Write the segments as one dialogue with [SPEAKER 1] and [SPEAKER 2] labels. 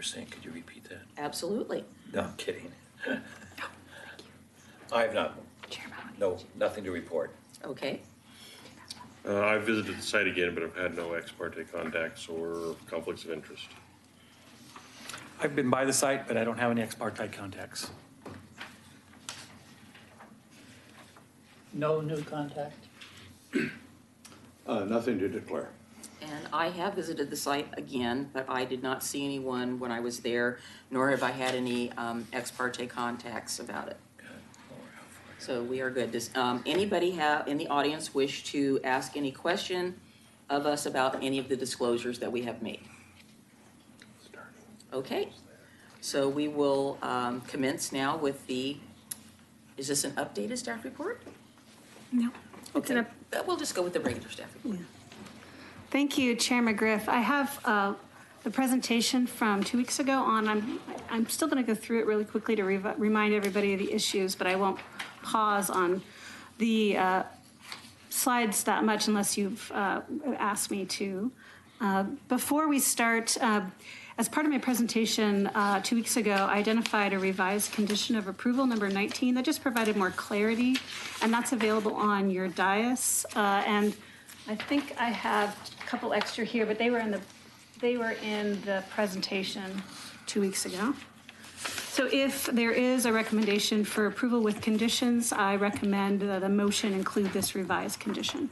[SPEAKER 1] saying. Could you repeat that?
[SPEAKER 2] Absolutely.
[SPEAKER 1] No, I'm kidding. I have not. No, nothing to report.
[SPEAKER 2] Okay.
[SPEAKER 3] I visited the site again, but I've had no ex parte contacts or conflicts of interest.
[SPEAKER 4] I've been by the site, but I don't have any ex parte contacts.
[SPEAKER 5] No new contact?
[SPEAKER 6] Nothing to declare.
[SPEAKER 2] And I have visited the site again, but I did not see anyone when I was there, nor have I had any ex parte contacts about it. So we are good. Does anybody in the audience wish to ask any question of us about any of the disclosures that we have made? Okay, so we will commence now with is this an updated staff report?
[SPEAKER 7] No.
[SPEAKER 2] Okay, we'll just go with the regular staff report.
[SPEAKER 7] Yeah. Thank you, Chair McGriff. I have the presentation from 2 weeks ago on, I'm still going to go through it really quickly to remind everybody of the issues, but I won't pause on the slides that much unless you've asked me to. Before we start, as part of my presentation 2 weeks ago, I identified a revised condition of approval, number 19, that just provided more clarity, and that's available on your dais. And I think I have a couple extra here, but they were in the presentation 2 weeks ago. So if there is a recommendation for approval with conditions, I recommend that the motion include this revised condition.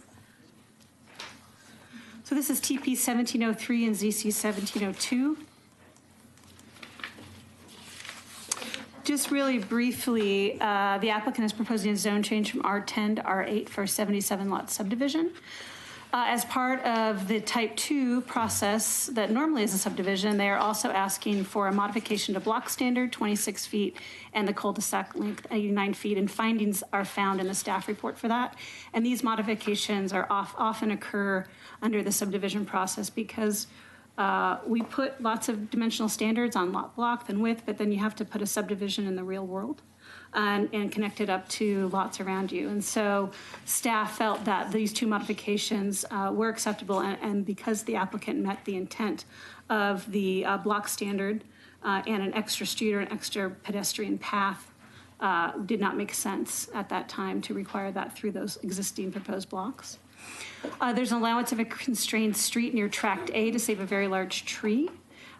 [SPEAKER 7] So this is TP 1703 and ZC 1702. Just really briefly, the applicant is proposing a zone change from R10 to R8 for a 77 lot subdivision. As part of the type 2 process that normally is a subdivision, they are also asking for a modification to block standard, 26 feet, and the cul-de-sac length, 89 feet, and findings are found in the staff report for that. And these modifications are often occur under the subdivision process because we put lots of dimensional standards on lot block and width, but then you have to put a subdivision in the real world and connect it up to lots around you. And so staff felt that these two modifications were acceptable, and because the applicant met the intent of the block standard and an extra street or an extra pedestrian path, did not make sense at that time to require that through those existing proposed blocks. There's an allowance of a constrained street near tract A to save a very large tree.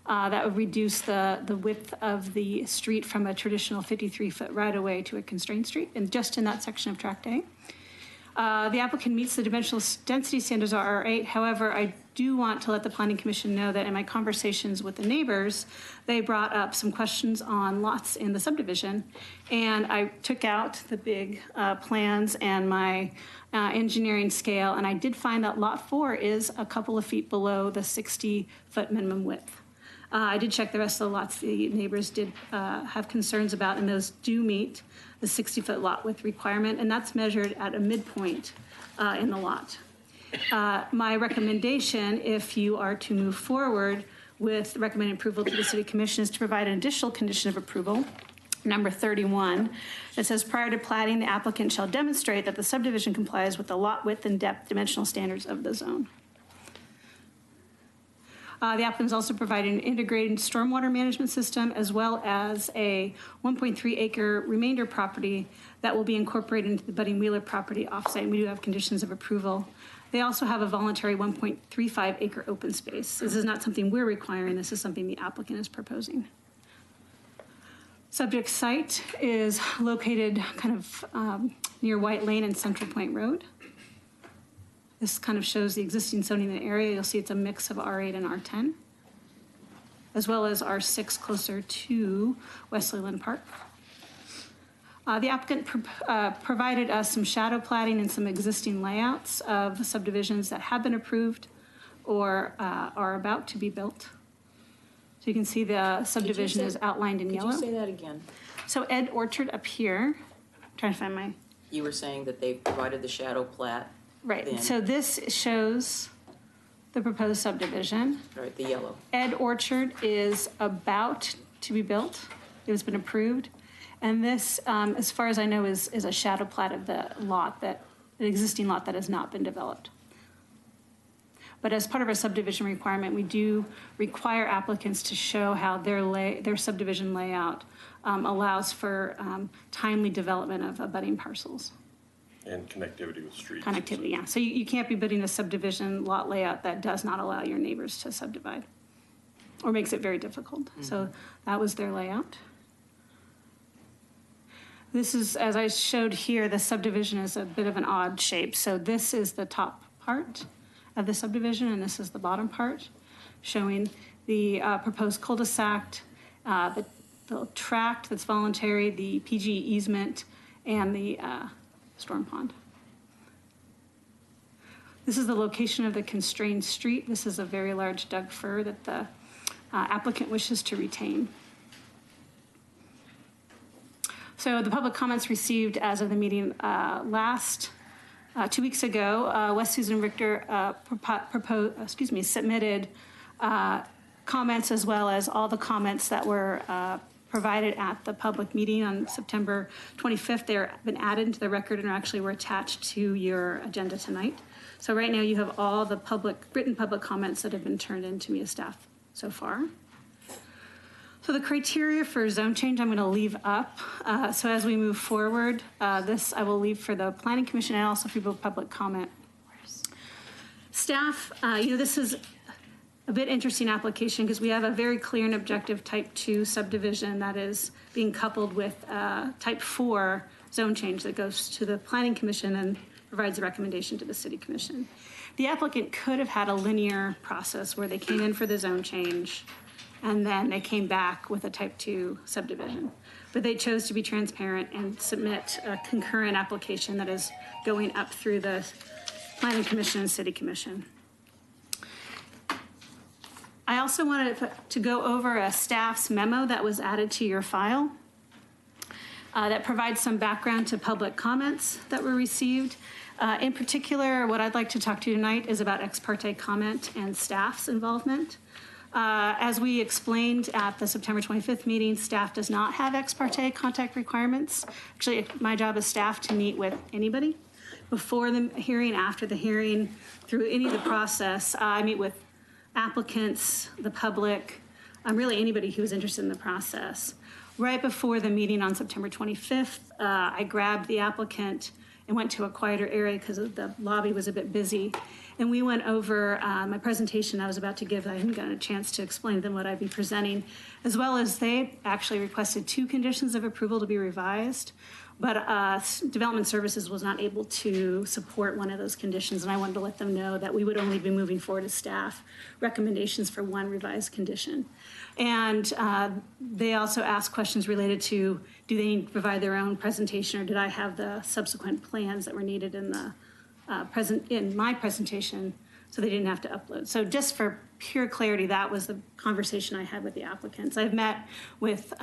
[SPEAKER 7] That would reduce the width of the street from a traditional 53-foot right-of-way to a constrained street, and just in that section of tract A. The applicant meets the dimensional density standards of R8. However, I do want to let the Planning Commission know that in my conversations with the neighbors, they brought up some questions on lots in the subdivision, and I took out the big plans and my engineering scale, and I did find that lot 4 is a couple of feet below the 60-foot minimum width. I did check the rest of the lots the neighbors did have concerns about, and those do meet the 60-foot lot width requirement, and that's measured at a midpoint in the lot. My recommendation, if you are to move forward with recommended approval to the City Commission, is to provide an additional condition of approval, number 31, that says prior to platting, the applicant shall demonstrate that the subdivision complies with the lot width and depth dimensional standards of the zone. The applicant is also providing an integrated stormwater management system as well as a 1.3 acre remainder property that will be incorporated into the Budding Wheeler property offsite. We do have conditions of approval. They also have a voluntary 1.35 acre open space. This is not something we're requiring. This is something the applicant is proposing. Subject site is located kind of near White Lane and Central Point Road. This kind of shows the existing zoning in the area. You'll see it's a mix of R8 and R10, as well as R6 closer to Wesleyland Park. The applicant provided us some shadow platting and some existing layouts of subdivisions that have been approved or are about to be built. So you can see the subdivision is outlined in yellow.
[SPEAKER 2] Could you say that again?
[SPEAKER 7] So Ed Orchard up here, I'm trying to find my.
[SPEAKER 2] You were saying that they provided the shadow plat.
[SPEAKER 7] Right,
[SPEAKER 2] then.
[SPEAKER 7] so this shows the proposed subdivision.
[SPEAKER 2] Right, the yellow.
[SPEAKER 7] Ed Orchard is about to be built. It has been approved. And this, as far as I know, is a shadow plat of the lot, an existing lot that has not been developed. But as part of our subdivision requirement, we do require applicants to show how their subdivision layout allows for timely development of abutting parcels.
[SPEAKER 3] And connectivity with streets.
[SPEAKER 7] Connectivity, yeah. So you can't be building a subdivision lot layout that does not allow your neighbors to subdivide or makes it very difficult. So that was their layout. This is, as I showed here, the subdivision is a bit of an odd shape. So this is the top part of the subdivision, and this is the bottom part, showing the proposed cul-de-sac, the tract that's voluntary, the PG easement, and the storm pond. This is the location of the constrained street. This is a very large Doug fir that the applicant wishes to retain. So the public comments received as of the meeting 2 weeks ago, West Susan Richter submitted comments as well as all the comments that were provided at the public meeting on September 25th. They've been added into the record and actually were attached to your agenda tonight. So right now you have all the written public comments that have been turned in to me as staff so far. So the criteria for zone change, I'm going to leave up. So as we move forward, this I will leave for the Planning Commission and also for public comment. Staff, this is a bit interesting application because we have a very clear and objective type 2 subdivision that is being coupled with type 4 zone change that goes to the Planning Commission and provides a recommendation to the City Commission. The applicant could have had a linear process where they came in for the zone change and then they came back with a type 2 subdivision. But they chose to be transparent and submit a concurrent application that is going up through the Planning Commission and City Commission. I also wanted to go over a staff's memo that was added to your file that provides some background to public comments that were received. In particular, what I'd like to talk to you tonight is about ex parte comment and staff's involvement. As we explained at the September 25th meeting, staff does not have ex parte contact requirements. Actually, my job as staff to meet with anybody before the hearing, after the hearing, through any of the process. I meet with applicants, the public, really anybody who's interested in the process. Right before the meeting on September 25th, I grabbed the applicant and went to a quieter area because the lobby was a bit busy. And we went over my presentation I was about to give. I hadn't gotten a chance to explain to them what I'd be presenting, as well as they actually requested 2 conditions of approval to be revised. But Development Services was not able to support one of those conditions, and I wanted to let them know that we would only be moving forward as staff recommendations for 1 revised condition. And they also asked questions related to, do they need to provide their own presentation, or did I have the subsequent plans that were needed in the in my presentation, so they didn't have to upload. So just for pure clarity, that was the conversation I had with the applicants. I've met with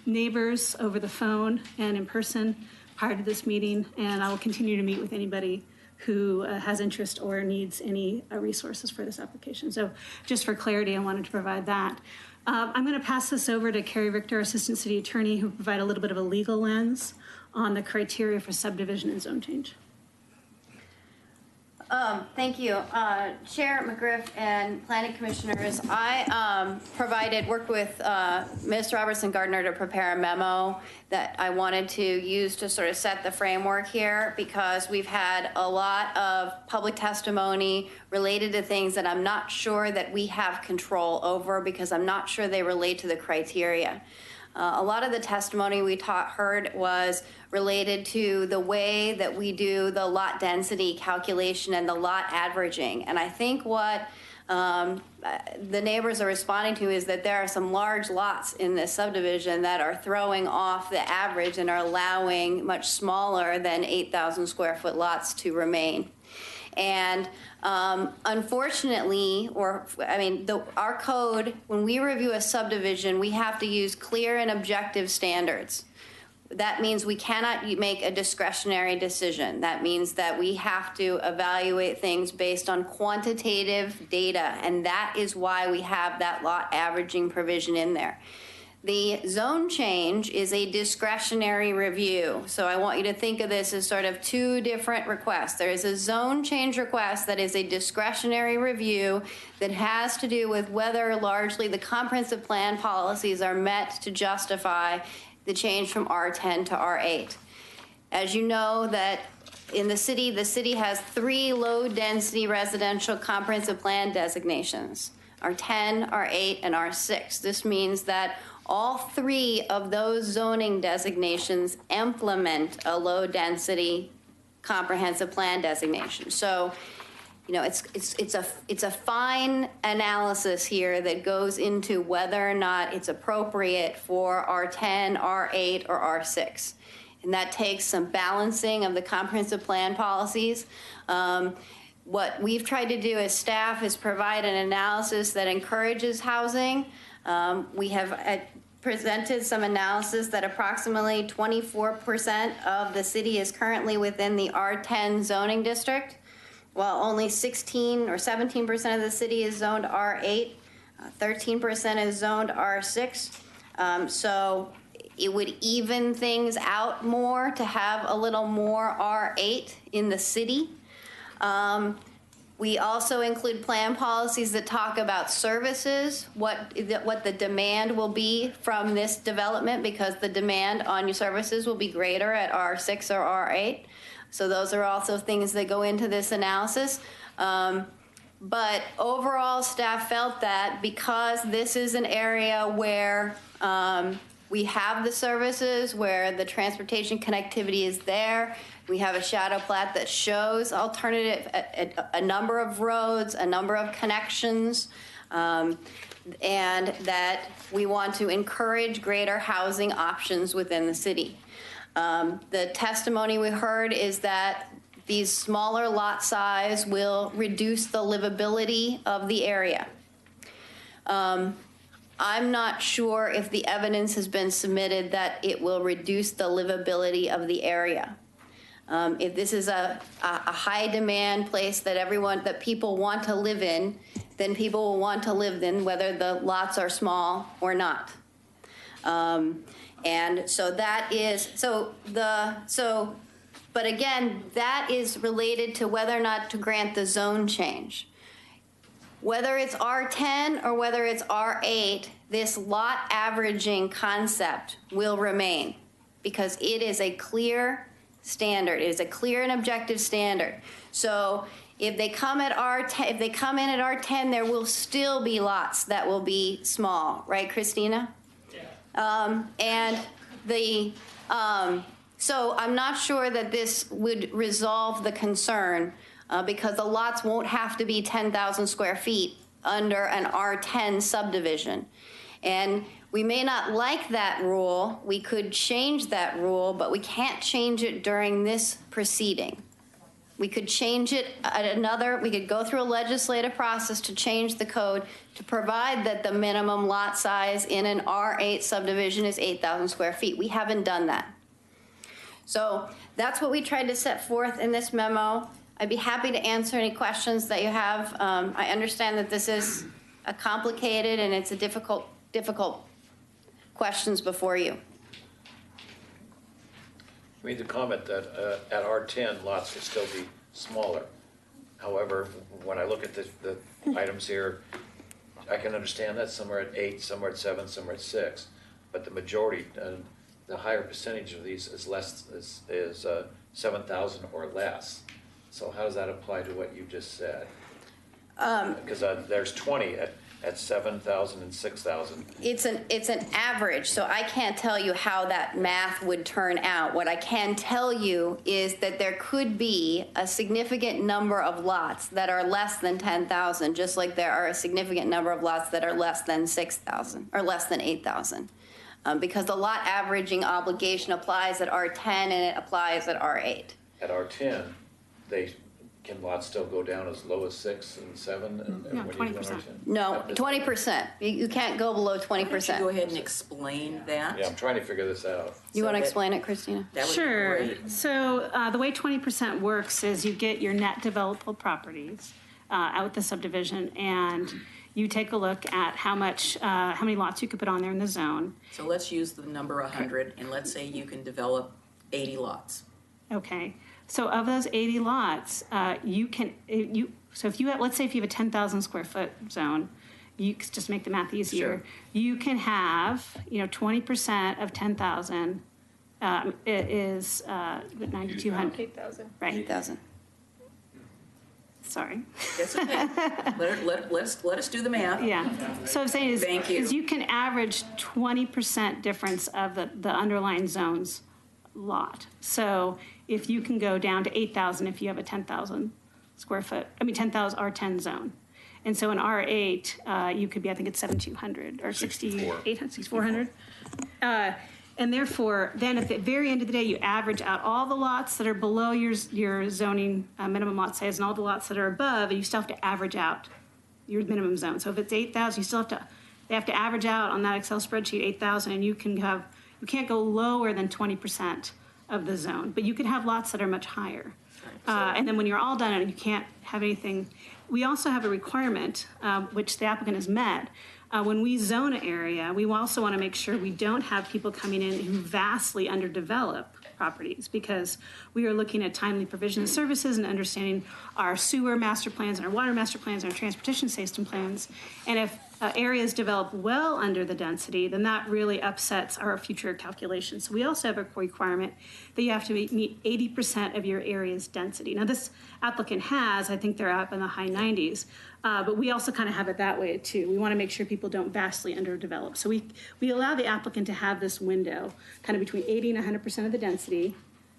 [SPEAKER 7] neighbors over the phone and in person prior to this meeting, and I will continue to meet with anybody who has interest or needs any resources for this application. So just for clarity, I wanted to provide that. I'm going to pass this over to Carrie Richter, Assistant City Attorney, who will provide a little bit of a legal lens on the criteria for subdivision and zone change.
[SPEAKER 5] Thank you. Chair McGriff and Planning Commissioners, I worked with Ms. Robertson Gardner to prepare a memo that I wanted to use to sort of set the framework here, because we've had a lot of public testimony related to things that I'm not sure that we have control over, because I'm not sure they relate to the criteria. A lot of the testimony we heard was related to the way that we do the lot density calculation and the lot averaging. And I think what the neighbors are responding to is that there are some large lots in this subdivision that are throwing off the average and are allowing much smaller than 8,000 square foot lots to remain. And unfortunately, our code, when we review a subdivision, we have to use clear and objective standards. That means we cannot make a discretionary decision. That means that we have to evaluate things based on quantitative data, and that is why we have that lot averaging provision in there. The zone change is a discretionary review. So I want you to think of this as sort of two different requests. There is a zone change request that is a discretionary review that has to do with whether largely the comprehensive plan policies are met to justify the change from R10 to R8. As you know, that in the city has 3 low-density residential comprehensive plan designations, R10, R8, and R6. This means that all 3 of those zoning designations implement a low-density comprehensive plan designation. So, you know, it's a fine analysis here that goes into whether or not it's appropriate for R10, R8, or R6. And that takes some balancing of the comprehensive plan policies. What we've tried to do as staff is provide an analysis that encourages housing. We have presented some analysis that approximately 24% of the city is currently within the R10 zoning district, while only 16 or 17% of the city is zoned R8, 13% is zoned R6. So it would even things out more to have a little more R8 in the city. We also include plan policies that talk about services, what the demand will be from this development, because the demand on your services will be greater at R6 or R8. So those are also things that go into this analysis. But overall, staff felt that because this is an area where we have the services, where the transportation connectivity is there, we have a shadow plat that shows alternative, a number of roads, a number of connections, and that we want to encourage greater housing options within the city. The testimony we heard is that these smaller lot size will reduce the livability of the area. I'm not sure if the evidence has been submitted that it will reduce the livability of the area. If this is a high demand place that people want to live in, then people will want to live in whether the lots are small or not. And so that is, but again, that is related to whether or not to grant the zone change. Whether it's R10 or whether it's R8, this lot averaging concept will remain because it is a clear standard. It is a clear and objective standard. So if they come in at R10, there will still be lots that will be small, right, Christina? Yeah. So I'm not sure that this would resolve the concern because the lots won't have to be 10,000 square feet under an R10 subdivision. And we may not like that rule. We could change that rule, but we can't change it during this proceeding. We could change it at we could go through a legislative process to change the code to provide that the minimum lot size in an R8 subdivision is 8,000 square feet. We haven't done that. So that's what we tried to set forth in this memo. I'd be happy to answer any questions that you have. I understand that this is a complicated and it's a difficult questions before you.
[SPEAKER 1] I made the comment that at R10, lots will still be smaller. However, when I look at the items here, I can understand that some are at 8, some are at 7, some are at 6. But the majority, the higher percentage of these is 7,000 or less. So how does that apply to what you just said? Because there's 20 at 7,000 and 6,000.
[SPEAKER 5] It's an average, so I can't tell you how that math would turn out. What I can tell you is that there could be a significant number of lots that are less than 10,000, just like there are a significant number of lots that are less than 6,000 or less than 8,000. Because the lot averaging obligation applies at R10 and it applies at R8.
[SPEAKER 1] At R10, can lots still go down as low as 6 and 7? And
[SPEAKER 7] No,
[SPEAKER 1] when you do
[SPEAKER 7] 20%.
[SPEAKER 1] R10?
[SPEAKER 5] No, 20%. You can't go below 20%.
[SPEAKER 2] Go ahead and explain that.
[SPEAKER 1] Yeah, I'm trying to figure this out.
[SPEAKER 5] You want to
[SPEAKER 2] that-
[SPEAKER 5] explain it, Christina?
[SPEAKER 2] That would be
[SPEAKER 7] Sure.
[SPEAKER 2] great.
[SPEAKER 7] So the way 20% works is you get your net developable properties out the subdivision, and you take a look at how many lots you could put on there in the zone.
[SPEAKER 2] So let's use the number 100, and let's say you can develop 80 lots.
[SPEAKER 7] Okay, so of those 80 lots, so if you have, let's say if you have a 10,000 square foot zone, you just make the math easier.
[SPEAKER 2] Sure.
[SPEAKER 7] You can have, 20% of 10,000 is 9,200.
[SPEAKER 6] 8,000.
[SPEAKER 7] Right,
[SPEAKER 5] 8,000.
[SPEAKER 7] sorry.
[SPEAKER 2] That's okay. Let us do the math.
[SPEAKER 7] Yeah, so I'm saying
[SPEAKER 2] Thank you.
[SPEAKER 7] is you can average 20% difference of the underlying zone's lot. So if you can go down to 8,000 if you have a 10,000 square foot, 10,000 R10 zone. And so in R8, you could be, I think it's 7,200 or 6,400. And therefore, then at the very end of the day, you average out all the lots that are below your zoning minimum lot size and all the lots that are above, and you still have to average out your minimum zone. So if it's 8,000, they have to average out on that Excel spreadsheet 8,000, and you can't go lower than 20% of the zone, but you could have lots that are much higher. And then when you're all done, you can't have anything. We also have a requirement, which the applicant has met. When we zone an area, we also want to make sure we don't have people coming in who vastly underdevelop properties, because we are looking at timely provision of services and understanding our sewer master plans and our water master plans and our transportation system plans. And if areas develop well under the density, then that really upsets our future calculations. So we also have a requirement that you have to meet 80% of your area's density. Now this applicant has, I think they're up in the high 90s, but we also kind of have it that way too. We want to make sure people don't vastly underdevelop. So we allow the applicant to have this window kind of between 80 and 100% of the density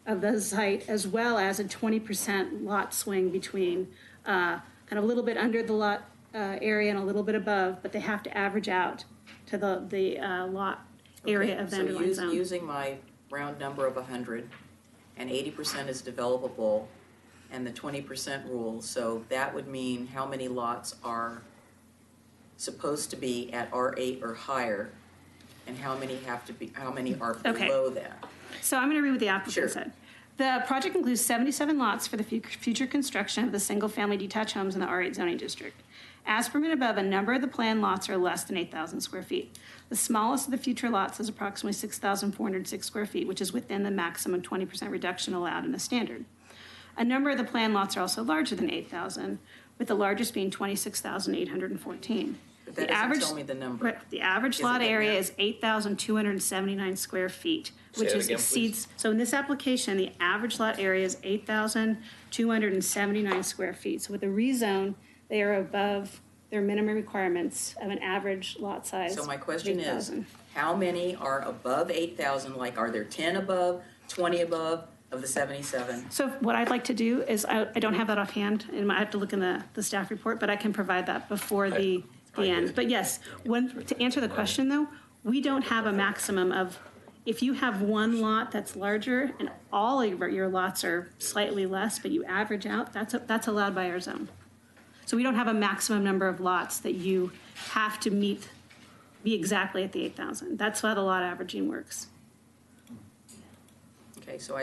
[SPEAKER 7] of the site, as well as a 20% lot swing between kind of a little bit under the lot area and a little bit above, but they have to average out to the lot area of the underlying zone.
[SPEAKER 2] Using my round number of 100, and 80% is developable, and the 20% rule, so that would mean how many lots are supposed to be at R8 or higher, and how many are
[SPEAKER 7] Okay.
[SPEAKER 2] below that?
[SPEAKER 7] So I'm going to read what the applicant
[SPEAKER 2] Sure.
[SPEAKER 7] said. The project includes 77 lots for the future construction of the single-family detached homes in the R8 zoning district. As permitted above, a number of the planned lots are less than 8,000 square feet. The smallest of the future lots is approximately 6,406 square feet, which is within the maximum 20% reduction allowed in the standard. A number of the planned lots are also larger than 8,000, with the largest being 26,814.
[SPEAKER 2] But that doesn't tell me the number.
[SPEAKER 7] Right, the average
[SPEAKER 2] Is it
[SPEAKER 7] lot
[SPEAKER 2] in
[SPEAKER 7] area
[SPEAKER 2] there?
[SPEAKER 7] is 8,279 square feet, which
[SPEAKER 1] Say that
[SPEAKER 7] is
[SPEAKER 1] again, please.
[SPEAKER 7] exceeds, so in this application, the average lot area is 8,279 square feet. So with the rezone, they are above their minimum requirements of an average lot size.
[SPEAKER 2] So my
[SPEAKER 7] of
[SPEAKER 2] question is,
[SPEAKER 7] 8,000.
[SPEAKER 2] how many are above 8,000? Like, are there 10 above, 20 above of the 77?
[SPEAKER 7] So what I'd like to do is, I don't have that offhand, and I have to look in the staff report, but I can provide that before the end. But yes, to answer the question though, we don't have a maximum of, if you have one lot that's larger and all of your lots are slightly less, but you average out, that's allowed by our zone. So we don't have a maximum number of lots that you have to be exactly at the 8,000. That's how the lot averaging works.
[SPEAKER 2] Okay, so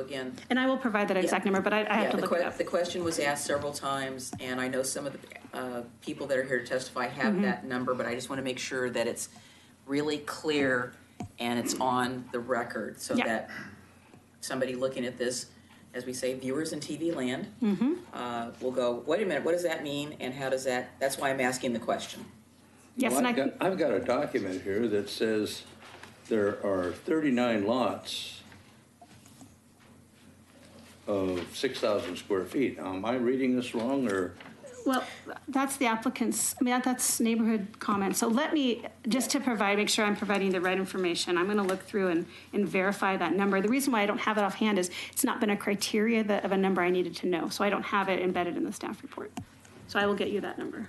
[SPEAKER 2] again,
[SPEAKER 7] And I will provide that exact number, but I have to look it up.
[SPEAKER 2] the question was asked several times, and I know some of the people that are here to testify have that number, but I just want to make sure that it's really clear and it's on the record, so
[SPEAKER 7] Yeah.
[SPEAKER 2] that somebody looking at this, as we say, viewers in TV land, will go, wait a minute, what does that mean, and how does that, that's why I'm asking the question.
[SPEAKER 7] Yes,
[SPEAKER 8] Well,
[SPEAKER 7] and
[SPEAKER 8] I've got a document here that says there are 39 lots of 6,000 square feet. Now, am I reading this wrong, or?
[SPEAKER 7] well, that's the applicant's, that's neighborhood comments. So let me, just to make sure I'm providing the right information, I'm gonna look through and verify that number. The reason why I don't have it offhand is it's not been a criteria of a number I needed to know, so I don't have it embedded in the staff report. So I will get you that number.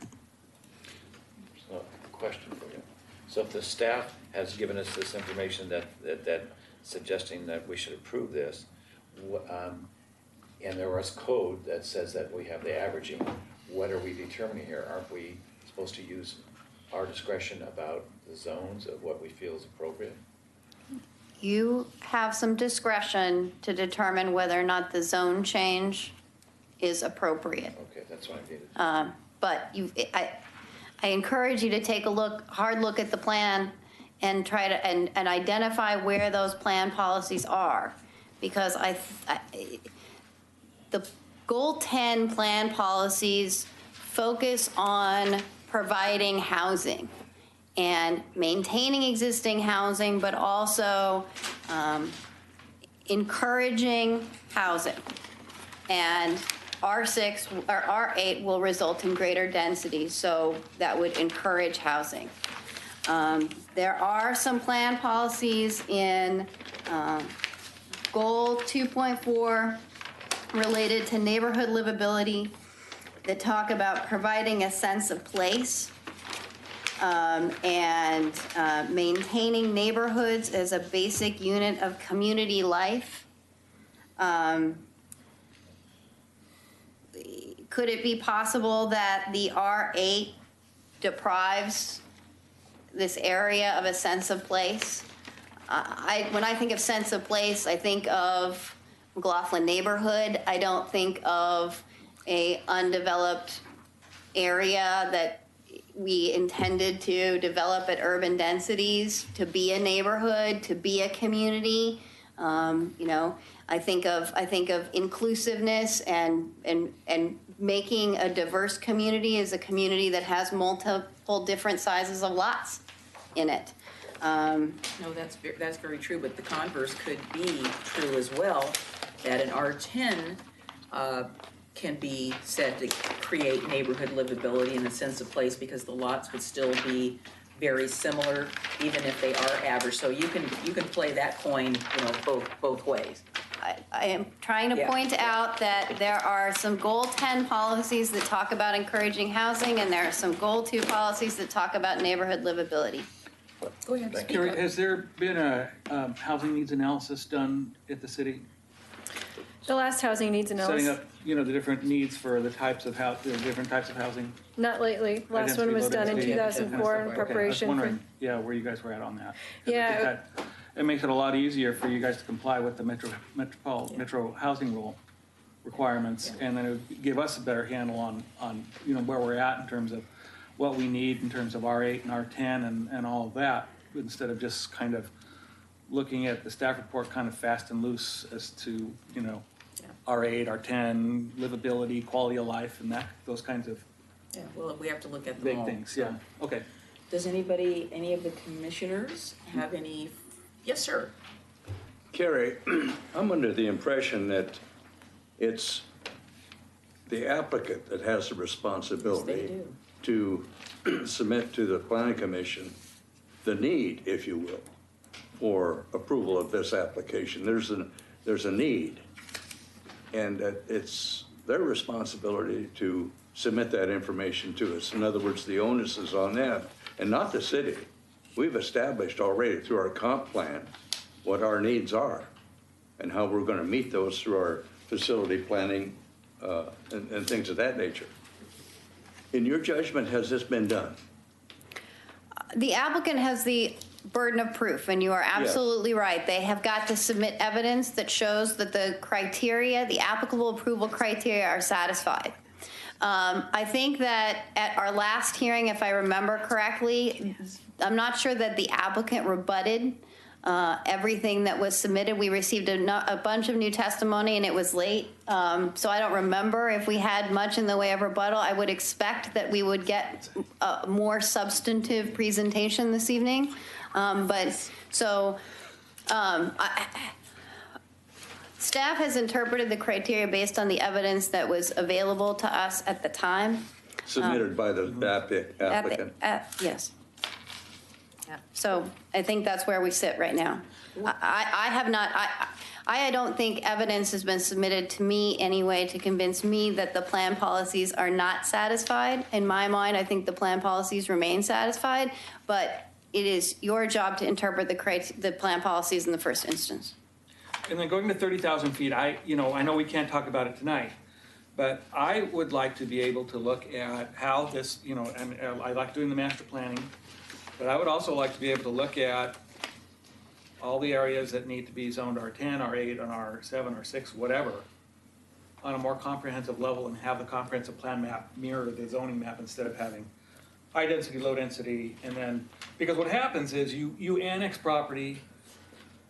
[SPEAKER 1] So, question for you. So if the staff has given us this information that suggesting that we should approve this, and there was code that says that we have the averaging, what are we determining here? Aren't we supposed to use our discretion about the zones of what we feel is appropriate?
[SPEAKER 5] You have some discretion to determine whether or not the zone change is appropriate.
[SPEAKER 1] Okay, that's what I needed.
[SPEAKER 5] But I I encourage you to take a hard look at the plan and try to, and identify where those plan policies are. Because the Goal 10 plan policies focus on providing housing and maintaining existing housing, but also encouraging housing. And R6 or R8 will result in greater density, so that would encourage housing. There are some plan policies in Goal 2.4 related to neighborhood livability that talk about providing a sense of place and maintaining neighborhoods as a basic unit of community life. Could it be possible that the R8 deprives this area of a sense of place? When I think of sense of place, I think of McLaughlin neighborhood. I don't think of a undeveloped area that we intended to develop at urban densities to be a neighborhood, to be a community. I think of inclusiveness and making a diverse community as a community that has multiple different sizes of lots in it.
[SPEAKER 2] No, that's very true, but the converse could be true as well, that an R10 can be said to create neighborhood livability in a sense of place because the lots would still be very similar, even if they are average. So you can play that coin, both ways.
[SPEAKER 5] I am trying to point out that there are some Goal 10 policies that talk about encouraging housing, and there are some Goal 2 policies that talk about neighborhood livability.
[SPEAKER 2] Go ahead. speak
[SPEAKER 4] Carrie,
[SPEAKER 2] up.
[SPEAKER 4] has there been a housing needs analysis done at the city?
[SPEAKER 6] The last housing needs
[SPEAKER 4] Setting
[SPEAKER 6] analysis,
[SPEAKER 4] up, the different needs for the types of different types of housing?
[SPEAKER 6] not lately. Last one was done in 2004 in preparation
[SPEAKER 4] I was
[SPEAKER 6] for.
[SPEAKER 4] wondering, where you guys were at on that. 'Cause I
[SPEAKER 6] Yeah.
[SPEAKER 4] think that it makes it a lot easier for you guys to comply with the metro housing rule requirements, and then it would give us a better handle on where we're at in terms of what we need in terms of R8 and R10 and all of that, instead of just kind of looking at the staff report kind of fast and loose as to, R8, R10, livability, quality of life, and those kinds of
[SPEAKER 2] Yeah, well, we have to look at them
[SPEAKER 4] big
[SPEAKER 2] all.
[SPEAKER 4] things, yeah, okay.
[SPEAKER 2] Does any of the commissioners have any? Yes, sir.
[SPEAKER 8] Carrie, I'm under the impression that it's the applicant that has the responsibility to submit to the planning commission the need, if you will, for approval of this application. There's a need, and that it's their responsibility to submit that information to us. In other words, the onus is on them and not the city. We've established already through our comp plan what our needs are and how we're going to meet those through our facility planning and things of that nature. In your judgment, has this been done?
[SPEAKER 5] The applicant has the burden of proof, and you are absolutely right. They have got to submit evidence that shows that the criteria, the applicable approval criteria, are satisfied. I think that at our last hearing, if I remember correctly, I'm not sure that the applicant rebutted everything that was submitted. We received a bunch of new testimony, and it was late. So I don't remember if we had much in the way of rebuttal. I would expect that we would get a more substantive presentation this evening. Staff has interpreted the criteria based on the evidence that was available to us at the time.
[SPEAKER 8] Submitted by the applicant?
[SPEAKER 5] Yes. So I think that's where we sit right now. I don't think evidence has been submitted to me anyway to convince me that the plan policies are not satisfied. In my mind, I think the plan policies remain satisfied, but it is your job to interpret the plan policies in the first instance.
[SPEAKER 4] And then going to 30,000 feet, I know we can't talk about it tonight, but I would like to be able to look at how this, and I like doing the master planning, but I would also like to be able to look at all the areas that need to be zoned R10, R8, and R7, R6, whatever, on a more comprehensive level and have the comprehensive plan map mirror the zoning map instead of having high density, low density, and then, because what happens is you annex property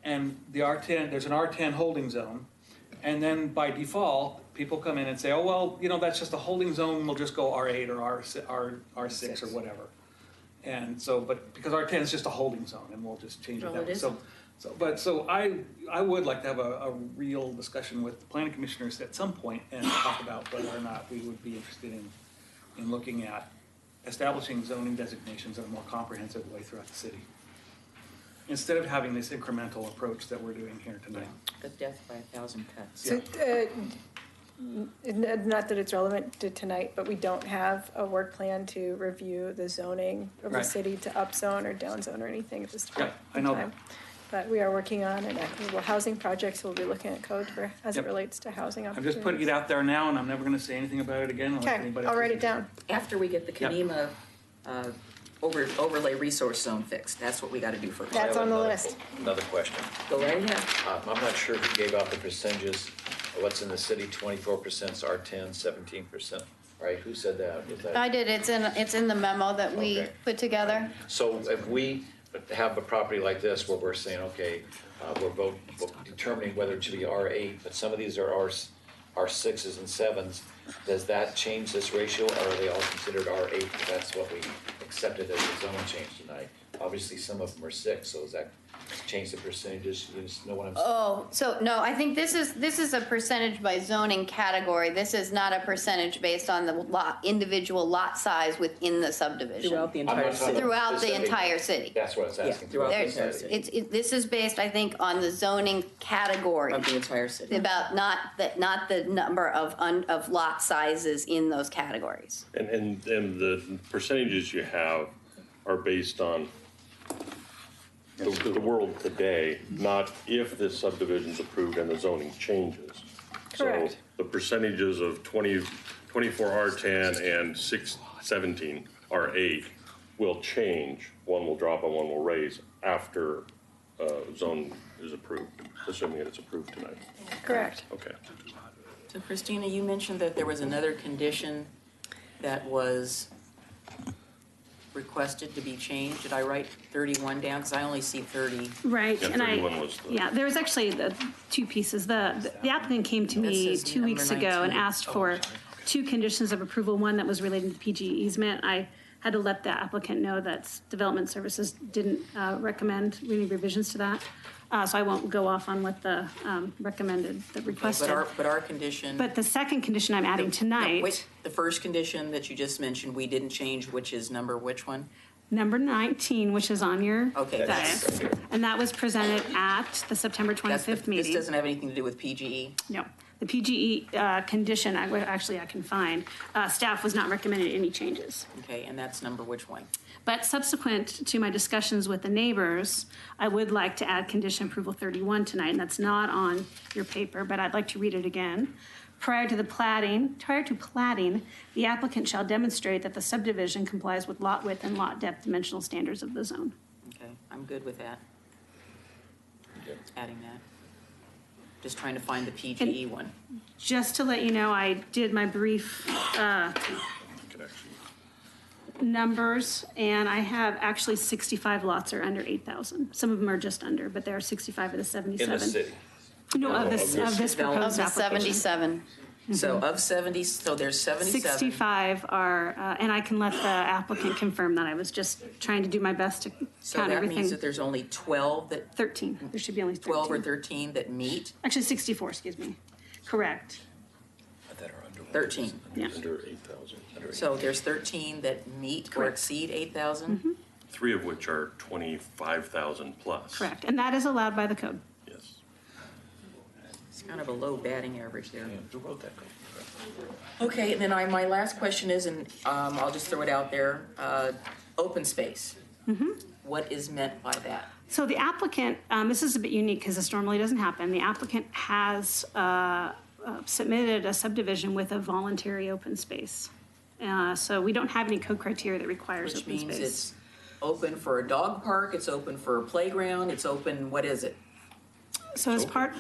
[SPEAKER 4] and the R10, there's an R10 holding zone, and then by default, people come in and say, oh, well, that's just a holding zone, we'll just go R8 or R6 or whatever. And so, but because R10 is just a holding zone, and we'll just change it
[SPEAKER 2] Well,
[SPEAKER 4] that
[SPEAKER 2] it
[SPEAKER 4] way.
[SPEAKER 2] isn't.
[SPEAKER 4] So I would like to have a real discussion with the planning commissioners at some point and talk about whether or not we would be interested in looking at establishing zoning designations in a more comprehensive way throughout the city, instead of having this incremental approach that we're doing here tonight.
[SPEAKER 2] A death by 1,000 cuts.
[SPEAKER 6] So, not that it's relevant to tonight, but we don't have a work plan to review the zoning of the
[SPEAKER 4] Right.
[SPEAKER 6] city to upzone or downzone or anything at this
[SPEAKER 4] Yeah,
[SPEAKER 6] point.
[SPEAKER 4] I know
[SPEAKER 6] in time. But we are working on an equitable housing project, so we'll be looking at code as it
[SPEAKER 4] Yep.
[SPEAKER 6] relates to housing
[SPEAKER 4] I'm
[SPEAKER 6] opportunities.
[SPEAKER 4] just putting it out there now, and I'm never gonna say anything about it again unless
[SPEAKER 6] Okay,
[SPEAKER 4] anybody.
[SPEAKER 6] I'll
[SPEAKER 4] else
[SPEAKER 6] write
[SPEAKER 4] is
[SPEAKER 6] it down.
[SPEAKER 2] After we get the
[SPEAKER 4] Yep.
[SPEAKER 2] Kenema overlay resource zone fixed, that's what we gotta do first.
[SPEAKER 1] I
[SPEAKER 6] That's
[SPEAKER 1] have
[SPEAKER 6] on the
[SPEAKER 1] another-
[SPEAKER 6] list.
[SPEAKER 1] Another question.
[SPEAKER 2] Go right ahead.
[SPEAKER 1] I'm not sure who gave out the percentages. What's in the city, 24% is R10, 17%, right? Who said that? Was that?
[SPEAKER 5] I did, it's in the memo that we
[SPEAKER 1] Okay.
[SPEAKER 5] put together.
[SPEAKER 1] So if we have a property like this where we're saying, okay, we're determining whether it should be R8, but some of these are R6s and 7s, does that change this ratio, or are they all considered R8? Because that's what we accepted as a zone change tonight. Obviously, some of them are 6, so does that change the percentages? You just know what I'm saying?
[SPEAKER 5] Oh, so no, I think this is a percentage by zoning category. This is not a percentage based on the individual lot size within the subdivision.
[SPEAKER 2] Throughout the
[SPEAKER 1] I'm
[SPEAKER 2] entire
[SPEAKER 1] not talking
[SPEAKER 2] city.
[SPEAKER 5] Throughout the
[SPEAKER 1] specific-
[SPEAKER 5] entire city.
[SPEAKER 1] That's what I was asking.
[SPEAKER 2] throughout the
[SPEAKER 5] There's-
[SPEAKER 2] entire city.
[SPEAKER 5] This is based, I think, on the zoning category.
[SPEAKER 2] Of the entire city.
[SPEAKER 5] About not the number of lot sizes in those categories.
[SPEAKER 3] And the percentages you have are based on the world today, not if this subdivision's approved and the zoning changes.
[SPEAKER 6] Correct.
[SPEAKER 3] So the percentages of 24 R10 and 617 R8 will change. One will drop and one will raise after zone is approved, assuming that it's approved tonight.
[SPEAKER 6] Correct.
[SPEAKER 3] Okay.
[SPEAKER 2] So Christina, you mentioned that there was another condition that was requested to be changed. Did I write 31 down? Because I only see 30.
[SPEAKER 7] Right,
[SPEAKER 3] Yeah,
[SPEAKER 7] and
[SPEAKER 3] 31 was the-
[SPEAKER 7] yeah, there was actually the two pieces. The applicant came to
[SPEAKER 2] That
[SPEAKER 7] me
[SPEAKER 2] says
[SPEAKER 7] 2 weeks
[SPEAKER 2] number
[SPEAKER 7] ago and
[SPEAKER 2] 19.
[SPEAKER 7] asked for two conditions of approval, one that was related to PG easement. I had to let the applicant know that Development Services didn't recommend any revisions to that. So I won't go off on what the recommended, the requested.
[SPEAKER 2] But our condition.
[SPEAKER 7] But the second condition I'm adding
[SPEAKER 2] No,
[SPEAKER 7] tonight,
[SPEAKER 2] wait, the first condition that you just mentioned, we didn't change, which is which one?
[SPEAKER 7] number 19, which is on your
[SPEAKER 2] Okay, that's-
[SPEAKER 7] dais, and that was presented at the September
[SPEAKER 2] That's
[SPEAKER 7] 25th
[SPEAKER 2] This
[SPEAKER 7] meeting.
[SPEAKER 2] doesn't have anything to do with PGE.
[SPEAKER 7] No, the PGE condition, I can find, staff was not recommending any changes.
[SPEAKER 2] Okay, and that's which one?
[SPEAKER 7] But subsequent to my discussions with the neighbors, I would like to add condition approval 31 tonight, and that's not on your paper, but I'd like to read it again. Prior to platting, the applicant shall demonstrate that the subdivision complies with lot width and lot depth dimensional standards of the zone.
[SPEAKER 2] Okay, I'm good with that. Adding that. Just trying to find the PGE one.
[SPEAKER 7] Just to let you know, I did my brief numbers, and I have actually 65 lots are under 8,000. Some of them are just under, but there are 65 of the 77.
[SPEAKER 1] In the city.
[SPEAKER 7] No, of this
[SPEAKER 2] Of
[SPEAKER 7] proposed
[SPEAKER 5] Of the
[SPEAKER 7] application.
[SPEAKER 5] 77.
[SPEAKER 2] So of 70, so there's 77.
[SPEAKER 7] 65 are, and I can let the applicant confirm that. I was just trying to do my best to
[SPEAKER 2] So
[SPEAKER 7] count
[SPEAKER 2] that means
[SPEAKER 7] everything.
[SPEAKER 2] that there's only 12 that,
[SPEAKER 7] 13, there should be only 13.
[SPEAKER 2] 12 or 13 that meet?
[SPEAKER 7] Actually, 64, excuse me. Correct,
[SPEAKER 1] That are under
[SPEAKER 2] 13.
[SPEAKER 7] yeah.
[SPEAKER 3] Under 8,000.
[SPEAKER 2] So there's 13 that meet or
[SPEAKER 7] Correct.
[SPEAKER 2] exceed 8,000?
[SPEAKER 3] 3 of which are 25,000 plus.
[SPEAKER 7] Correct, and that is allowed by the code.
[SPEAKER 3] Yes.
[SPEAKER 2] It's kind of a low batting average there.
[SPEAKER 1] Yeah, who wrote that code?
[SPEAKER 2] Okay, and then my last question is, and I'll just throw it out there, open space. What is meant by that?
[SPEAKER 7] So the applicant, this is a bit unique because this normally doesn't happen. The applicant has submitted a subdivision with a voluntary open space. So we don't have any code criteria that requires
[SPEAKER 2] Which
[SPEAKER 7] open
[SPEAKER 2] means
[SPEAKER 7] space.
[SPEAKER 2] it's open for a dog park, it's open for a playground, it's open, what is it?
[SPEAKER 7] So as part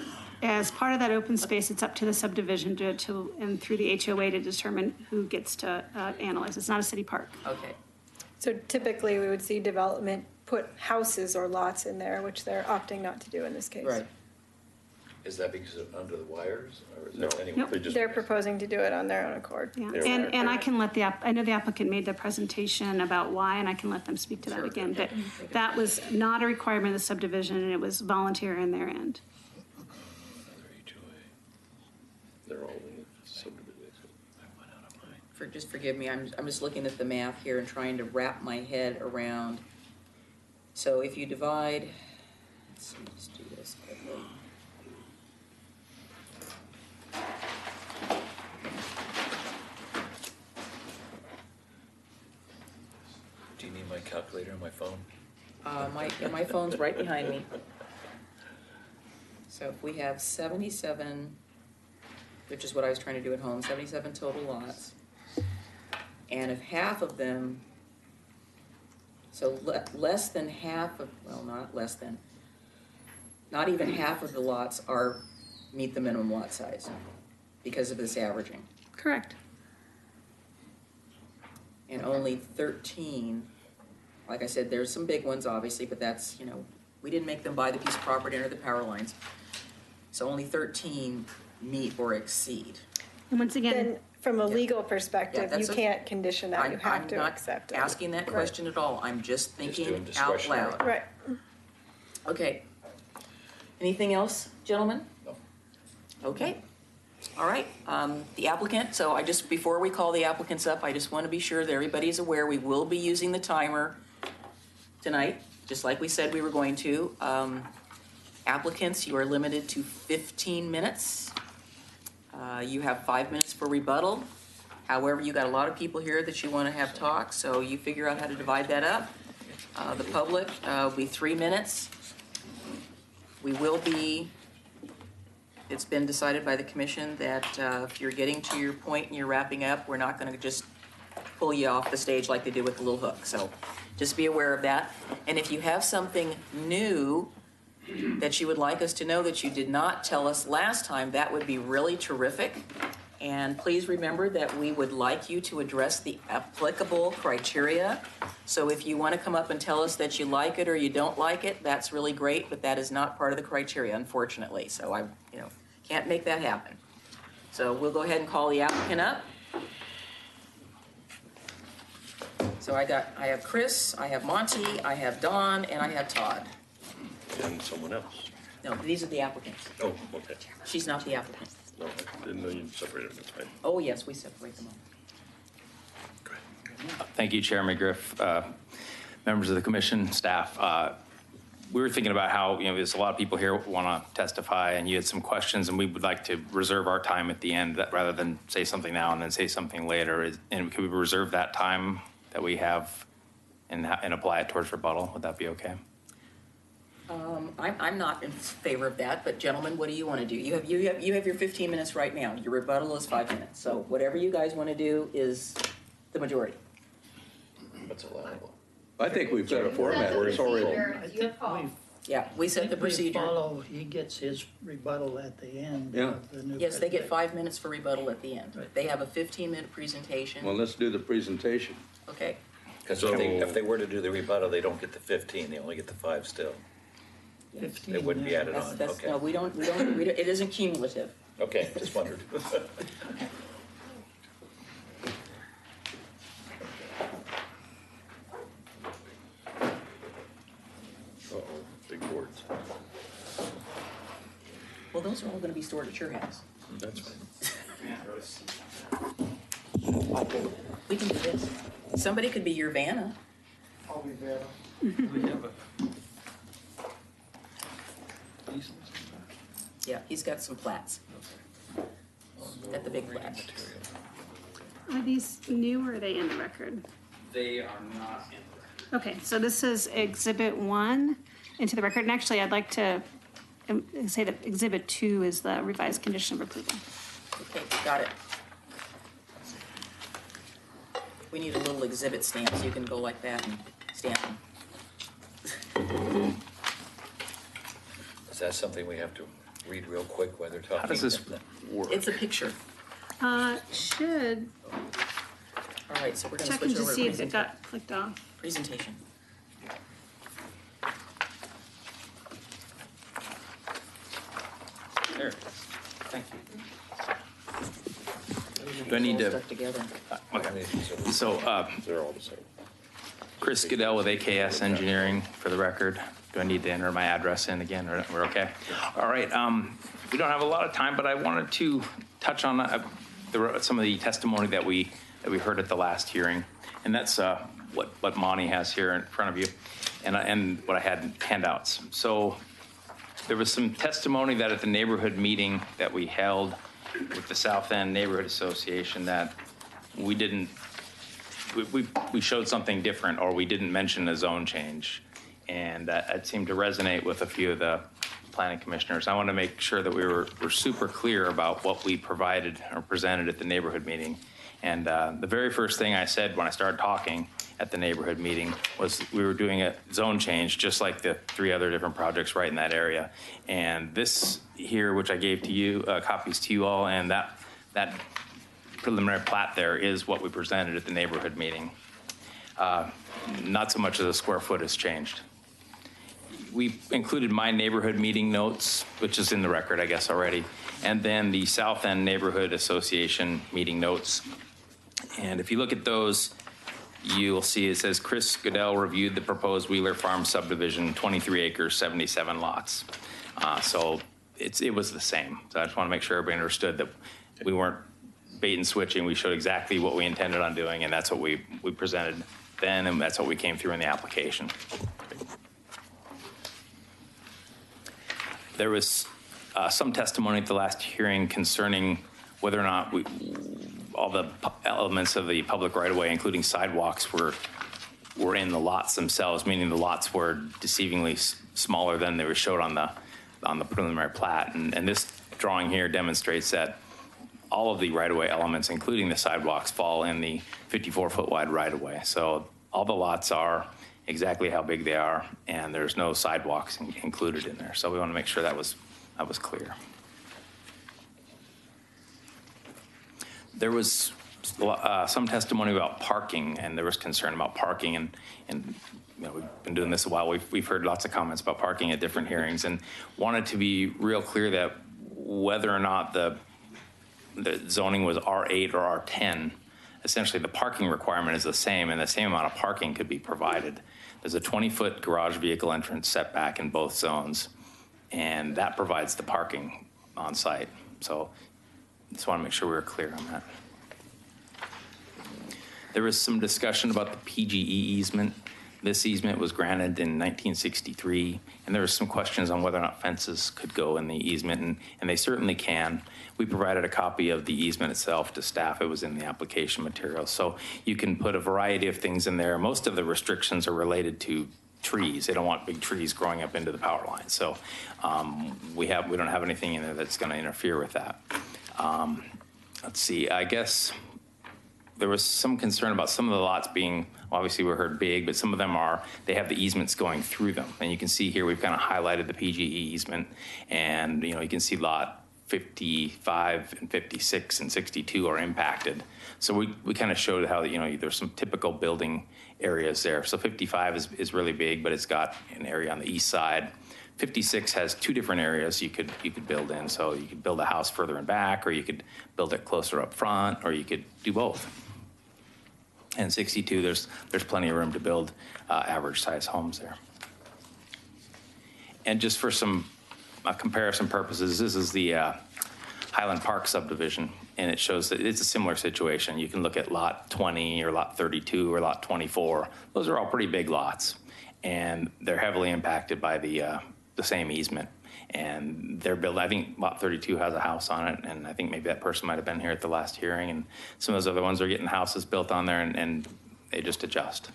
[SPEAKER 7] of that open space, it's up to the subdivision and through the HOA to determine who gets to analyze. It's not a city park.
[SPEAKER 2] Okay.
[SPEAKER 6] So typically, we would see development put houses or lots in there, which they're opting not to do in this case.
[SPEAKER 2] Right.
[SPEAKER 1] Is that because of under the wires, or is
[SPEAKER 3] No.
[SPEAKER 1] that anyway?
[SPEAKER 7] Nope.
[SPEAKER 3] They just-
[SPEAKER 6] They're proposing to do it on their own accord.
[SPEAKER 7] Yeah,
[SPEAKER 3] Yeah.
[SPEAKER 7] and I can let I know the applicant made the presentation about why, and I can let them speak to that again, but that was not a requirement of the subdivision, and it was voluntary on their end.
[SPEAKER 3] They're all in subdivisions.
[SPEAKER 2] Just forgive me, I'm just looking at the math here and trying to wrap my head around. So if you divide, let's see, let's do this quickly.
[SPEAKER 1] Do you need my calculator on my phone?
[SPEAKER 2] My phone's right behind me. So if we have 77, which is what I was trying to do at home, 77 total lots. And if half of them, so less than half of, well, not less than, not even half of the lots meet the minimum lot size because of this averaging.
[SPEAKER 7] Correct.
[SPEAKER 2] And only 13, like I said, there's some big ones, obviously, but that's, we didn't make them buy the piece of property under the power lines. So only 13 meet or exceed.
[SPEAKER 7] And once again,
[SPEAKER 6] Then, from a legal
[SPEAKER 2] Yeah,
[SPEAKER 6] perspective, you
[SPEAKER 2] that's a-
[SPEAKER 6] can't condition that, you have to accept it.
[SPEAKER 2] I'm not asking that question at all, I'm just
[SPEAKER 1] doing
[SPEAKER 2] thinking out
[SPEAKER 1] discretionary.
[SPEAKER 2] loud.
[SPEAKER 6] Right.
[SPEAKER 2] Okay. Anything else, gentlemen?
[SPEAKER 1] No.
[SPEAKER 2] Okay. All right, the applicant, so before we call the applicants up, I just want to be sure that everybody's aware, we will be using the timer tonight, just like we said we were going to. Applicants, you are limited to 15 minutes. You have 5 minutes for rebuttal. However, you got a lot of people here that you want to have talk, so you figure out how to divide that up. The public will be 3 minutes. It's been decided by the commission that if you're getting to your point and you're wrapping up, we're not going to just pull you off the stage like they did with the little hook. So just be aware of that. And if you have something new that you would like us to know that you did not tell us last time, that would be really terrific. And please remember that we would like you to address the applicable criteria. So if you want to come up and tell us that you like it or you don't like it, that's really great, but that is not part of the criteria, unfortunately. So I, can't make that happen. So we'll go ahead and call the applicant up. So I have Chris, I have Monty, I have Don, and I have Todd.
[SPEAKER 3] And someone else.
[SPEAKER 2] No, these are the applicants.
[SPEAKER 3] Oh, okay.
[SPEAKER 2] She's not the applicant.
[SPEAKER 3] No, I didn't know you separated them, that's fine.
[SPEAKER 2] Oh, yes, we separate them all.
[SPEAKER 3] Go ahead.
[SPEAKER 9] Thank you, Chair McGriff, members of the commission, staff. We were thinking about how, there's a lot of people here who want to testify, and you had some questions, and we would like to reserve our time at the end rather than say something now and then say something later. And could we reserve that time that we have and apply it towards rebuttal? Would that be okay?
[SPEAKER 2] I'm not in favor of that, but gentlemen, what do you want to do? You have your 15 minutes right now. Your rebuttal is 5 minutes. So whatever you guys want to do is the majority.
[SPEAKER 1] What's allowable?
[SPEAKER 8] I think we've got a format that's already.
[SPEAKER 5] It's your call.
[SPEAKER 2] Yeah, we set the
[SPEAKER 10] I think we
[SPEAKER 2] procedure.
[SPEAKER 10] follow, he gets his rebuttal at the end
[SPEAKER 8] Yeah.
[SPEAKER 10] of the new.
[SPEAKER 2] Yes, they get
[SPEAKER 10] presentation.
[SPEAKER 2] 5 minutes for rebuttal at the end.
[SPEAKER 10] Right.
[SPEAKER 2] They have a 15-minute presentation.
[SPEAKER 8] Well, let's do the presentation.
[SPEAKER 2] Okay,
[SPEAKER 1] Because
[SPEAKER 3] So-
[SPEAKER 1] if they were to do the rebuttal, they don't get the 15, they only get the 5 still.
[SPEAKER 10] 15
[SPEAKER 1] They wouldn't be added
[SPEAKER 10] minutes.
[SPEAKER 1] on,
[SPEAKER 2] that's,
[SPEAKER 1] okay.
[SPEAKER 2] no, we don't, it isn't cumulative.
[SPEAKER 1] Okay, just wondered.
[SPEAKER 3] Uh-oh, big boards.
[SPEAKER 2] Well, those are all gonna be stored at your house.
[SPEAKER 3] That's fine.
[SPEAKER 2] We can do this. Somebody could be your Vanna.
[SPEAKER 4] we have a decent.
[SPEAKER 2] Yeah, he's got some plats. Got the big plats.
[SPEAKER 7] are these new or are they in the record?
[SPEAKER 9] They are not in the record.
[SPEAKER 7] Okay, so this is Exhibit 1 into the record, and actually, I'd like to say that Exhibit 2 is the revised condition of approval.
[SPEAKER 2] Okay, got it. We need a little exhibit stamp, so you can go like that and stamp them.
[SPEAKER 1] Is that something we have to read real quick while they're talking?
[SPEAKER 9] How does this work?
[SPEAKER 2] It's a picture.
[SPEAKER 7] Should,
[SPEAKER 2] All right, so we're gonna
[SPEAKER 7] Checking
[SPEAKER 2] switch
[SPEAKER 7] to
[SPEAKER 2] over
[SPEAKER 7] see
[SPEAKER 2] to
[SPEAKER 7] if it got clicked off.
[SPEAKER 2] presentation.
[SPEAKER 9] There it is. Thank you. Do I need
[SPEAKER 2] It's all
[SPEAKER 9] to-
[SPEAKER 2] Stuck together.
[SPEAKER 9] Okay. So,
[SPEAKER 3] They're all the same.
[SPEAKER 9] Chris Goodell with AKS Engineering, for the record. Do I need to enter my address in again, or we're okay? All right, we don't have a lot of time, but I wanted to touch on some of the testimony that we heard at the last hearing, and that's what Monty has here in front of you, and what I had in handouts. So there was some testimony that at the neighborhood meeting that we held with the South End Neighborhood Association that we didn't, we showed something different, or we didn't mention a zone change. And that seemed to resonate with a few of the planning commissioners. I want to make sure that we're super clear about what we provided or presented at the neighborhood meeting. And the very first thing I said when I started talking at the neighborhood meeting was we were doing a zone change, just like the 3 other different projects right in that area. And this here, which I gave to you, copies to you all, and that preliminary plat there is what we presented at the neighborhood meeting. Not so much as the square foot has changed. We included my neighborhood meeting notes, which is in the record, I guess, already, and then the South End Neighborhood Association meeting notes. And if you look at those, you'll see it says Chris Goodell reviewed the proposed Wheeler Farm subdivision, 23 acres, 77 lots. So it was the same. So I just want to make sure everybody understood that we weren't bait and switching. We showed exactly what we intended on doing, and that's what we presented then, and that's what we came through in the application. There was some testimony at the last hearing concerning whether or not all the elements of the public right-of-way, including sidewalks, were in the lots themselves, meaning the lots were deceivingly smaller than they were showed on the preliminary plat. And this drawing here demonstrates that all of the right-of-way elements, including the sidewalks, fall in the 54-foot wide right-of-way. So all the lots are exactly how big they are, and there's no sidewalks included in there. So we want to make sure that was clear. There was some testimony about parking, and there was concern about parking, and you know, we've been doing this a while. We've heard lots of comments about parking at different hearings, and wanted to be real clear that whether or not the zoning was R8 or R10, essentially the parking requirement is the same, and the same amount of parking could be provided. There's a 20-foot garage vehicle entrance setback in both zones, and that provides the parking on site. So just want to make sure we were clear on that. There was some discussion about the PGE easement. This easement was granted in 1963, and there were some questions on whether or not fences could go in the easement, and they certainly can. We provided a copy of the easement itself to staff. It was in the application material. So you can put a variety of things in there. Most of the restrictions are related to trees. They don't want big trees growing up into the power line. So we don't have anything in there that's going to interfere with that. Let's see, I guess there was some concern about some of the lots being, obviously we heard big, but some of them they have the easements going through them. And you can see here, we've kind of highlighted the PGE easement, and you can see lot 55 and 56 and 62 are impacted. So we kind of showed how, there's some typical building areas there. So 55 is really big, but it's got an area on the east side. 56 has 2 different areas you could build in. So you could build a house further and back, or you could build it closer up front, or you could do both. And 62, there's plenty of room to build average size homes there. And just for some comparison purposes, this is the Highland Park subdivision, and it shows that it's a similar situation. You can look at lot 20 or lot 32 or lot 24. Those are all pretty big lots, and they're heavily impacted by the same easement. And they're built, I think lot 32 has a house on it, and I think maybe that person might have been here at the last hearing, and some of those other ones are getting houses built on there, and they just adjust.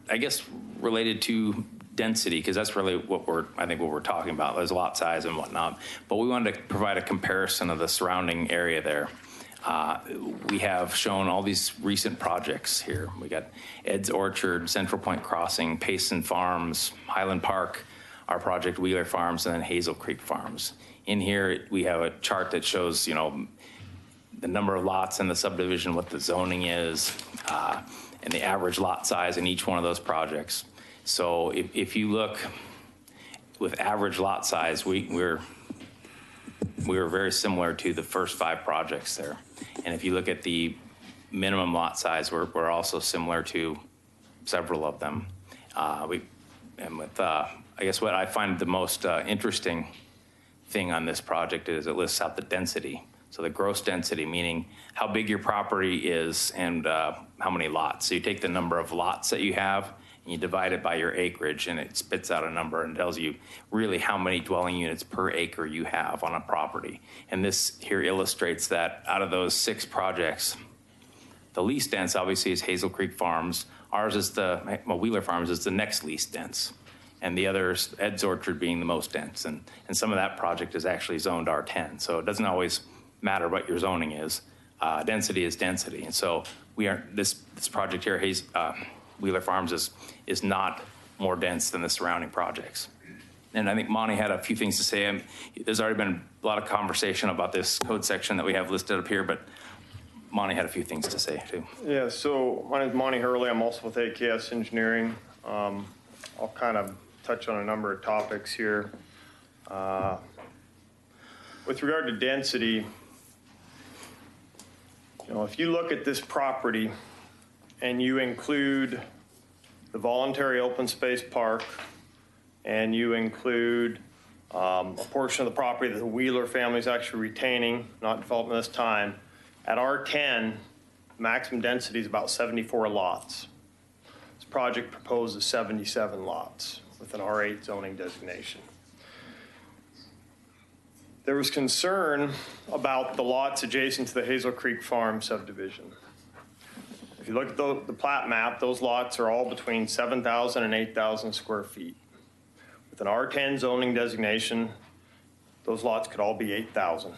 [SPEAKER 9] I guess related to density, because that's really what we're talking about. There's lot size and whatnot, but we wanted to provide a comparison of the surrounding area there. We have shown all these recent projects here. We got Ed's Orchard, Central Point Crossing, Payson Farms, Highland Park, our project Wheeler Farms, and then Hazel Creek Farms. In here, we have a chart that shows, the number of lots in the subdivision, what the zoning is, and the average lot size in each one of those projects. So if you look with average lot size, we're very similar to the first 5 projects there. And if you look at the minimum lot size, we're also similar to several of them. I guess what I find the most interesting thing on this project is it lists out the density. So the gross density, meaning how big your property is and how many lots. So you take the number of lots that you have and you divide it by your acreage, and it spits out a number and tells you really how many dwelling units per acre you have on a property. And this here illustrates that out of those 6 projects, the least dense obviously is Hazel Creek Farms. Ours is Wheeler Farms is the next least dense. And the others, Ed's Orchard being the most dense. And some of that project is actually zoned R10. So it doesn't always matter what your zoning is. Density is density. And so this project here, Wheeler Farms, is not more dense than the surrounding projects. And I think Monty had a few things to say. There's already been a lot of conversation about this code section that we have listed up here, but Monty had a few things to say too.
[SPEAKER 11] Yeah, so my name is Monty Hurley. I'm also with AKS Engineering. I'll kind of touch on a number of topics here. With regard to density, if you look at this property and you include the voluntary open space park and you include a portion of the property that the Wheeler family is actually retaining, not developing this time, at R10, maximum density is about 74 lots. This project proposes 77 lots with an R8 zoning designation. There was concern about the lots adjacent to the Hazel Creek Farm subdivision. If you look at the plat map, those lots are all between 7,000 and 8,000 square feet. With an R10 zoning designation, those lots could all be 8,000,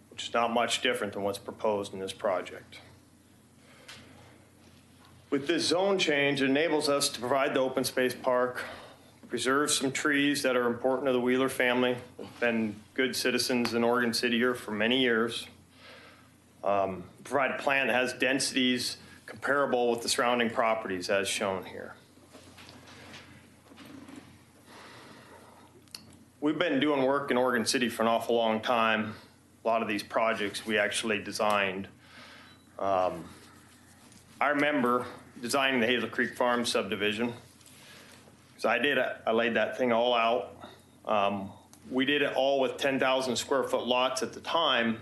[SPEAKER 11] which is not much different than what's proposed in this project. With this zone change, it enables us to provide the open space park, preserve some trees that are important to the Wheeler family, have been good citizens in Oregon City here for many years, provide a plan that has densities comparable with the surrounding properties as shown here. We've been doing work in Oregon City for an awful long time. A lot of these projects we actually designed. I remember designing the Hazel Creek Farm subdivision. So I laid that thing all out. We did it all with 10,000 square foot lots at the time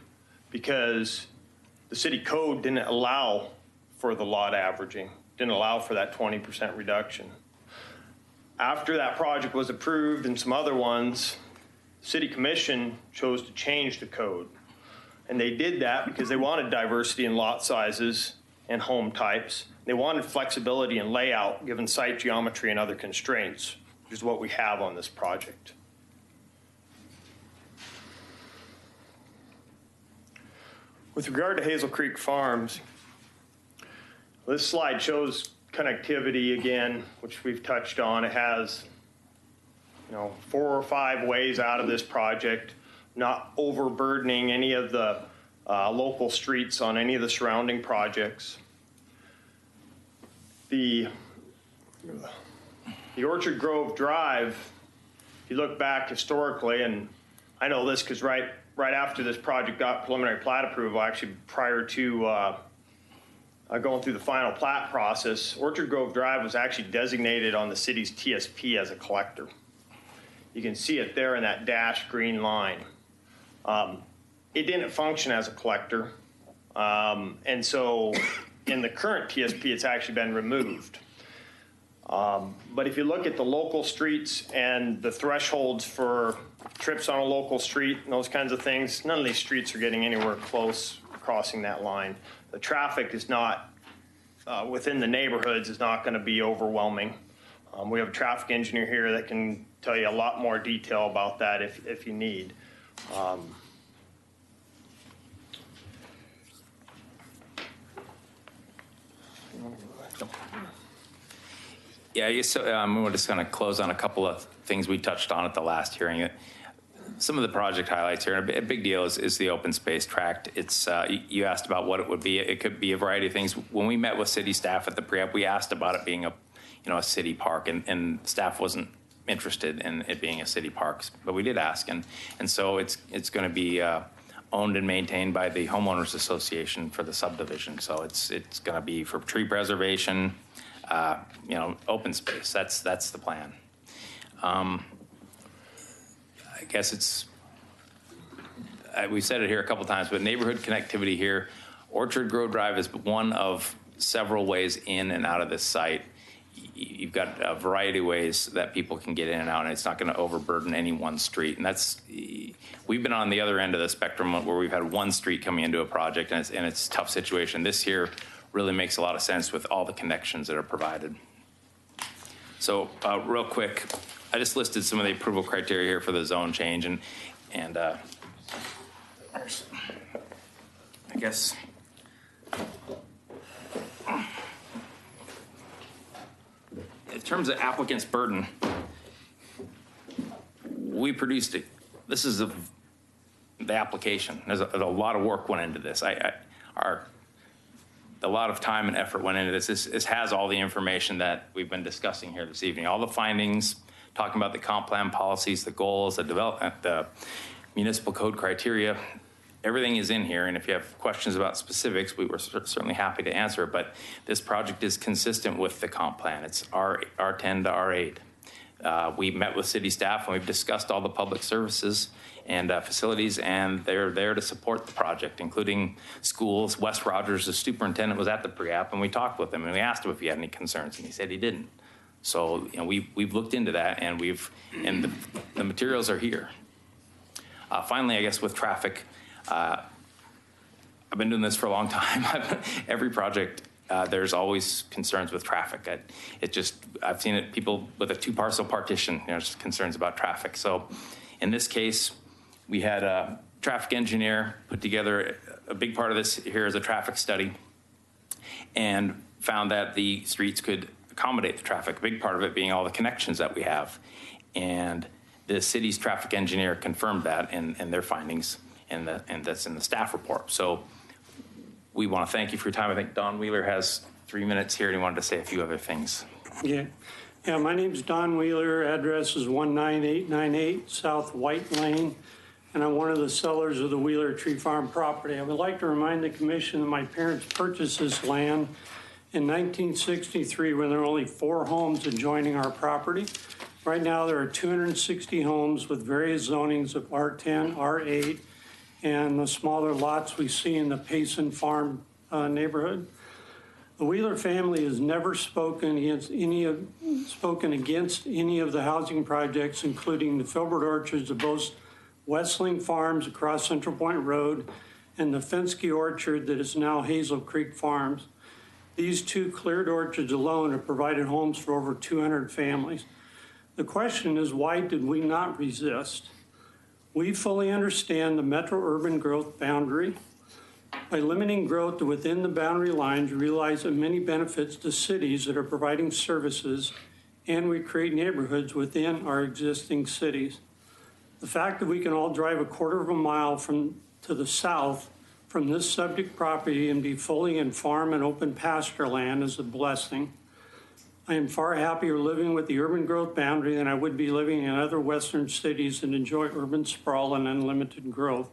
[SPEAKER 11] because the city code didn't allow for the lot averaging, didn't allow for that 20% reduction. After that project was approved and some other ones, City Commission chose to change the code. And they did that because they wanted diversity in lot sizes and home types. They wanted flexibility in layout given site geometry and other constraints, which is what we have on this project. With regard to Hazel Creek Farms, this slide shows connectivity again, which we've touched on. It has 4 or 5 ways out of this project, not overburdening any of the local streets on any of the surrounding projects. The Orchard Grove Drive, if you look back historically, and I know this because right after this project got preliminary plat approval, actually prior to going through the final plat process, Orchard Grove Drive was actually designated on the city's TSP as a collector. You can see it there in that dashed green line. It didn't function as a collector, and so in the current TSP, it's actually been removed. But if you look at the local streets and the thresholds for trips on a local street and those kinds of things, none of these streets are getting anywhere close crossing that line. The traffic is not, within the neighborhoods, is not going to be overwhelming. We have a traffic engineer here that can tell you a lot more detail about that if you need.
[SPEAKER 9] Yeah, I guess we're just going to close on a couple of things we touched on at the last hearing. some of the project highlights here, a big deal is the open space tract. It's, you asked about what it would be. It could be a variety of things. When we met with city staff at the pre-app, we asked about it being a city park, and staff wasn't interested in it being a city park, but we did ask, and so it's going to be owned and maintained by the homeowners association for the subdivision. So it's going to be for tree preservation, open space. That's the plan. I guess we said it here a couple times, but neighborhood connectivity here, Orchard Grove Drive is one of several ways in and out of this site. You've got a variety of ways that people can get in and out, and it's not going to overburden any one street. And we've been on the other end of the spectrum where we've had one street coming into a project, and it's a tough situation. This here really makes a lot of sense with all the connections that are provided. So real quick, I just listed some of the approval criteria here for the zone change, and I guess in terms of applicant's burden, we produced it. This is the application. There's a lot of work went into this. A lot of time and effort went into this. This has all the information that we've been discussing here this evening. All the findings, talking about the comp plan policies, the goals, the municipal code criteria. Everything is in here, and if you have questions about specifics, we were certainly happy to answer. But this project is consistent with the comp plan. It's R10 to R8. We met with city staff, and we've discussed all the public services and facilities, and they're there to support the project, including schools. Wes Rogers, the superintendent, was at the pre-app, and we talked with him, and we asked him if he had any concerns, and he said he didn't. So we've looked into that, and the materials are here. Finally, I guess with traffic, I've been doing this for a long time. Every project, there's always concerns with traffic. I've seen it, people with a 2-parcel partition, there's concerns about traffic. So in this case, we had a traffic engineer put together a big part of this here is a traffic study, and found that the streets could accommodate the traffic, a big part of it being all the connections that we have. And the city's traffic engineer confirmed that in their findings, and that's in the staff report. So we want to thank you for your time. I think Don Wheeler has 3 minutes here, and he wanted to say a few other things.
[SPEAKER 12] Yeah, my name's Don Wheeler. Address is 19898 South White Lane, and I'm one of the sellers of the Wheeler Tree Farm property. I would like to remind the commission that my parents purchased this land in 1963 when there were only 4 homes adjoining our property. Right now, there are 260 homes with various zonings of R10, R8, and the smaller lots we see in the Payson Farm neighborhood. The Wheeler family has never spoken against any of the housing projects, including the Filbert Orchards of both Westling Farms across Central Point Road and the Fensky Orchard that is now Hazel Creek Farms. These 2 cleared orchards alone have provided homes for over 200 families. The question is, why did we not resist? We fully understand the metro-urban growth boundary. By limiting growth to within the boundary lines, we realize that many benefits to cities that are providing services, and we create neighborhoods within our existing cities. The fact that we can all drive a quarter of a mile to the south from this subject property and be fully in farm and open pasture land is a blessing. I am far happier living with the urban growth boundary than I would be living in other western cities that enjoy urban sprawl and unlimited growth.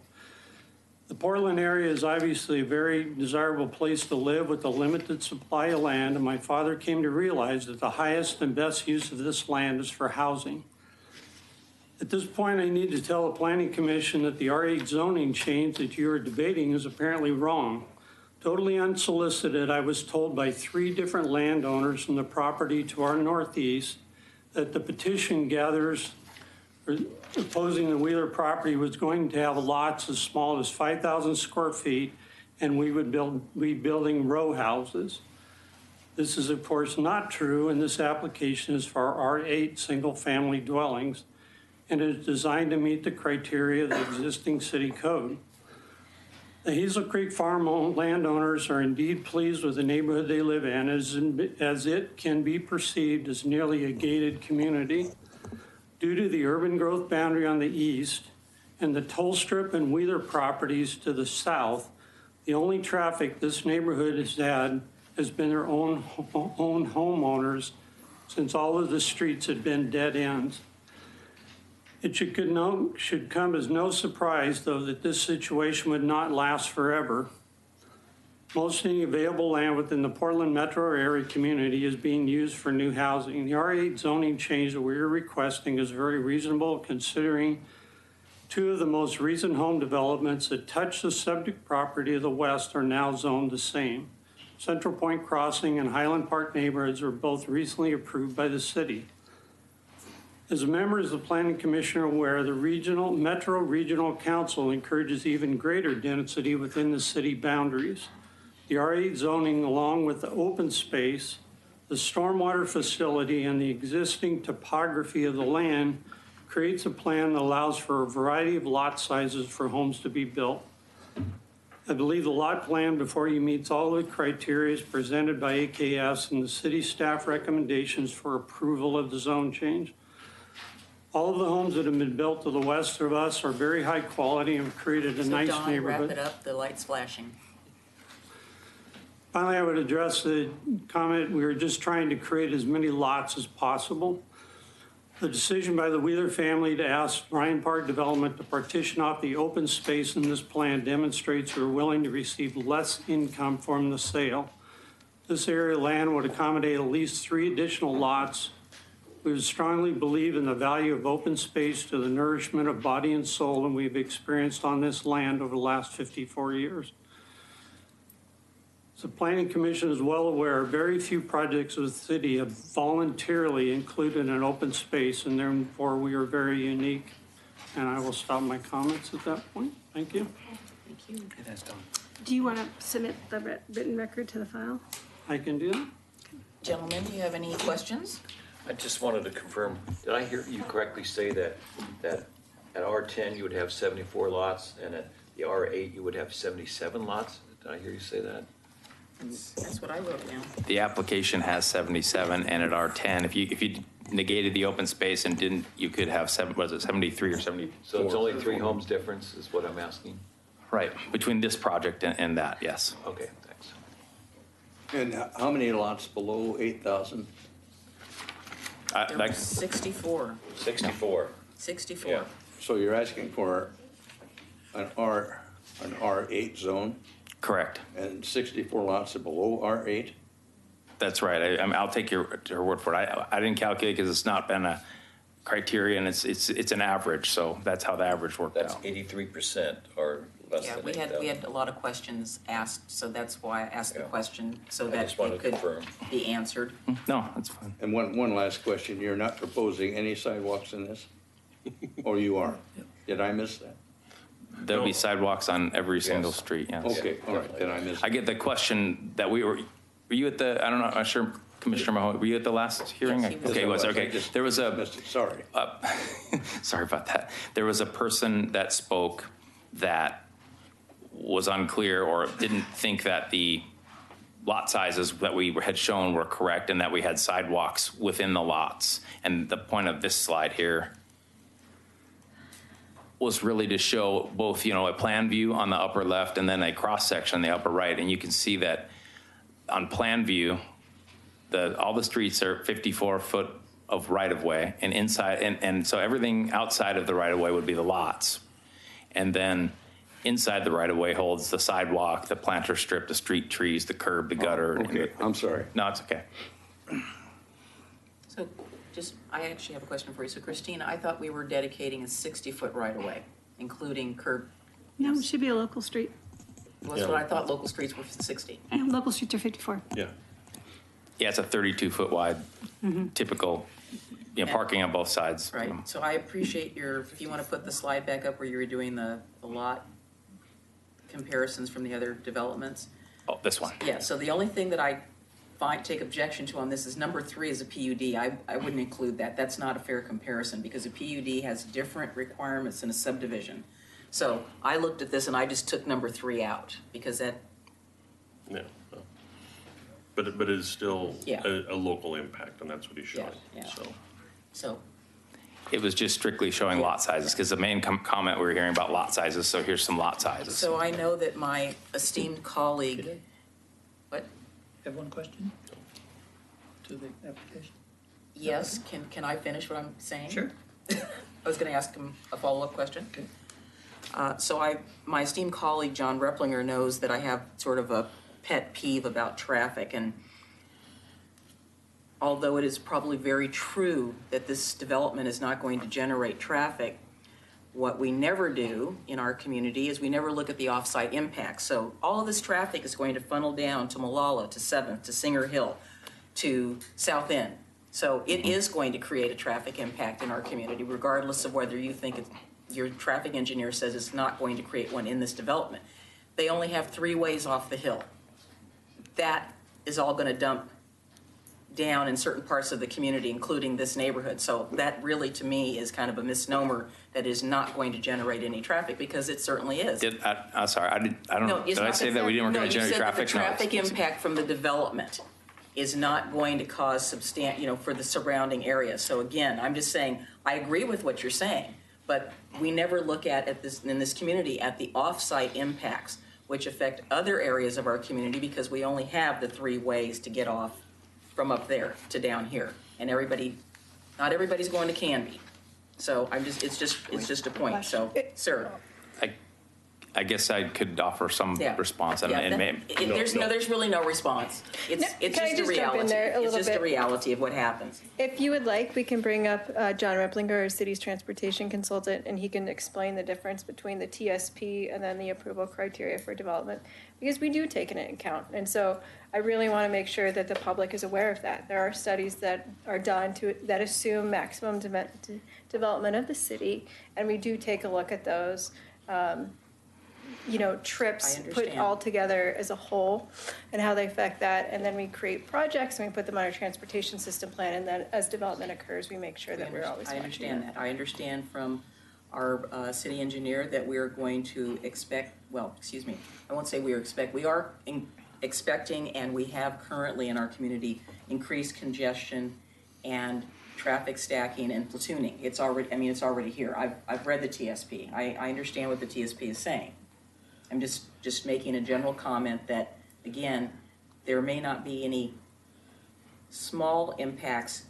[SPEAKER 12] The Portland area is obviously a very desirable place to live with a limited supply of land, and my father came to realize that the highest and best use of this land is for housing. At this point, I need to tell the Planning Commission that the R8 zoning change that you are debating is apparently wrong. Totally unsolicited, I was told by 3 different landowners from the property to our northeast that the petition gatherers opposing the Wheeler property was going to have lots as small as 5,000 square feet, and we would be building row houses. This is, of course, not true, and this application is for R8 single-family dwellings, and it is designed to meet the criteria of the existing city code. The Hazel Creek Farm landowners are indeed pleased with the neighborhood they live in, as it can be perceived as nearly a gated community. Due to the urban growth boundary on the east and the Toll Strip and Wheeler properties to the south, the only traffic this neighborhood has had has been their own homeowners since all of the streets had been dead ends. It should come as no surprise, though, that this situation would not last forever. Most of the available land within the Portland metro area community is being used for new housing. The R8 zoning change that we are requesting is very reasonable, considering two of the most recent home developments that touch the subject property of the west are now zoned the same. Central Point Crossing and Highland Park neighborhoods were both recently approved by the city. As members of the Planning Commission are aware, the Metro Regional Council encourages even greater density within the city boundaries. The R8 zoning, along with the open space, the stormwater facility, and the existing topography of the land, creates a plan that allows for a variety of lot sizes for homes to be built. I believe the lot plan before you meets all the criteria presented by AKS and the city staff recommendations for approval of the zone change. All of the homes that have been built to the west of us are very high quality and have created a nice
[SPEAKER 2] So Don,
[SPEAKER 12] neighborhood.
[SPEAKER 2] wrap it up, the light's flashing.
[SPEAKER 12] Finally, I would address the comment, we were just trying to create as many lots as possible. The decision by the Wheeler family to ask Ryan Park Development to partition off the open space in this plan demonstrates we're willing to receive less income from the sale. This area of land would accommodate at least 3 additional lots. We strongly believe in the value of open space to the nourishment of body and soul, and we've experienced on this land over the last 54 years. The Planning Commission is well aware very few projects of the city have voluntarily included an open space, and therefore we are very unique. And I will stop my comments at that point. Thank you.
[SPEAKER 2] Thank you.
[SPEAKER 7] Do you want to submit the written record to the file?
[SPEAKER 12] I can do that.
[SPEAKER 2] Gentlemen, do you have any questions?
[SPEAKER 1] I just wanted to confirm, did I hear you correctly say that at R10 you would have 74 lots and at the R8 you would have 77 lots? Did I hear you say that?
[SPEAKER 2] That's what I wrote down.
[SPEAKER 9] The application has 77, and at R10, if you negated the open space and didn't, you could have 73 or 74?
[SPEAKER 1] So it's only 3 homes difference is what I'm asking?
[SPEAKER 9] Right, between this project and that, yes.
[SPEAKER 1] Okay, thanks.
[SPEAKER 8] And how many lots below 8,000?
[SPEAKER 2] There were 64.
[SPEAKER 1] 64.
[SPEAKER 2] 64.
[SPEAKER 1] Yeah.
[SPEAKER 8] So you're asking for an R8 zone
[SPEAKER 9] Correct.
[SPEAKER 8] and 64 lots are below R8?
[SPEAKER 9] That's right. I'll take your word for it. I didn't calculate because it's not been a criteria, and it's an average, so that's how the average worked
[SPEAKER 1] That's
[SPEAKER 9] out.
[SPEAKER 1] 83% or less
[SPEAKER 2] Yeah,
[SPEAKER 1] than
[SPEAKER 2] we
[SPEAKER 1] 8,000.
[SPEAKER 2] had a lot of questions asked, so that's why I asked the
[SPEAKER 1] Yeah.
[SPEAKER 2] question, so
[SPEAKER 1] I
[SPEAKER 2] that
[SPEAKER 1] just wanted
[SPEAKER 2] it
[SPEAKER 1] to
[SPEAKER 2] could
[SPEAKER 1] confirm.
[SPEAKER 2] be answered.
[SPEAKER 9] No, that's fine.
[SPEAKER 8] And one last question, you're not proposing any sidewalks in this? Or you are? Did I miss that?
[SPEAKER 9] There'll be sidewalks on every single
[SPEAKER 1] Yes.
[SPEAKER 9] street, yes.
[SPEAKER 8] Okay, all right, then I missed
[SPEAKER 9] I get the question that were you at the, I don't know, I'm not sure, Commissioner Mahoney, were you at the last hearing?
[SPEAKER 2] Yes, he was.
[SPEAKER 9] Okay, it was,
[SPEAKER 8] I
[SPEAKER 9] okay.
[SPEAKER 8] just
[SPEAKER 9] There was a,
[SPEAKER 8] missed it, sorry.
[SPEAKER 9] sorry about that. There was a person that spoke that was unclear or didn't think that the lot sizes that we had shown were correct and that we had sidewalks within the lots. And the point of this slide here was really to show both, a plan view on the upper left and then a cross section on the upper right. And you can see that on plan view, all the streets are 54 foot of right of way, and inside, and so everything outside of the right of way would be the lots. And then inside the right of way holds the sidewalk, the planter strip, the street trees, the curb, the gutter.
[SPEAKER 8] Okay, I'm sorry.
[SPEAKER 9] No, it's okay.
[SPEAKER 2] So I actually have a question for you. So Christina, I thought we were dedicating a 60-foot right-of-way, including curb.
[SPEAKER 7] No, it should be a local street.
[SPEAKER 2] That's what I thought, local streets were 60.
[SPEAKER 7] And local streets are 54.
[SPEAKER 3] Yeah.
[SPEAKER 9] Yeah, it's a 32-foot wide, typical, parking on both sides.
[SPEAKER 2] Right, so I appreciate if you want to put the slide back up where you were doing the lot comparisons from the other developments.
[SPEAKER 9] Oh, this one.
[SPEAKER 2] Yeah, so the only thing that I take objection to on this is number 3 is a PUD. I wouldn't include that. That's not a fair comparison because a PUD has different requirements than a subdivision. So I looked at this and I just took number 3 out because that,
[SPEAKER 3] Yeah. But it is still
[SPEAKER 2] Yeah.
[SPEAKER 3] a local impact, and that's what he's showing.
[SPEAKER 2] Yeah.
[SPEAKER 3] So
[SPEAKER 2] so.
[SPEAKER 9] It was just strictly showing lot sizes, because the main comment we were hearing about lot sizes, so here's some lot sizes.
[SPEAKER 2] So I know that my esteemed colleague, what?
[SPEAKER 10] Have one question to the application?
[SPEAKER 2] Yes, can I finish what I'm saying?
[SPEAKER 10] Sure.
[SPEAKER 2] I was going to ask him a follow-up question.
[SPEAKER 10] Okay.
[SPEAKER 2] My esteemed colleague, John Replinger, knows that I have sort of a pet peeve about traffic, and although it is probably very true that this development is not going to generate traffic, what we never do in our community is we never look at the off-site impacts. So all of this traffic is going to funnel down to Malala, to 7th, to Singer Hill, to South End. So it is going to create a traffic impact in our community, regardless of whether you think your traffic engineer says it's not going to create one in this development. They only have 3 ways off the hill. That is all going to dump down in certain parts of the community, including this neighborhood. So that really, to me, is kind of a misnomer that is not going to generate any traffic, because it certainly is.
[SPEAKER 9] I'm sorry, I don't, did I say that we weren't going to generate traffic?
[SPEAKER 2] No, you said that the traffic impact from the development is not going to cause for the surrounding area. So again, I'm just saying, I agree with what you're saying, but we never look in this community at the off-site impacts, which affect other areas of our community, because we only have the 3 ways to get off from up there to down here. And not everybody's going to Canby. So it's just a point. So, sir.
[SPEAKER 9] I guess I could offer some response.
[SPEAKER 2] There's really no response. It's just a reality. It's just a reality of what happens.
[SPEAKER 6] If you would like, we can bring up John Replinger, our city's transportation consultant, and he can explain the difference between the TSP and then the approval criteria for development, because we do take it into account. And so I really want to make sure that the public is aware of that. There are studies that are done that assume maximum development of the city, and we do take a look at those. Trips put all together as a whole and how they affect that. And then we create projects and we put them on our transportation system plan. And then as development occurs, we make sure that we're always watching.
[SPEAKER 2] I understand that. I understand from our city engineer that we are going to expect, I won't say we are expecting, and we have currently in our community, increased congestion and traffic stacking and platooning. It's already here. I've read the TSP. I understand what the TSP is saying. I'm just making a general comment that, again, there may not be any small impacts,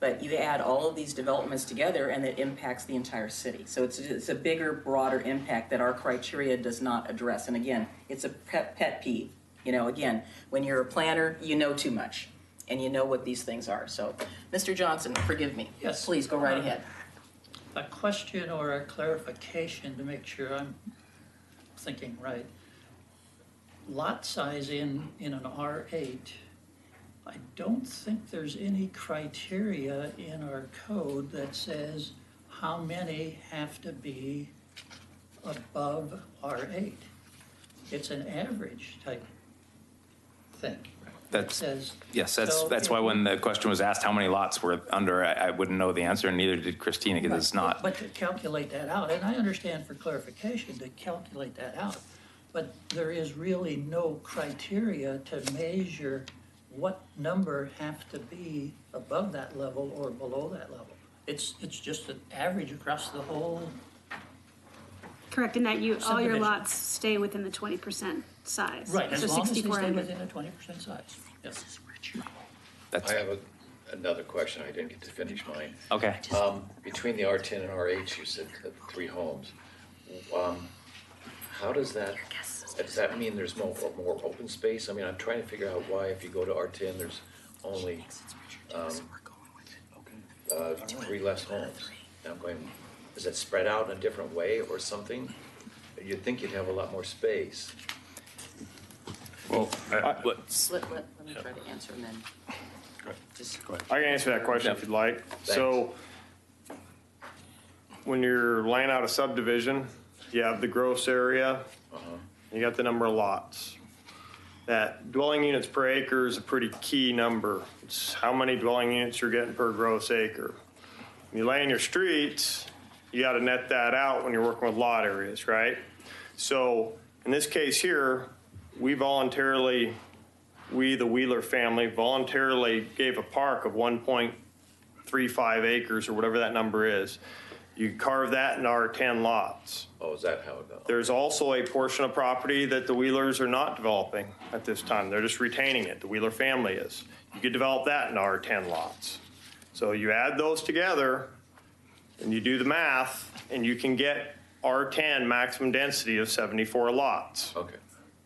[SPEAKER 2] but you add all of these developments together and it impacts the entire city. So it's a bigger, broader impact that our criteria does not address. And again, it's a pet peeve. Again, when you're a planner, you know too much and you know what these things are. So, Mr. Johnson, forgive me.
[SPEAKER 10] Yes.
[SPEAKER 2] Please go right ahead.
[SPEAKER 10] A question or a clarification to make sure I'm thinking right. Lot size in an R8, I don't think there's any criteria in our code that says how many have to be above R8. It's an average type thing. That's
[SPEAKER 9] why when the question was asked how many lots were under, I wouldn't know the answer, and neither did Christina, because it's not.
[SPEAKER 10] But to calculate that out, and I understand for clarification to calculate that out, but there is really no criteria to measure what number have to be above that level or below that level. It's just an average across the whole.
[SPEAKER 7] Correct, in that all your lots stay within the 20% size.
[SPEAKER 10] Right, as long as they stay
[SPEAKER 7] 6,400.
[SPEAKER 10] within a 20% size. Yes.
[SPEAKER 1] I have another question. I didn't get to finish mine.
[SPEAKER 9] Okay.
[SPEAKER 1] Between the R10 and R8, you said 3 homes. How does that mean there's more open space? I mean, I'm trying to figure out why, if you go to R10, there's only 3 less homes. Now I'm going, is it spread out in a different way or something? You'd think you'd have a lot more space.
[SPEAKER 3] Well,
[SPEAKER 2] Let me try to answer and then just go ahead.
[SPEAKER 11] I can answer that question if you'd like.
[SPEAKER 1] Thanks.
[SPEAKER 11] So when you're laying out a subdivision, you have the gross area, you got the number of lots. That dwelling units per acre is a pretty key number. It's how many dwelling units you're getting per gross acre. When you lay in your streets, you got to net that out when you're working with lot areas, right? So in this case here, we the Wheeler family, voluntarily gave a park of 1.3 .35 acres or whatever that number is. You carve that into R10 lots.
[SPEAKER 1] Oh, is that how it goes?
[SPEAKER 11] There's also a portion of property that the Wheelers are not developing at this time. They're just retaining it. The Wheeler family is. You could develop that into R10 lots. So you add those together and you do the math and you can get R10 maximum density of 74 lots.
[SPEAKER 1] Okay,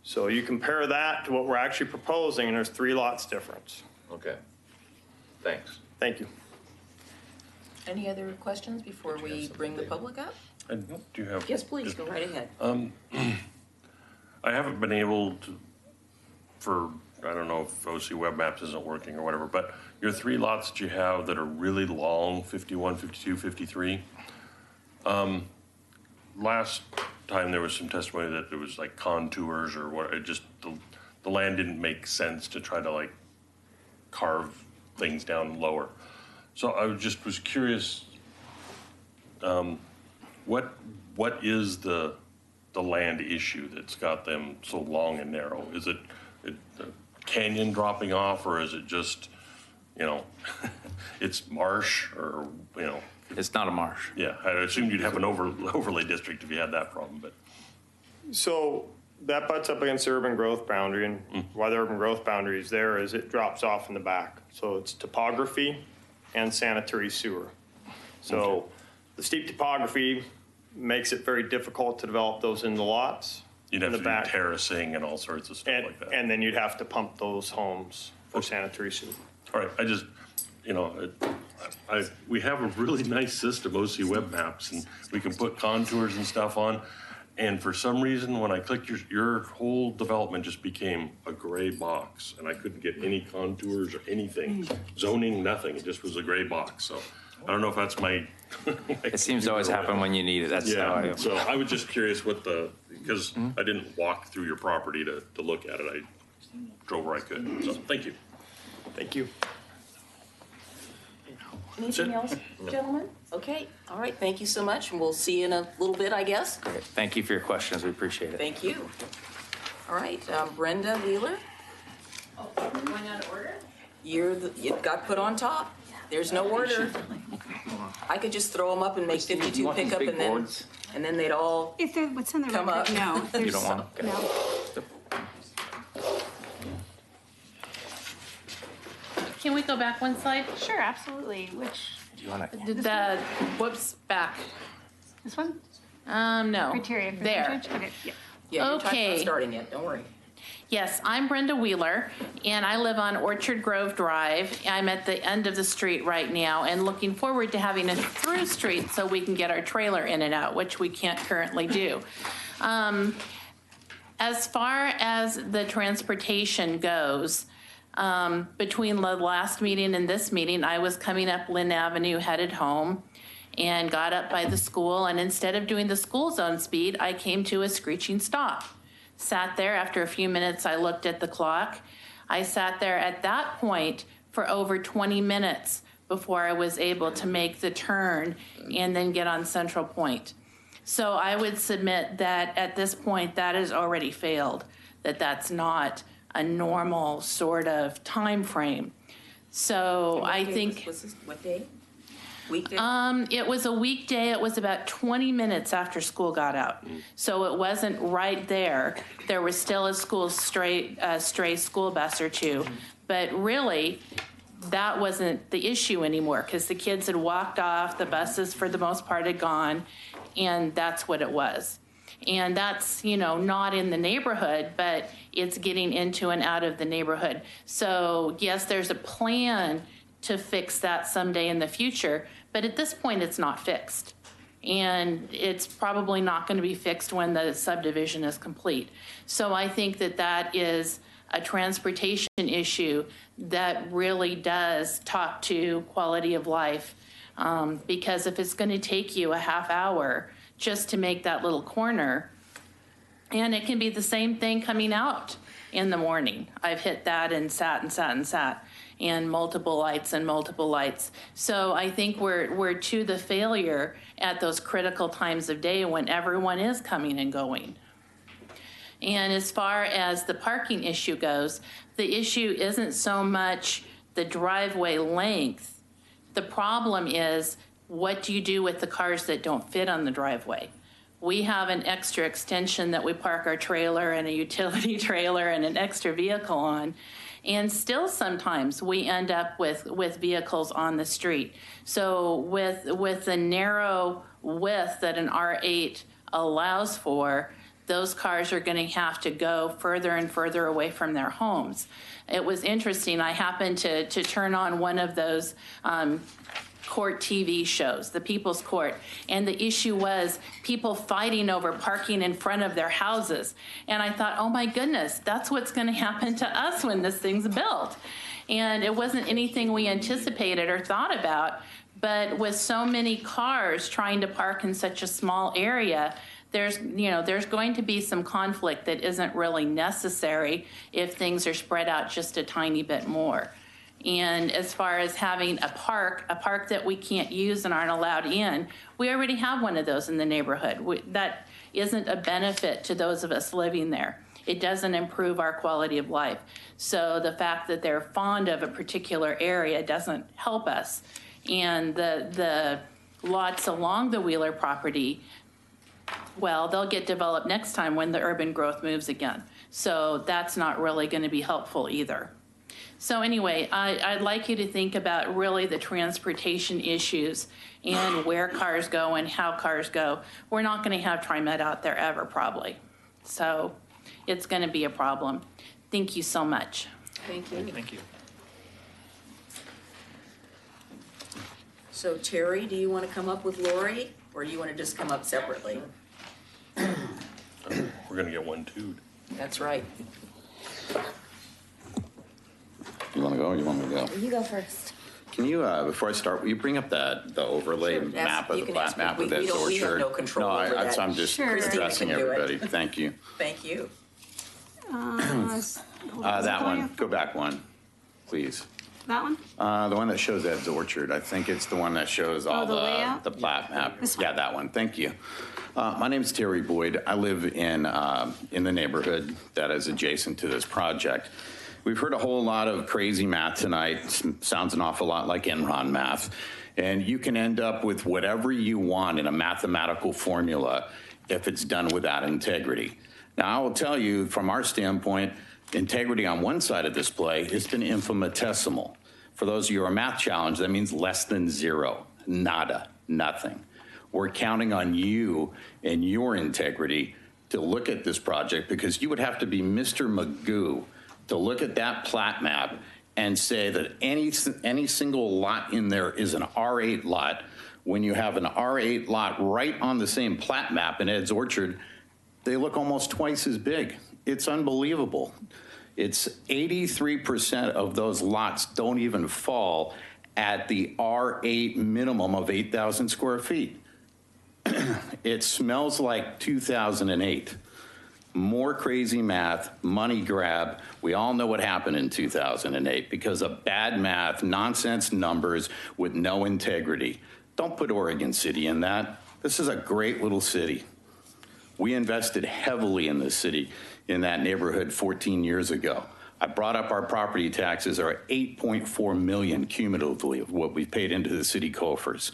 [SPEAKER 11] So you compare that to what we're actually proposing and there's 3 lots difference.
[SPEAKER 1] okay. Thanks.
[SPEAKER 11] Thank you.
[SPEAKER 2] Any other questions before we bring the public up?
[SPEAKER 3] And do you have?
[SPEAKER 2] Yes, please, go right ahead.
[SPEAKER 3] I haven't been able to, I don't know if OC Web Maps isn't working or whatever, but your 3 lots that you have that are really long, 51, 52, 53, last time there was some testimony that there was like contours or what, it just, the land didn't make sense to try to like carve things down lower. So I was curious, what is the land issue that's got them so long and narrow? Is it the canyon dropping off, or is it just, it's marsh, or,
[SPEAKER 9] It's not a marsh.
[SPEAKER 3] Yeah, I assumed you'd have an overlay district if you had that problem, but.
[SPEAKER 11] So that butts up against the urban growth boundary, and why the urban growth boundary is there is it drops off in the back. So it's topography and sanitary sewer. So the steep topography makes it very difficult to develop those in the lots.
[SPEAKER 3] You'd have to do terracing and all sorts of stuff like that.
[SPEAKER 11] And then you'd have to pump those homes for sanitary sewer.
[SPEAKER 3] All right, I just, we have a really nice system, OC Web Maps, and we can put contours and stuff on. And for some reason, when I clicked, your whole development just became a gray box, and I couldn't get any contours or anything, zoning, nothing. It just was a gray box. So I don't know if that's my.
[SPEAKER 9] It seems to always happen when you need it. That's how I.
[SPEAKER 3] So I was just curious because I didn't walk through your property to look at it. I drove where I could. So thank you.
[SPEAKER 11] Thank you.
[SPEAKER 2] Anything else, gentlemen? Okay, all right, thank you so much, and we'll see you in a little bit, I guess.
[SPEAKER 9] Great. Thank you for your questions. We appreciate it.
[SPEAKER 2] Thank you. All right, Brenda Wheeler,
[SPEAKER 5] Going out of order?
[SPEAKER 2] you got put on top. There's no order. I could just throw them up and make 52 pickup, and then they'd all,
[SPEAKER 7] If they're, what's on the
[SPEAKER 2] Come
[SPEAKER 7] record,
[SPEAKER 2] up.
[SPEAKER 7] no.
[SPEAKER 9] You
[SPEAKER 7] there's-
[SPEAKER 9] don't want them?
[SPEAKER 7] No.
[SPEAKER 13] Can we go back one slide?
[SPEAKER 7] Sure, absolutely. Which,
[SPEAKER 9] Do you want to?
[SPEAKER 13] The, whoops, back.
[SPEAKER 7] this one?
[SPEAKER 13] No.
[SPEAKER 7] Criteria for
[SPEAKER 13] There.
[SPEAKER 7] franchise? Okay, yeah.
[SPEAKER 2] yeah, your time's
[SPEAKER 13] Okay.
[SPEAKER 2] not starting yet, don't worry.
[SPEAKER 13] Yes, I'm Brenda Wheeler, and I live on Orchard Grove Drive. I'm at the end of the street right now and looking forward to having a through street so we can get our trailer in and out, which we can't currently do. As far as the transportation goes, between the last meeting and this meeting, I was coming up Lynn Avenue headed home and got up by the school, and instead of doing the school zone speed, I came to a screeching stop. Sat there. After a few minutes, I looked at the clock. I sat there at that point for over 20 minutes before I was able to make the turn and then get on Central Point. So I would submit that at this point, that has already failed, that that's not a normal sort of time frame. So I think
[SPEAKER 2] Was this, what day? Weekday?
[SPEAKER 13] it was a weekday. It was about 20 minutes after school got out. So it wasn't right there. There was still a stray school bus or two. But really, that wasn't the issue anymore because the kids had walked off, the buses for the most part had gone, and that's what it was. And that's, not in the neighborhood, but it's getting into and out of the neighborhood. So yes, there's a plan to fix that someday in the future, but at this point, it's not fixed. And it's probably not going to be fixed when the subdivision is complete. So I think that that is a transportation issue that really does talk to quality of life. Because if it's going to take you a half hour just to make that little corner, and it can be the same thing coming out in the morning. I've hit that and sat, and multiple lights. So I think we're to the failure at those critical times of day when everyone is coming and going. And as far as the parking issue goes, the issue isn't so much the driveway length. The problem is, what do you do with the cars that don't fit on the driveway? We have an extra extension that we park our trailer and a utility trailer and an extra vehicle on. And still sometimes we end up with vehicles on the street. So with the narrow width that an R8 allows for, those cars are going to have to go further and further away from their homes. It was interesting. I happened to turn on one of those court TV shows, the People's Court, and the issue was people fighting over parking in front of their houses. And I thought, oh my goodness, that's what's going to happen to us when this thing's built. And it wasn't anything we anticipated or thought about, but with so many cars trying to park in such a small area, there's going to be some conflict that isn't really necessary if things are spread out just a tiny bit more. And as far as having a park that we can't use and aren't allowed in, we already have one of those in the neighborhood. That isn't a benefit to those of us living there. It doesn't improve our quality of life. So the fact that they're fond of a particular area doesn't help us. And the lots along the Wheeler property, well, they'll get developed next time when the urban growth moves again. So that's not really going to be helpful either. So anyway, I'd like you to think about really the transportation issues and where cars go and how cars go. We're not going to have TriMet out there ever, probably. So it's going to be a problem. Thank you so much.
[SPEAKER 2] Thank you.
[SPEAKER 1] Thank you.
[SPEAKER 2] So Terry, do you want to come up with Lori, or do you want to just come up separately?
[SPEAKER 3] We're gonna get 1-2'd.
[SPEAKER 2] That's right.
[SPEAKER 14] You want to go or you want me to go?
[SPEAKER 15] You go first.
[SPEAKER 14] Can you, before I start, will you bring up the overlay
[SPEAKER 2] Sure.
[SPEAKER 14] map of
[SPEAKER 2] You
[SPEAKER 14] the
[SPEAKER 2] can ask
[SPEAKER 14] plat map
[SPEAKER 2] me.
[SPEAKER 14] of
[SPEAKER 2] We
[SPEAKER 14] this
[SPEAKER 2] don't- we have
[SPEAKER 14] orchard?
[SPEAKER 2] no control over
[SPEAKER 14] No,
[SPEAKER 2] that.
[SPEAKER 14] I'm just
[SPEAKER 7] Sure.
[SPEAKER 2] Christina
[SPEAKER 14] addressing
[SPEAKER 2] can do it.
[SPEAKER 14] everybody. Thank you.
[SPEAKER 2] Thank you.
[SPEAKER 14] That one, go back one, please.
[SPEAKER 7] That one?
[SPEAKER 14] The one that shows Ed's Orchard. I think it's the one that shows all
[SPEAKER 7] the layout?
[SPEAKER 14] the plat map.
[SPEAKER 7] This
[SPEAKER 14] Yeah, that one. Thank you. My name's Terry Boyd. I live in the neighborhood that is adjacent to this project. We've heard a whole lot of crazy math tonight. Sounds an awful lot like Enron math. And you can end up with whatever you want in a mathematical formula if it's done without integrity. Now, I will tell you, from our standpoint, integrity on one side of this play has been infinitesimal. For those of you who are math challenged, that means less than zero, nada, nothing. We're counting on you and your integrity to look at this project, because you would have to be Mr. Magoo to look at that plat map and say that any single lot in there is an R8 lot, when you have an R8 lot right on the same plat map in Ed's Orchard. They look almost twice as big. It's unbelievable. It's 83% of those lots don't even fall at the R8 minimum of 8,000 square feet. It smells like 2008. More crazy math, money grab. We all know what happened in 2008 because of bad math, nonsense numbers with no integrity. Don't put Oregon City in that. This is a great little city. We invested heavily in this city, in that neighborhood 14 years ago. I brought up our property taxes are 8.4 million cumulatively of what we've paid into the city coffers.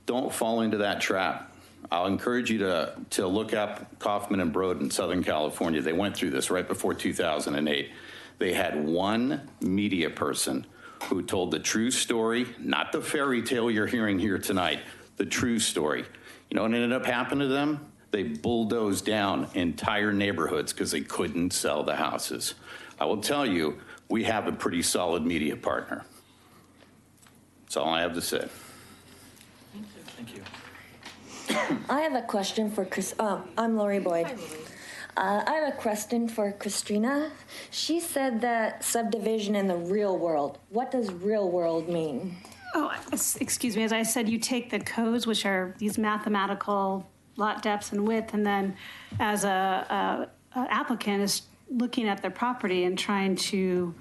[SPEAKER 14] Don't fall into that trap. I'll encourage you to look up Kaufman and Broad in Southern California. They went through this right before 2008. They had one media person who told the true story, not the fairy tale you're hearing here tonight, the true story. You know what ended up happening to them? They bulldozed down entire neighborhoods because they couldn't sell the houses. I will tell you, we have a pretty solid media partner. That's all I have to say.
[SPEAKER 1] Thank you.
[SPEAKER 15] I have a question for Chris. I'm Lori Boyd. I have a question for Christina. She said that subdivision in the real world. What does real world mean?
[SPEAKER 7] Oh, excuse me. As I said, you take the codes, which are these mathematical lot depths and width, and then as a applicant is looking at their property and trying to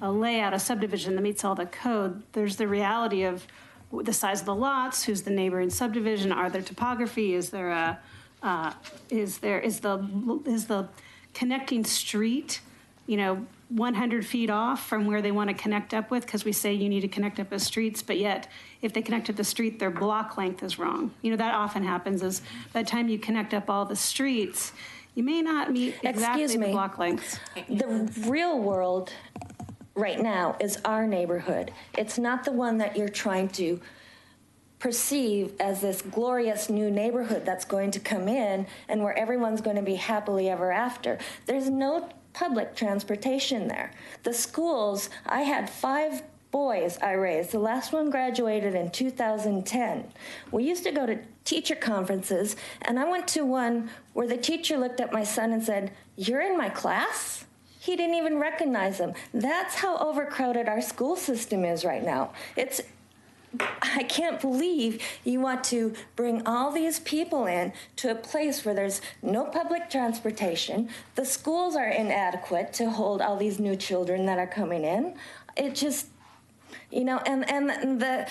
[SPEAKER 7] lay out a subdivision that meets all the code, there's the reality of the size of the lots, who's the neighboring subdivision, are there topography, is there is the connecting street, you know, 100 feet off from where they want to connect up with, because we say you need to connect up with streets, but yet if they connect up the street, their block length is wrong. You know, that often happens is by the time you connect up all the streets, you may not meet exactly
[SPEAKER 15] Excuse me.
[SPEAKER 7] the block lengths.
[SPEAKER 15] The real world right now is our neighborhood. It's not the one that you're trying to perceive as this glorious new neighborhood that's going to come in and where everyone's going to be happily ever after. There's no public transportation there. The schools, I had 5 boys I raised. The last one graduated in 2010. We used to go to teacher conferences, and I went to one where the teacher looked at my son and said, "You're in my class?" He didn't even recognize him. That's how overcrowded our school system is right now. I can't believe you want to bring all these people in to a place where there's no public transportation. The schools are inadequate to hold all these new children that are coming in. It just, you know, and the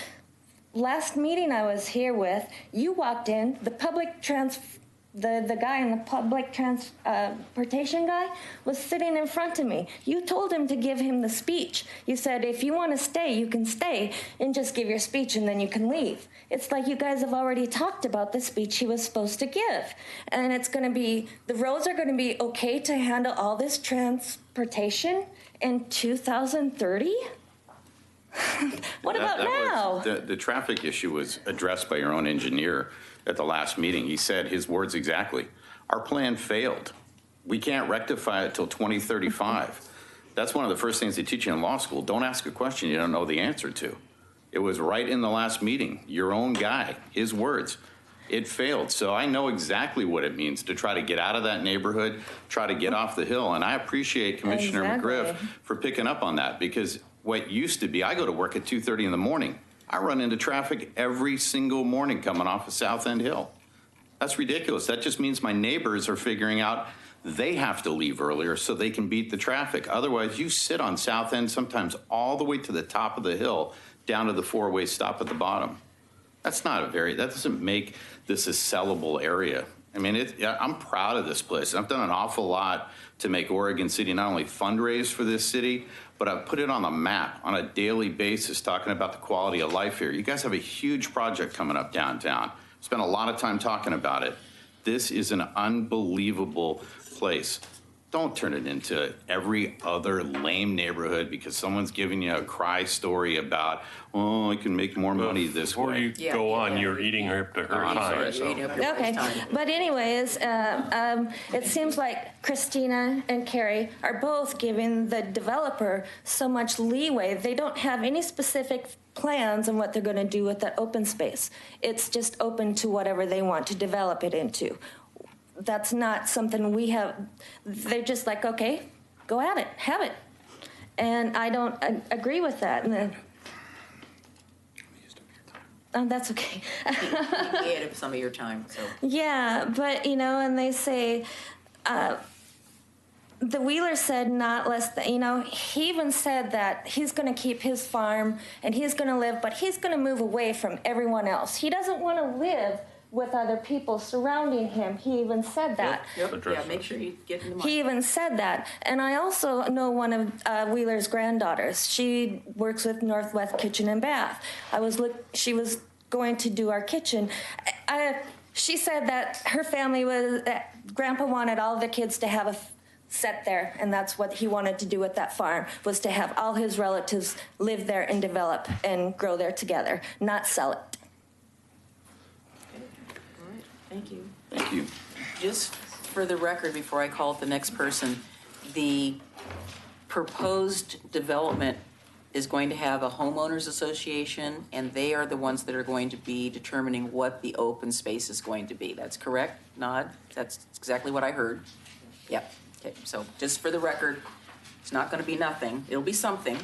[SPEAKER 15] last meeting I was here with, you walked in, the guy in the public transportation guy was sitting in front of me. You told him to give him the speech. You said, if you want to stay, you can stay and just give your speech and then you can leave. It's like you guys have already talked about the speech he was supposed to give. And it's going to be, the roads are going to be okay to handle all this transportation in 2030? What about now?
[SPEAKER 14] The traffic issue was addressed by your own engineer at the last meeting. He said his words exactly, our plan failed. We can't rectify it till 2035. That's one of the first things they teach you in law school. Don't ask a question you don't know the answer to. It was right in the last meeting. Your own guy, his words. It failed. So I know exactly what it means to try to get out of that neighborhood, try to get off the hill. And I appreciate Commissioner McGriff for picking up on that, because what used to be, I go to work at 2:30 in the morning. I run into traffic every single morning coming off of South End Hill. That's ridiculous. That just means my neighbors are figuring out they have to leave earlier so they can beat the traffic. Otherwise, you sit on South End sometimes all the way to the top of the hill, down to the 4-way stop at the bottom. That doesn't make this a sellable area. I mean, I'm proud of this place. I've done an awful lot to make Oregon City not only fundraise for this city, but I've put it on the map on a daily basis, talking about the quality of life here. You guys have a huge project coming up downtown. Spent a lot of time talking about it. This is an unbelievable place. Don't turn it into every other lame neighborhood because someone's giving you a cry story about, oh, I can make more money this way.
[SPEAKER 3] Before you go on, you're eating up to her time.
[SPEAKER 15] Okay, but anyways, it seems like Christina and Carrie are both giving the developer so much leeway. They don't have any specific plans on what they're going to do with that open space. It's just open to whatever they want to develop it into. That's not something we have. They're just like, okay, go at it, have it. And I don't agree with that. And then, that's okay.
[SPEAKER 2] You ate up some of your time, so.
[SPEAKER 15] Yeah, but, you know, and they say, the Wheeler said not less than, you know, he even said that he's going to keep his farm and he's going to live, but he's going to move away from everyone else. He doesn't want to live with other people surrounding him. He even said that.
[SPEAKER 2] Yep. Yeah, make sure you get in the mind.
[SPEAKER 15] He even said that. And I also know one of Wheeler's granddaughters. She works with Northwest Kitchen and Bath. She was going to do our kitchen. She said that her family Grandpa wanted all the kids to have a set there, and that's what he wanted to do with that farm, was to have all his relatives live there and develop and grow there together, not sell it.
[SPEAKER 2] Thank you.
[SPEAKER 14] Thank you.
[SPEAKER 2] Just for the record, before I call it the next person, the proposed development is going to have a homeowners association, and they are the ones that are going to be determining what the open space is going to be. That's correct? Nod? That's exactly what I heard. Yep. Okay. So just for the record, it's not going to be nothing. It'll be something.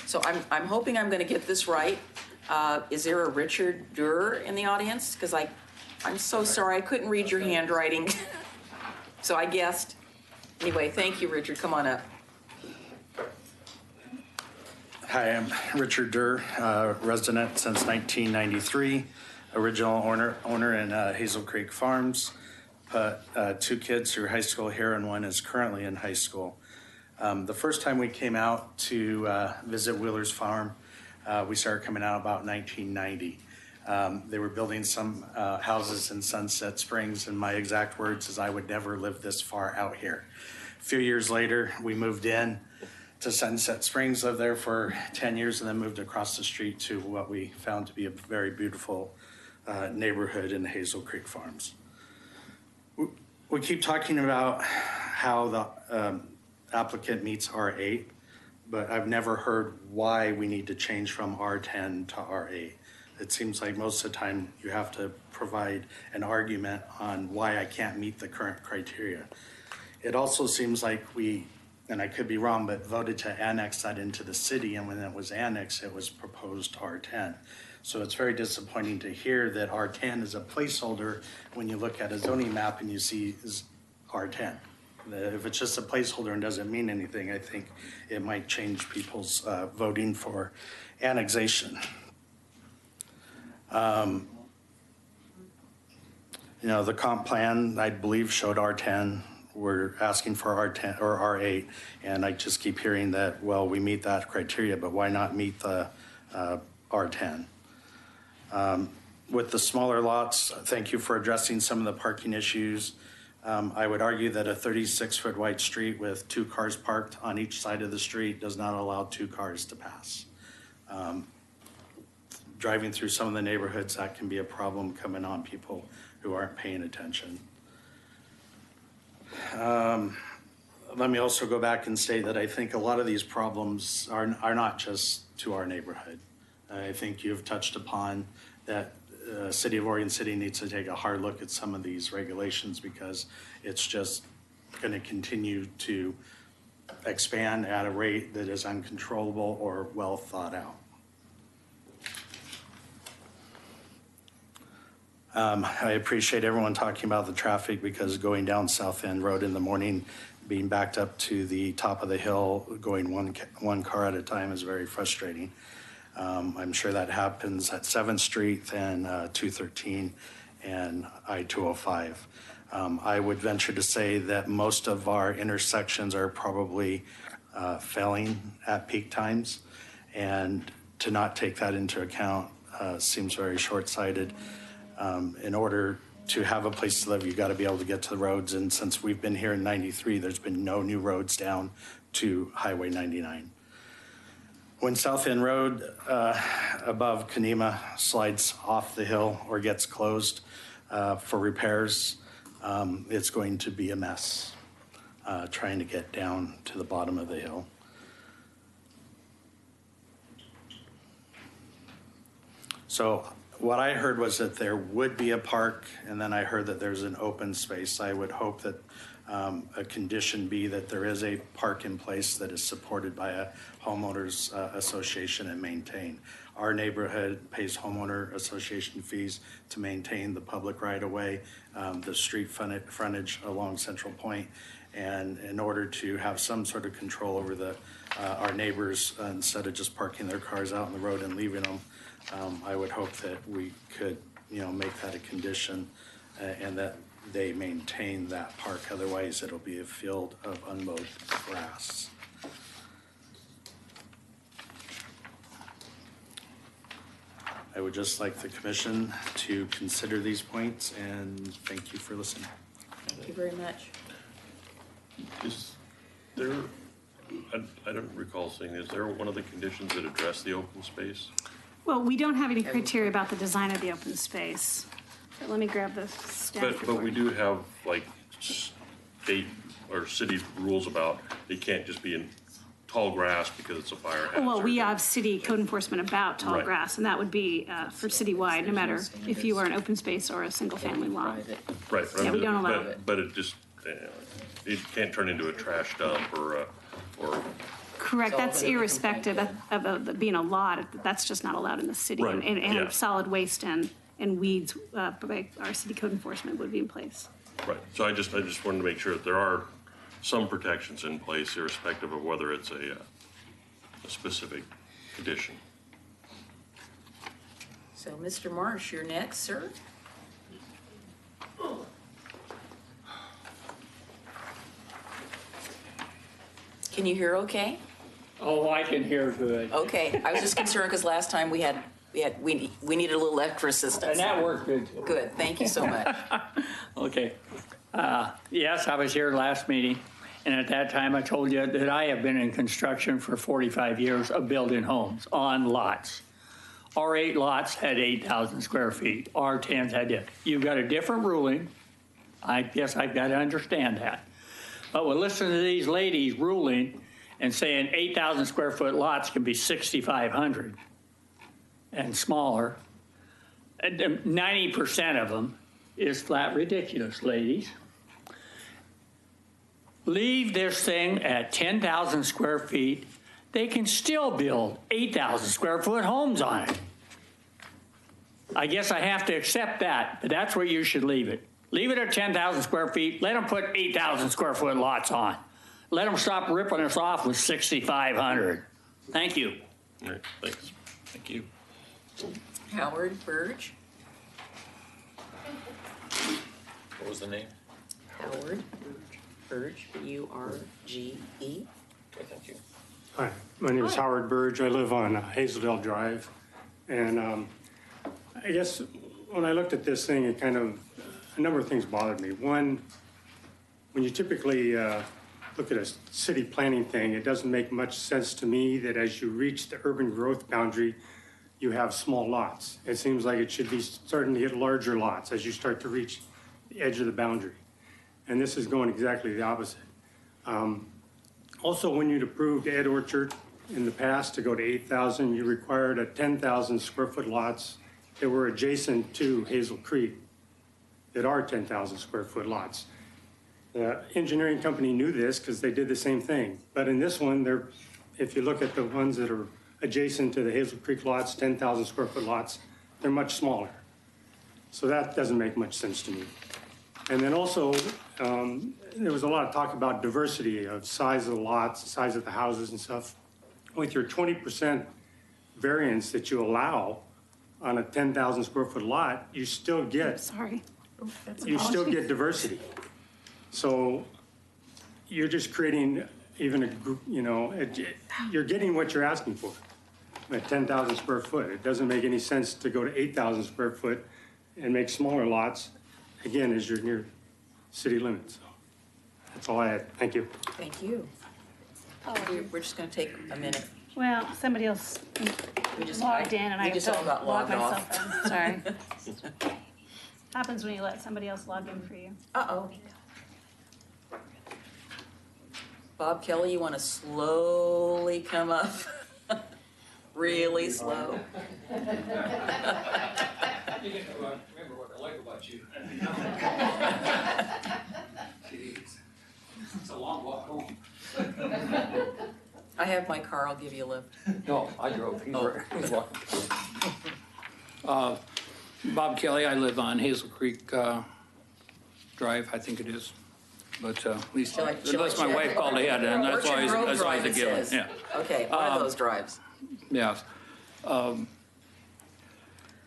[SPEAKER 2] So I'm hoping I'm going to get this right. Is there a Richard Durr in the audience? Because I'm so sorry, I couldn't read your handwriting. So I guessed. Anyway, thank you, Richard. Come on up.
[SPEAKER 16] Hi, I'm Richard Durr, resident since 1993, original owner in Hazel Creek Farms. 2 kids through high school here and one is currently in high school. The first time we came out to visit Wheeler's Farm, we started coming out about 1990. They were building some houses in Sunset Springs, and my exact words is, I would never live this far out here. A few years later, we moved in to Sunset Springs, lived there for 10 years, and then moved across the street to what we found to be a very beautiful neighborhood in Hazel Creek Farms. We keep talking about how the applicant meets R8, but I've never heard why we need to change from R10 to R8. It seems like most of the time you have to provide an argument on why I can't meet the current criteria. It also seems like we, and I could be wrong, but voted to annex that into the city, and when it was annexed, it was proposed R10. So it's very disappointing to hear that R10 is a placeholder when you look at a zoning map and you see is R10. If it's just a placeholder and doesn't mean anything, I think it might change people's voting for annexation. You know, the comp plan, I believe, showed R10. We're asking for R10 or R8, and I just keep hearing that, well, we meet that criteria, but why not meet the R10? With the smaller lots, thank you for addressing some of the parking issues. I would argue that a 36-foot wide street with 2 cars parked on each side of the street does not allow 2 cars to pass. Driving through some of the neighborhoods, that can be a problem coming on people who aren't paying attention. Let me also go back and say that I think a lot of these problems are not just to our neighborhood. I think you've touched upon that City of Oregon City needs to take a hard look at some of these regulations because it's just going to continue to expand at a rate that is uncontrollable or well thought out. I appreciate everyone talking about the traffic because going down South End Road in the morning, being backed up to the top of the hill, going one car at a time is very frustrating. I'm sure that happens at 7th Street and 213 and I-205. I would venture to say that most of our intersections are probably failing at peak times, and to not take that into account seems very short-sighted. In order to have a place to live, you've got to be able to get to the roads, and since we've been here in 93, there's been no new roads down to Highway 99. When South End Road above Kanema slides off the hill or gets closed for repairs, it's going to be a mess trying to get down to the bottom of the hill. So what I heard was that there would be a park, and then I heard that there's an open space. I would hope that a condition be that there is a park in place that is supported by a homeowners association and maintained. Our neighborhood pays homeowner association fees to maintain the public right-of-way, the street frontage along Central Point, and in order to have some sort of control over our neighbors, instead of just parking their cars out on the road and leaving them, I would hope that we could, make that a condition and that they maintain that park. Otherwise, it'll be a field of unmowed grass. I would just like the commission to consider these points, and thank you for listening.
[SPEAKER 2] Thank you very much.
[SPEAKER 3] Is there, I don't recall seeing, is there one of the conditions that address the open space?
[SPEAKER 7] Well, we don't have any criteria about the design of the open space. But let me grab the staff report.
[SPEAKER 3] But we do have like state or city rules about it can't just be in tall grass because it's a fire hazard.
[SPEAKER 7] Well, we have city code enforcement about tall
[SPEAKER 3] Right.
[SPEAKER 7] grass, and that would be for citywide, no matter if you are an open space or a single-family lot.
[SPEAKER 3] Right.
[SPEAKER 7] Yeah, we don't allow it.
[SPEAKER 3] But it just, it can't turn into a trash dump or
[SPEAKER 7] Correct, that's irrespective of being a lot, that's just not allowed in the city.
[SPEAKER 3] Right,
[SPEAKER 7] And
[SPEAKER 3] yeah.
[SPEAKER 7] solid waste and weeds, by our city code enforcement would be in place.
[SPEAKER 3] right. So I just wanted to make sure that there are some protections in place irrespective of whether it's a specific condition.
[SPEAKER 2] So, Mr. Marsh, you're next, sir. Can you hear okay?
[SPEAKER 17] Oh, I can hear good.
[SPEAKER 2] Okay, I was just concerned because last time we needed a little extra assistance.
[SPEAKER 17] And that worked good.
[SPEAKER 2] Good, thank you so much.
[SPEAKER 17] Okay. Yes, I was here last meeting, and at that time I told you that I have been in construction for 45 years of building homes on lots. R8 lots had 8,000 square feet. R10s had it. You've got a different ruling. I guess I've got to understand that. But we'll listen to these ladies ruling and saying 8,000 square foot lots can be 6,500 and smaller. And 90% of them is flat ridiculous, ladies. Leave this thing at 10,000 square feet. They can still build 8,000 square foot homes on it. I guess I have to accept that, but that's where you should leave it. Leave it at 10,000 square feet. Let them put 8,000 square foot lots on. Let them stop ripping us off with 6,500. Thank you.
[SPEAKER 3] All right, thanks.
[SPEAKER 4] Thank you.
[SPEAKER 2] Howard Burge.
[SPEAKER 1] What was the name?
[SPEAKER 2] Howard Burge, B-U-R-G-E.
[SPEAKER 1] Okay, thank you.
[SPEAKER 12] Hi, my name is Howard Burge. I live on Hazeldale Drive. And I guess when I looked at this thing, it kind of, a number of things bothered me. One, when you typically look at a city planning thing, it doesn't make much sense to me that as you reach the urban growth boundary, you have small lots. It seems like it should be starting to hit larger lots as you start to reach the edge of the boundary. And this is going exactly the opposite. Also, when you'd approved Ed Orchard in the past to go to 8,000, you required a 10,000 square foot lots that were adjacent to Hazel Creek that are 10,000 square foot lots. The engineering company knew this because they did the same thing. But in this one, if you look at the ones that are adjacent to the Hazel Creek lots, 10,000 square foot lots, they're much smaller. So that doesn't make much sense to me. And then also, there was a lot of talk about diversity of size of the lots, size of the houses and stuff. With your 20% variance that you allow on a 10,000 square foot lot, you still get diversity. So you're just creating even a group, you're getting what you're asking for at 10,000 square foot. It doesn't make any sense to go to 8,000 square foot and make smaller lots, again, as you're near city limits. So that's all I had. Thank you.
[SPEAKER 2] Thank you. We're just going to take a minute.
[SPEAKER 7] Well, somebody else logged in and I
[SPEAKER 2] just
[SPEAKER 7] have
[SPEAKER 2] all
[SPEAKER 7] to
[SPEAKER 2] got
[SPEAKER 7] log
[SPEAKER 2] logged
[SPEAKER 7] myself
[SPEAKER 2] off.
[SPEAKER 7] in. Sorry. Happens when you let somebody else log in for you.
[SPEAKER 2] Uh-oh. Bob Kelly, you want to slowly come up? Really slow.
[SPEAKER 18] Remember what I like about you. Jeez. It's a long walk home.
[SPEAKER 2] I have my car, I'll give you a lift.
[SPEAKER 18] No, I drove. He's walking. Bob Kelly, I live on Hazel Creek Drive, I think it is. But at least, unless my wife called ahead, and that's always a given. Yeah.
[SPEAKER 2] Okay, one of those drives.
[SPEAKER 18] Yeah.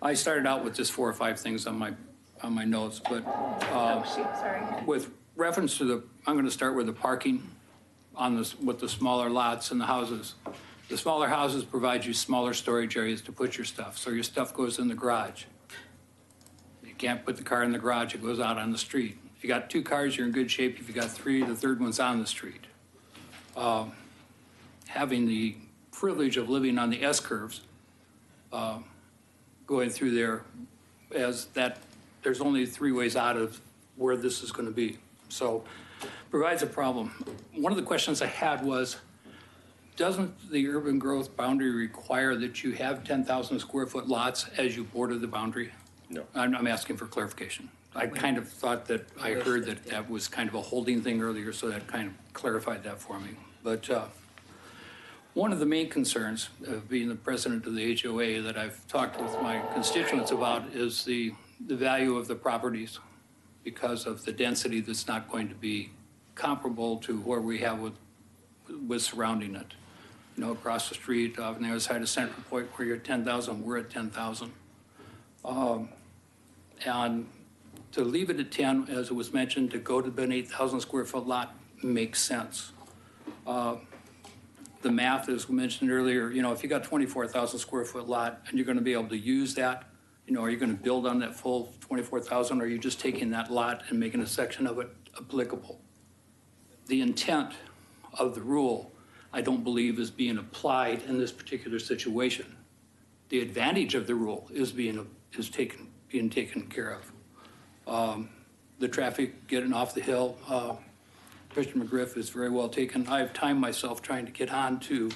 [SPEAKER 18] I started out with just 4 or 5 things on my notes, but with reference to I'm going to start with the parking with the smaller lots and the houses. The smaller houses provide you smaller storage areas to put your stuff, so your stuff goes in the garage. You can't put the car in the garage, it goes out on the street. If you got 2 cars, you're in good shape. If you got 3, the third one's on the street. Having the privilege of living on the S-curves, going through there, there's only 3 ways out of where this is going to be. So provides a problem. One of the questions I had was, doesn't the urban growth boundary require that you have 10,000 square foot lots as you border the boundary?
[SPEAKER 3] No.
[SPEAKER 18] I'm asking for clarification. I kind of thought that I heard that was kind of a holding thing earlier, so that kind of clarified that for me. But one of the main concerns of being the president of the HOA that I've talked with my constituents about is the value of the properties because of the density that's not going to be comparable to where we have with surrounding it. Across the street, on the other side of Central Point, where you're at 10,000, we're at 10,000. And to leave it at 10, as it was mentioned, to go to an 8,000 square foot lot makes sense. the math, as we mentioned earlier, you know, if you got 24,000 square foot lot and you're going to be able to use that, you know, are you going to build on that full 24,000, or are you just taking that lot and making a section of it applicable? The intent of the rule, I don't believe, is being applied in this particular situation. The advantage of the rule is being taken care of. The traffic getting off the hill, Mr. McGriff is very well taken. I've timed myself trying to get on to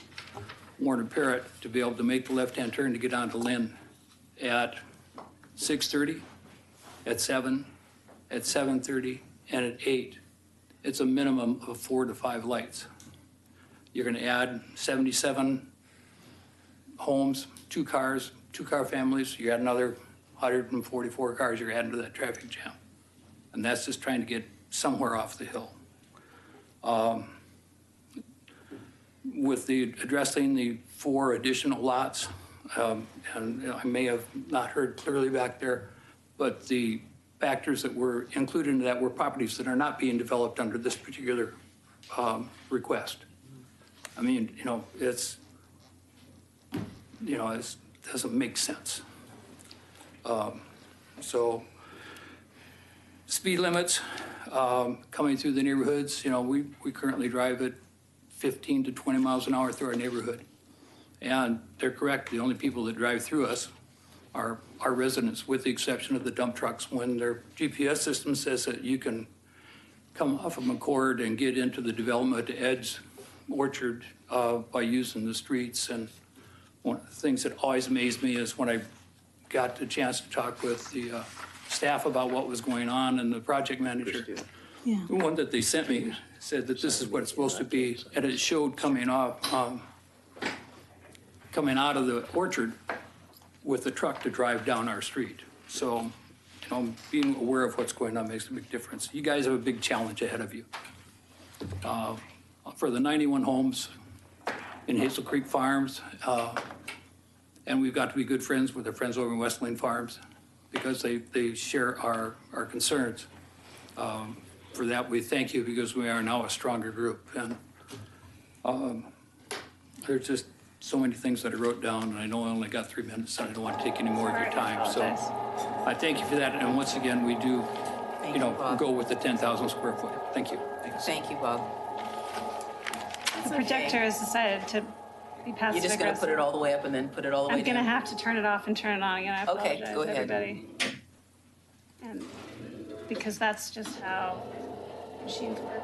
[SPEAKER 18] Warner Parrott to be able to make the left-hand turn to get on to Lynn at 6:30, at 7, at 7:30, and at 8. It's a minimum of 4 to 5 lights. You're going to add 77 homes, 2 cars, 2-car families. You add another 144 cars you're adding to that traffic jam. And that's just trying to get somewhere off the hill. With the addressing the 4 additional lots, and I may have not heard clearly back there, but the factors that were included in that were properties that are not being developed under this particular request. I mean, you know, it doesn't make sense. So speed limits coming through the neighborhoods, you know, we currently drive at 15 to 20 miles an hour through our neighborhood. And they're correct, the only people that drive through us are our residents, with the exception of the dump trucks. When their GPS system says that you can come off of McCord and get into the development to Ed's Orchard by using the streets. And one of the things that always amazed me is when I got the chance to talk with the staff about what was going on, and the project manager, the one that they sent me said that this is what it's supposed to be, and it showed coming out of the orchard with the truck to drive down our street. So, you know, being aware of what's going on makes a big difference. You guys have a big challenge ahead of you. For the 91 homes in Hazel Creek Farms, and we've got to be good friends with our friends over in West Lane Farms, because they share our concerns. For that, we thank you, because we are now a stronger group. And there's just so many things that I wrote down, and I know I only got 3 minutes, and I don't want to take any more of your time. So I thank you for that. And once again, we do, you know, go with the 10,000 square foot. Thank you.
[SPEAKER 2] Thank you, Bob.
[SPEAKER 7] The projector has decided to be passive
[SPEAKER 2] You're just going to put it all the way up and then put it all the way
[SPEAKER 7] I'm
[SPEAKER 2] down?
[SPEAKER 7] going to have to turn it off and turn it on again. I apologize,
[SPEAKER 2] Okay, go ahead.
[SPEAKER 7] everybody. And because that's just how machines work.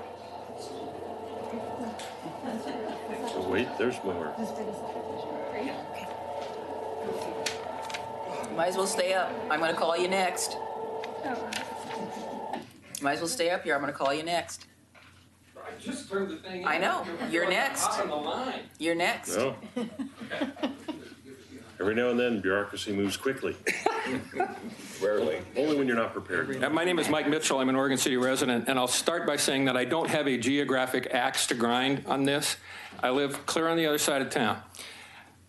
[SPEAKER 3] So wait, there's more.
[SPEAKER 2] Might as well stay up. I'm going to call you next. Might as well stay up here. I'm going to call you next.
[SPEAKER 19] I just turned the thing in.
[SPEAKER 2] I know. You're next.
[SPEAKER 19] Hot on the line.
[SPEAKER 2] You're next.
[SPEAKER 3] No. Every now and then, bureaucracy moves quickly.
[SPEAKER 1] Rarely.
[SPEAKER 3] Only when you're not prepared.
[SPEAKER 19] My name is Mike Mitchell. I'm an Oregon City resident, and I'll start by saying that I don't have a geographic axe to grind on this. I live clear on the other side of town.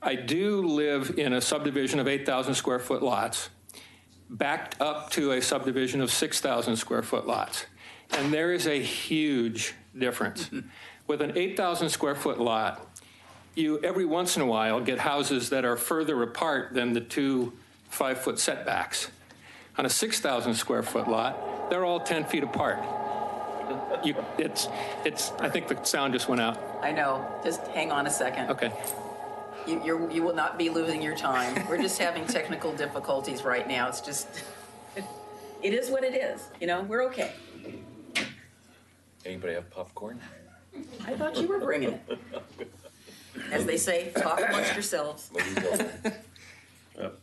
[SPEAKER 19] I do live in a subdivision of 8,000 square foot lots, backed up to a subdivision of 6,000 square foot lots. And there is a huge difference. With an 8,000 square foot lot, you every once in a while get houses that are further apart than the 2 5-foot setbacks. On a 6,000 square foot lot, they're all 10 feet apart. I think the sound just went out.
[SPEAKER 2] I know. Just hang on a second.
[SPEAKER 19] Okay.
[SPEAKER 2] You will not be losing your time. We're just having technical difficulties right now. It's just, it is what it is. You know, we're okay.
[SPEAKER 1] Anybody have popcorn?
[SPEAKER 2] I thought you were bringing it. As they say, talk amongst yourselves.
[SPEAKER 3] Yep.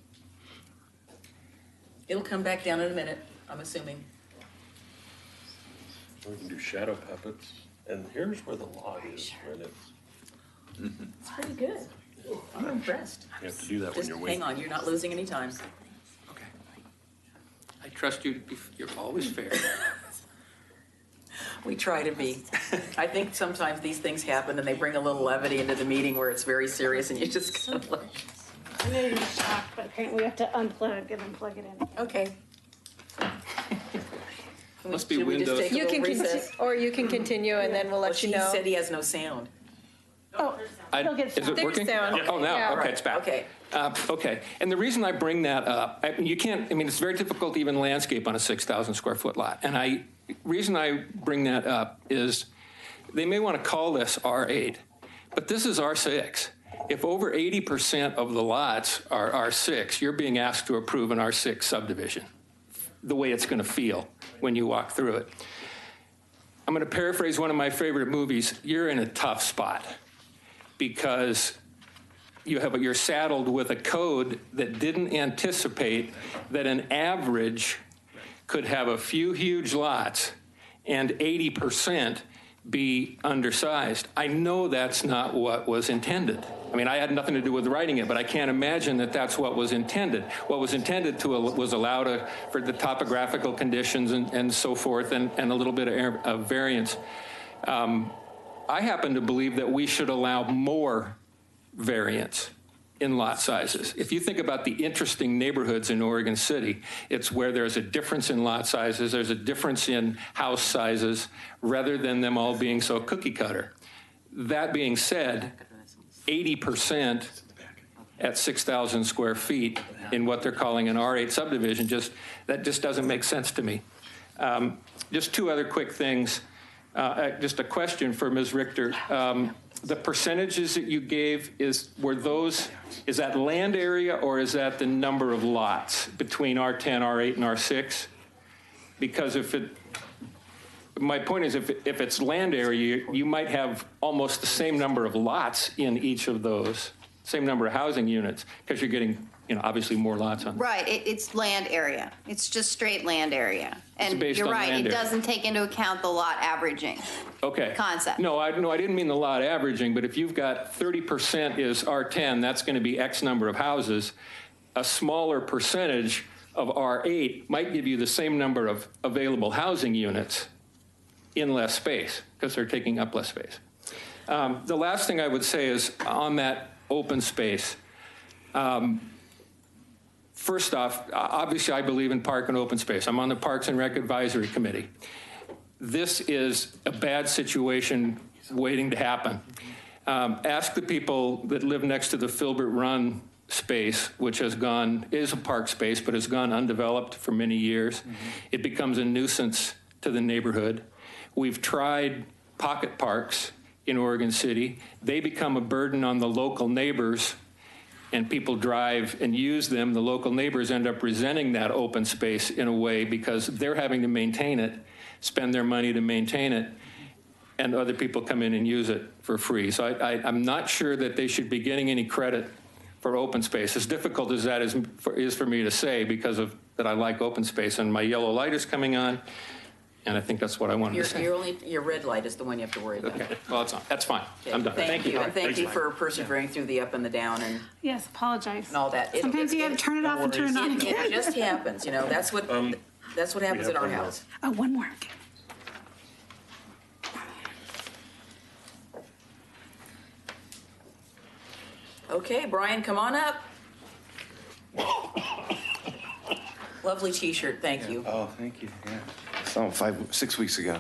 [SPEAKER 2] It'll come back down in a minute, I'm assuming.
[SPEAKER 3] We can do shadow puppets. And here's where the log is. Right at,
[SPEAKER 2] It's pretty good. I'm impressed.
[SPEAKER 3] you have to do that when
[SPEAKER 2] Just
[SPEAKER 3] you're
[SPEAKER 2] hang
[SPEAKER 3] waiting.
[SPEAKER 2] on, you're not losing any time.
[SPEAKER 19] I trust you to be, you're always fair.
[SPEAKER 2] We try to be. I think sometimes these things happen and they bring a little levity into the meeting where it's very serious and you just kind of like.
[SPEAKER 7] I know you're shocked, but apparently we have to unplug and then plug it in.
[SPEAKER 2] Okay.
[SPEAKER 19] Must be
[SPEAKER 2] Should we just
[SPEAKER 19] Windows.
[SPEAKER 2] take a
[SPEAKER 6] You
[SPEAKER 2] little
[SPEAKER 6] can
[SPEAKER 2] recess?
[SPEAKER 6] or you can continue, and then we'll let you know.
[SPEAKER 2] He said he has no sound.
[SPEAKER 7] Oh, it'll get
[SPEAKER 19] Is it
[SPEAKER 7] sound.
[SPEAKER 19] working?
[SPEAKER 6] sound.
[SPEAKER 19] Oh, now,
[SPEAKER 6] Yeah.
[SPEAKER 19] okay, it's back.
[SPEAKER 2] Okay.
[SPEAKER 19] Okay, and the reason I bring that up, it's very difficult to even landscape on a 6,000 square foot lot. And reason I bring that up is they may want to call this R8, but this is R6. If over 80% of the lots are R6, you're being asked to approve an R6 subdivision, the way it's going to feel when you walk through it. I'm going to paraphrase one of my favorite movies. You're in a tough spot because you're saddled with a code that didn't anticipate that an average could have a few huge lots and 80% be undersized. I know that's not what was intended. I mean, I had nothing to do with writing it, but I can't imagine that that's what was intended. What was intended was allow for the topographical conditions and so forth and a little bit of variance. I happen to believe that we should allow more variance in lot sizes. If you think about the interesting neighborhoods in Oregon City, it's where there's a difference in lot sizes, there's a difference in house sizes, rather than them all being so cookie cutter. That being said, 80% at 6,000 square feet in what they're calling an R8 subdivision, that just doesn't make sense to me. Just two other quick things. Just a question for Ms. Richter. The percentages that you gave, is that land area or is that the number of lots between R10, R8, and R6? Because my point is if it's land area, you might have almost the same number of lots in each of those, same number of housing units, because you're getting, obviously more lots on.
[SPEAKER 5] Right, it's land area. It's just straight land area. And
[SPEAKER 19] based
[SPEAKER 5] you're
[SPEAKER 19] on
[SPEAKER 5] right,
[SPEAKER 19] land
[SPEAKER 5] it
[SPEAKER 19] area.
[SPEAKER 5] doesn't take into account the lot averaging concept.
[SPEAKER 19] No, I didn't mean the lot averaging, but if you've got 30% is R10, that's going to be X number of houses. A smaller percentage of R8 might give you the same number of available housing units in less space because they're taking up less space. The last thing I would say is on that open space. First off, obviously I believe in park and open space. I'm on the Parks and Rec Advisory Committee. This is a bad situation waiting to happen. Ask the people that live next to the Filbert Run space, which is a park space, but has gone undeveloped for many years. It becomes a nuisance to the neighborhood. We've tried pocket parks in Oregon City. They become a burden on the local neighbors, and people drive and use them. The local neighbors end up resenting that open space in a way because they're having to maintain it, spend their money to maintain it, and other people come in and use it for free. So I'm not sure that they should be getting any credit for open space. As difficult as that is for me to say because of that I like open space, and my yellow light is coming on, and I think that's what I wanted to say.
[SPEAKER 2] Your red light is the one you have to worry about.
[SPEAKER 19] Okay, well, that's fine.
[SPEAKER 2] Okay,
[SPEAKER 19] I'm done.
[SPEAKER 2] Thank you, and thank you for persevering through the up and the down and
[SPEAKER 7] Yes, apologize.
[SPEAKER 2] all that.
[SPEAKER 7] Sometimes you gotta turn it off and turn it on
[SPEAKER 2] It
[SPEAKER 7] again.
[SPEAKER 2] just happens, that's what happens in our house.
[SPEAKER 7] Oh, one more. Okay.
[SPEAKER 2] Okay, Brian, come on up. Lovely T-shirt, thank you.
[SPEAKER 20] Oh, thank you. Yeah. So 6 weeks ago.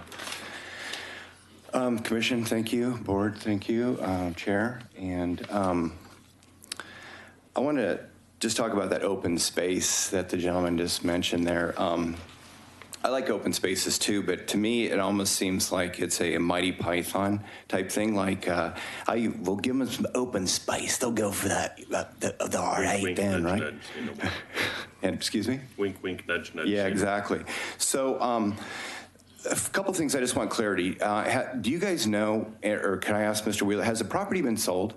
[SPEAKER 20] Commission, thank you. Board, thank you. Chair, and I want to just talk about that open space that the gentleman just mentioned there. I like open spaces too, but to me, it almost seems like it's a Mighty Python type thing. Like, we'll give them some open space. They'll go for the R8
[SPEAKER 3] wink,
[SPEAKER 20] then,
[SPEAKER 3] nudge,
[SPEAKER 20] right?
[SPEAKER 3] nudge,
[SPEAKER 20] And excuse me?
[SPEAKER 3] Wink, wink, nudge, nudge.
[SPEAKER 20] Yeah, exactly. So, a couple things I just want clarity. Do you guys know, or can I ask Mr. Wheeler, has the property been sold?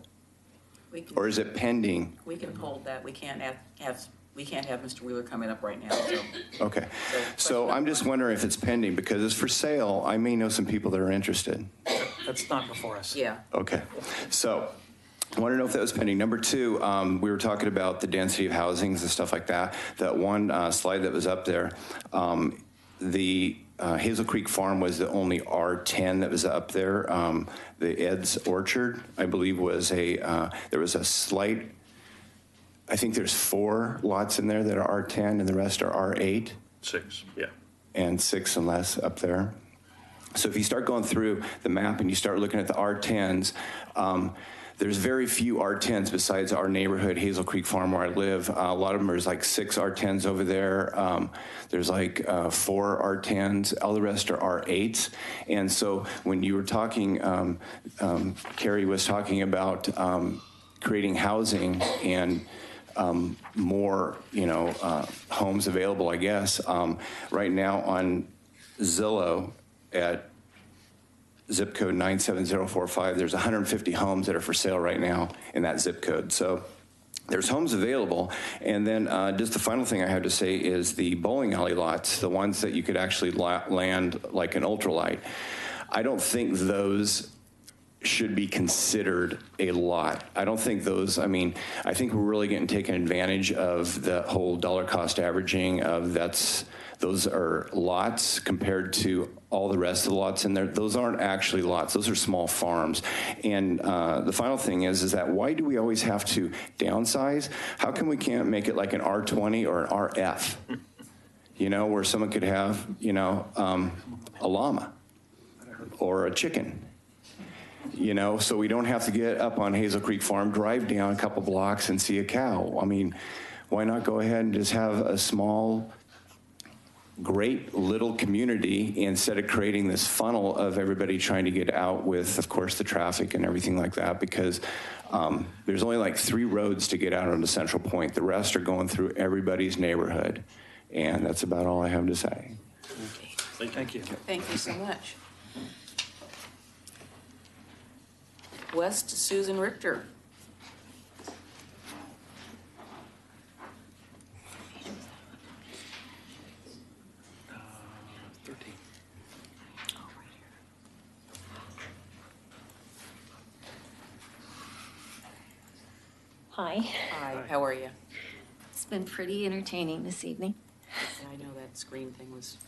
[SPEAKER 20] Or is it pending?
[SPEAKER 2] We can hold that. We can't have Mr. Wheeler coming up right now, so.
[SPEAKER 20] Okay. So I'm just wondering if it's pending, because it's for sale. I may know some people that are interested.
[SPEAKER 4] That's not before us.
[SPEAKER 2] Yeah.
[SPEAKER 20] Okay. So I want to know if that was pending. Number two, we were talking about the density of housings and stuff like that. That one slide that was up there, the Hazel Creek Farm was the only R10 that was up there. The Ed's Orchard, I believe, was there was a slight, I think there's 4 lots in there that are R10 and the rest are R8.
[SPEAKER 3] 6, yeah.
[SPEAKER 20] And 6 and less up there. So if you start going through the map and you start looking at the R10s, there's very few R10s besides our neighborhood, Hazel Creek Farm, where I live. A lot of them, there's like 6 R10s over there. There's like 4 R10s. All the rest are R8s. And so when you were talking, Carrie was talking about creating housing and more, homes available, I guess. Right now on Zillow at zip code 97045, there's 150 homes that are for sale right now in that zip code. So there's homes available. And then just the final thing I have to say is the bowling alley lots, the ones that you could actually land like an ultralight. I don't think those should be considered a lot. I don't think those, I think we're really getting taken advantage of the whole dollar cost averaging of those are lots compared to all the rest of the lots in there. Those aren't actually lots. Those are small farms. And the final thing is that why do we always have to downsize? How come we can't make it like an R20 or an RF? Where someone could have, a llama or a chicken. So we don't have to get up on Hazel Creek Farm, drive down a couple blocks and see a cow. Why not go ahead and just have a small, great little community instead of creating this funnel of everybody trying to get out with, of course, the traffic and everything like that, because there's only like 3 roads to get out on the Central Point. The rest are going through everybody's neighborhood. And that's about all I have to say.
[SPEAKER 4] Thank you.
[SPEAKER 2] Thank you so much. West Susan Richter.
[SPEAKER 21] Hi.
[SPEAKER 2] Hi, how are you?
[SPEAKER 21] It's been pretty entertaining this evening.
[SPEAKER 2] I know that screen thing was.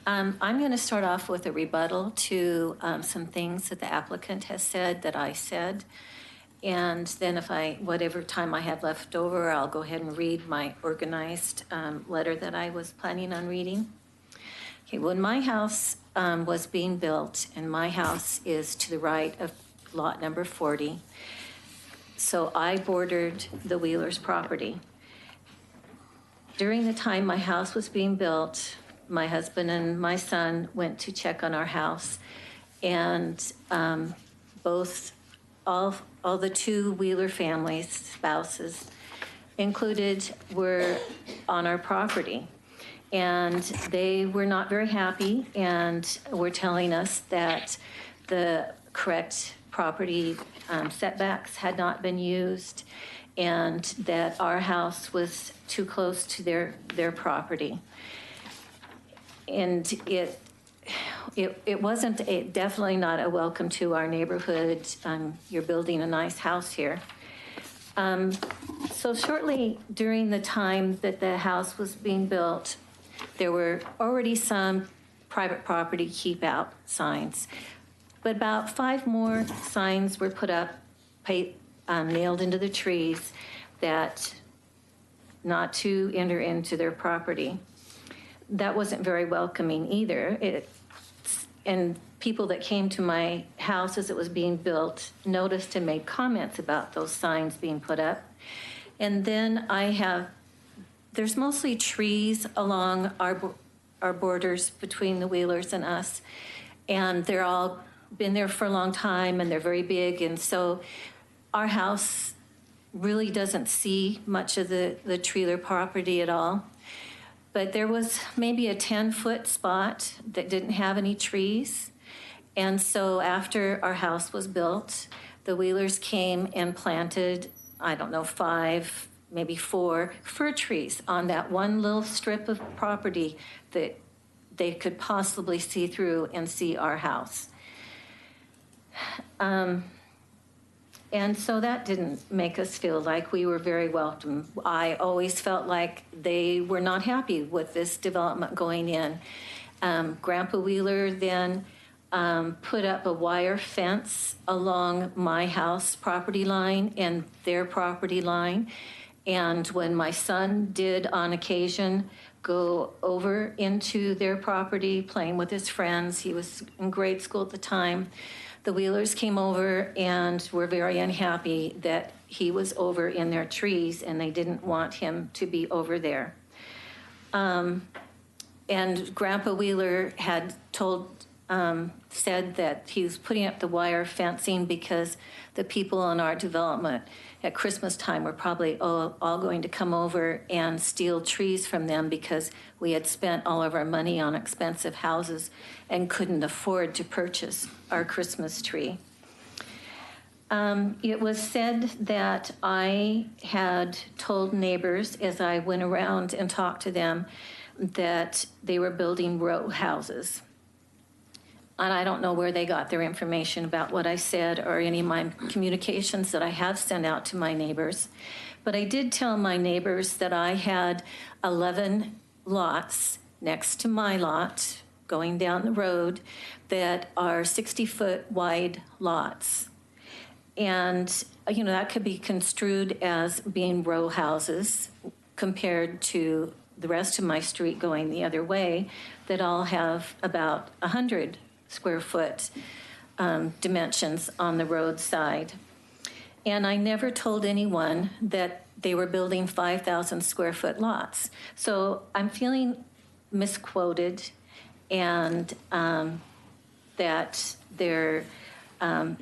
[SPEAKER 21] I'm going to start off with a rebuttal to some things that the applicant has said that I said. And then whatever time I have left over, I'll go ahead and read my organized letter that I was planning on reading. Okay, when my house was being built, and my house is to the right of lot number 40, so I bordered the Wheelers' property. During the time my house was being built, my husband and my son went to check on our house, and all the 2 Wheeler families, spouses included, were on our property. And they were not very happy and were telling us that the correct property setbacks had not been used, and that our house was too close to their property. And it wasn't definitely not a welcome to our neighborhood. You're building a nice house here. So shortly during the time that the house was being built, there were already some private property keep out signs, but about 5 more signs were put up, nailed into the trees, that not to enter into their property. That wasn't very welcoming either. And people that came to my house as it was being built noticed and made comments about those signs being put up. And then there's mostly trees along our borders between the Wheelers and us. And they're all been there for a long time, and they're very big. And so our house really doesn't see much of the trailer property at all. But there was maybe a 10-foot spot that didn't have any trees. And so after our house was built, the Wheelers came and planted, 5, maybe 4 fir trees on that one little strip of property that they could possibly see through and see our house. And so that didn't make us feel like we were very welcome. I always felt like they were not happy with this development going in. Grandpa Wheeler then put up a wire fence along my house property line and their property line. And when my son did on occasion go over into their property playing with his friends, he was in grade school at the time, the Wheelers came over and were very unhappy that he was over in their trees and they didn't want him to be over there. And Grandpa Wheeler had said that he was putting up the wire fencing because the people on our development at Christmas time were probably all going to come over and steal trees from them because we had spent all of our money on expensive houses and couldn't afford to purchase our Christmas tree. It was said that I had told neighbors as I went around and talked to them that they were building row houses. And I don't know where they got their information about what I said or any of my communications that I have sent out to my neighbors. But I did tell my neighbors that I had 11 lots next to my lot going down the road that are 60-foot wide lots. And, you know, that could be construed as being row houses compared to the rest of my street going the other way that all have about 100 square foot dimensions on the roadside. And I never told anyone that they were building 5,000 square foot lots. So I'm feeling misquoted and that there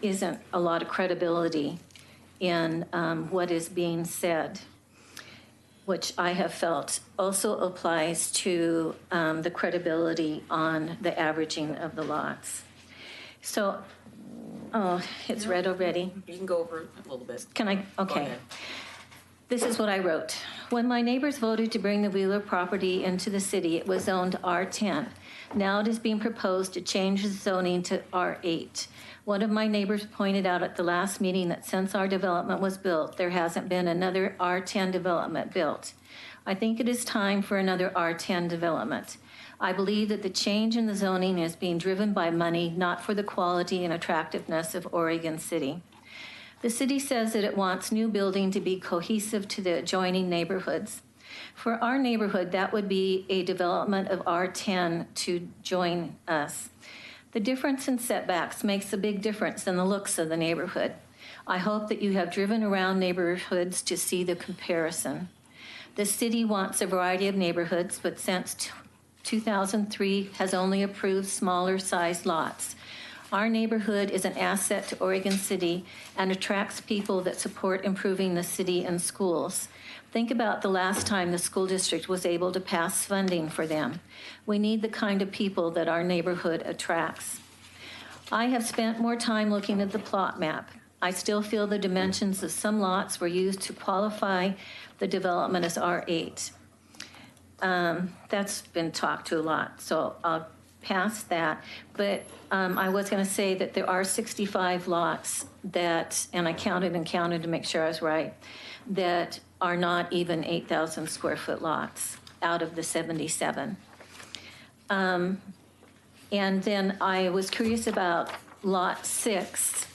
[SPEAKER 21] isn't a lot of credibility in what is being said, which I have felt also applies to the credibility on the averaging of the lots. So, oh, it's red already.
[SPEAKER 2] You can go over it a little bit.
[SPEAKER 21] Can I? Okay. This is what I wrote. When my neighbors voted to bring the Wheeler property into the city, it was zoned R10. Now it is being proposed to change the zoning to R8. One of my neighbors pointed out at the last meeting that since our development was built, there hasn't been another R10 development built. I think it is time for another R10 development. I believe that the change in the zoning is being driven by money, not for the quality and attractiveness of Oregon City. The city says that it wants new building to be cohesive to the adjoining neighborhoods. For our neighborhood, that would be a development of R10 to join us. The difference in setbacks makes a big difference in the looks of the neighborhood. I hope that you have driven around neighborhoods to see the comparison. The city wants a variety of neighborhoods, but since 2003 has only approved smaller sized lots. Our neighborhood is an asset to Oregon City and attracts people that support improving the city and schools. Think about the last time the school district was able to pass funding for them. We need the kind of people that our neighborhood attracts. I have spent more time looking at the plot map. I still feel the dimensions of some lots were used to qualify the development as R8. That's been talked to a lot, so I'll pass that. But I was going to say that there are 65 lots that, and I counted to make sure I was right, that are not even 8,000 square foot lots out of the 77. And then I was curious about lot 6.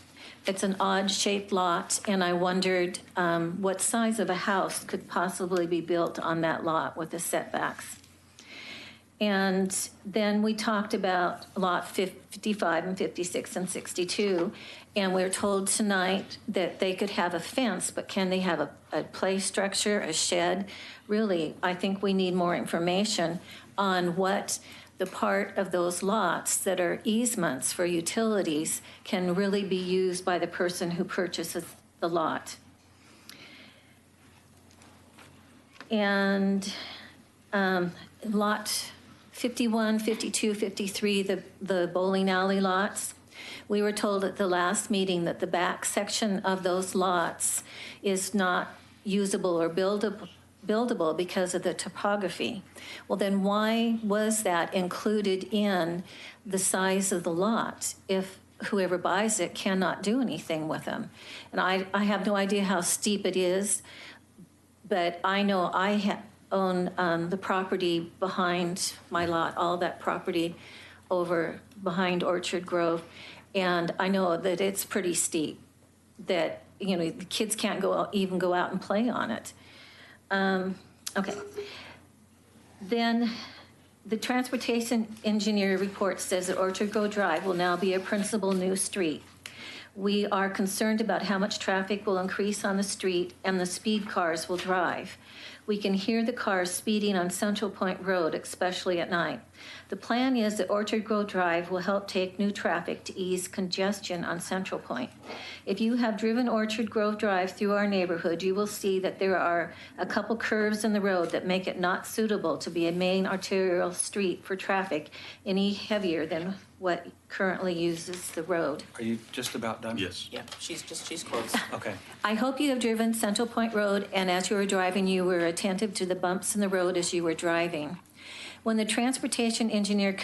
[SPEAKER 21] It's an odd-shaped lot, and I wondered what size of a house could possibly be built on that lot with the setbacks. And then we talked about lot 55 and 56 and 62, and we're told tonight that they could have a fence, but can they have a play structure, a shed? Really, I think we need more information on what the part of those lots that are easements for utilities can really be used by the person who purchases the lot. And lot 51, 52, 53, the bowling alley lots, we were told at the last meeting that the back section of those lots is not usable or buildable because of the topography. Well, then why was that included in the size of the lot if whoever buys it cannot do anything with them? And I have no idea how steep it is, but I know I own the property behind my lot, all that property over behind Orchard Grove, and I know that it's pretty steep, that, you know, the kids can't even go out and play on it. Okay. Then the transportation engineer report says that Orchard Grove Drive will now be a principal new street. We are concerned about how much traffic will increase on the street and the speed cars will drive. We can hear the cars speeding on Central Point Road, especially at night. The plan is that Orchard Grove Drive will help take new traffic to ease congestion on Central Point. If you have driven Orchard Grove Drive through our neighborhood, you will see that there are a couple curves in the road that make it not suitable to be a main arterial street for traffic any heavier than what currently uses the road.
[SPEAKER 4] Are you just about done?
[SPEAKER 3] Yes.
[SPEAKER 2] Yeah, she's close.
[SPEAKER 4] Okay.
[SPEAKER 21] I hope you have driven Central Point Road, and as you were driving, you were attentive to the bumps in the road as you were driving. When the transportation engineer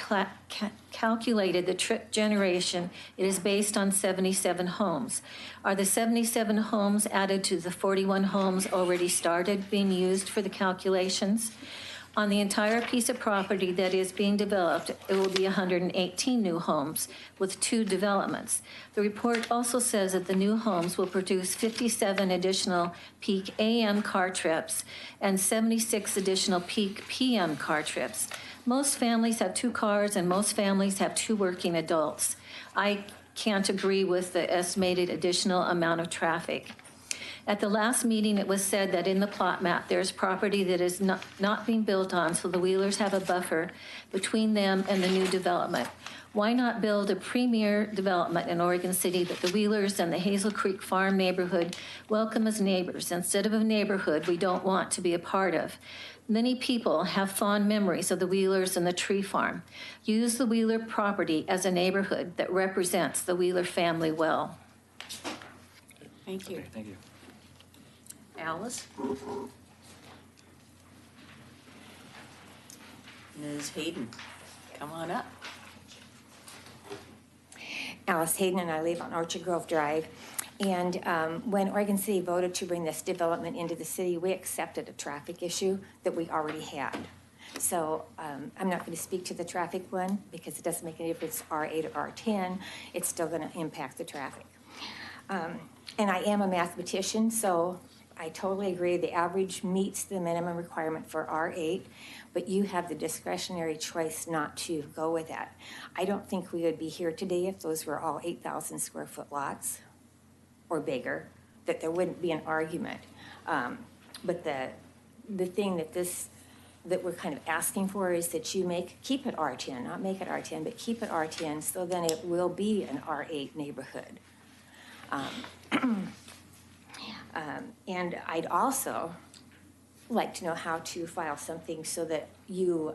[SPEAKER 21] calculated the trip generation, it is based on 77 homes. Are the 77 homes added to the 41 homes already started being used for the calculations? On the entire piece of property that is being developed, it will be 118 new homes with 2 developments. The report also says that the new homes will produce 57 additional peak AM car trips and 76 additional peak PM car trips. Most families have 2 cars and most families have 2 working adults. I can't agree with the estimated additional amount of traffic. At the last meeting, it was said that in the plot map, there's property that is not being built on, so the Wheelers have a buffer between them and the new development. Why not build a premier development in Oregon City that the Wheelers and the Hazel Creek Farm neighborhood welcome as neighbors instead of a neighborhood we don't want to be a part of? Many people have fond memories of the Wheelers and the Tree Farm. Use the Wheeler property as a neighborhood that represents the Wheeler family well.
[SPEAKER 2] Thank you.
[SPEAKER 4] Okay, thank you.
[SPEAKER 2] Alice? Ms. Hayden, come on up.
[SPEAKER 8] Alice Hayden, and I live on Orchard Grove Drive. And when Oregon City voted to bring this development into the city, we accepted a traffic issue that we already had. So I'm not going to speak to the traffic one because it doesn't make any difference R8 or R10. It's still going to impact the traffic. And I am a mathematician, so I totally agree the average meets the minimum requirement for R8, but you have the discretionary choice not to go with that. I don't think we would be here today if those were all 8,000 square foot lots or bigger, that there wouldn't be an argument. But the thing that we're kind of asking for is that you keep it R10, not make it R10, but keep it R10, so then it will be an R8 neighborhood. And I'd also like to know how to file something so that you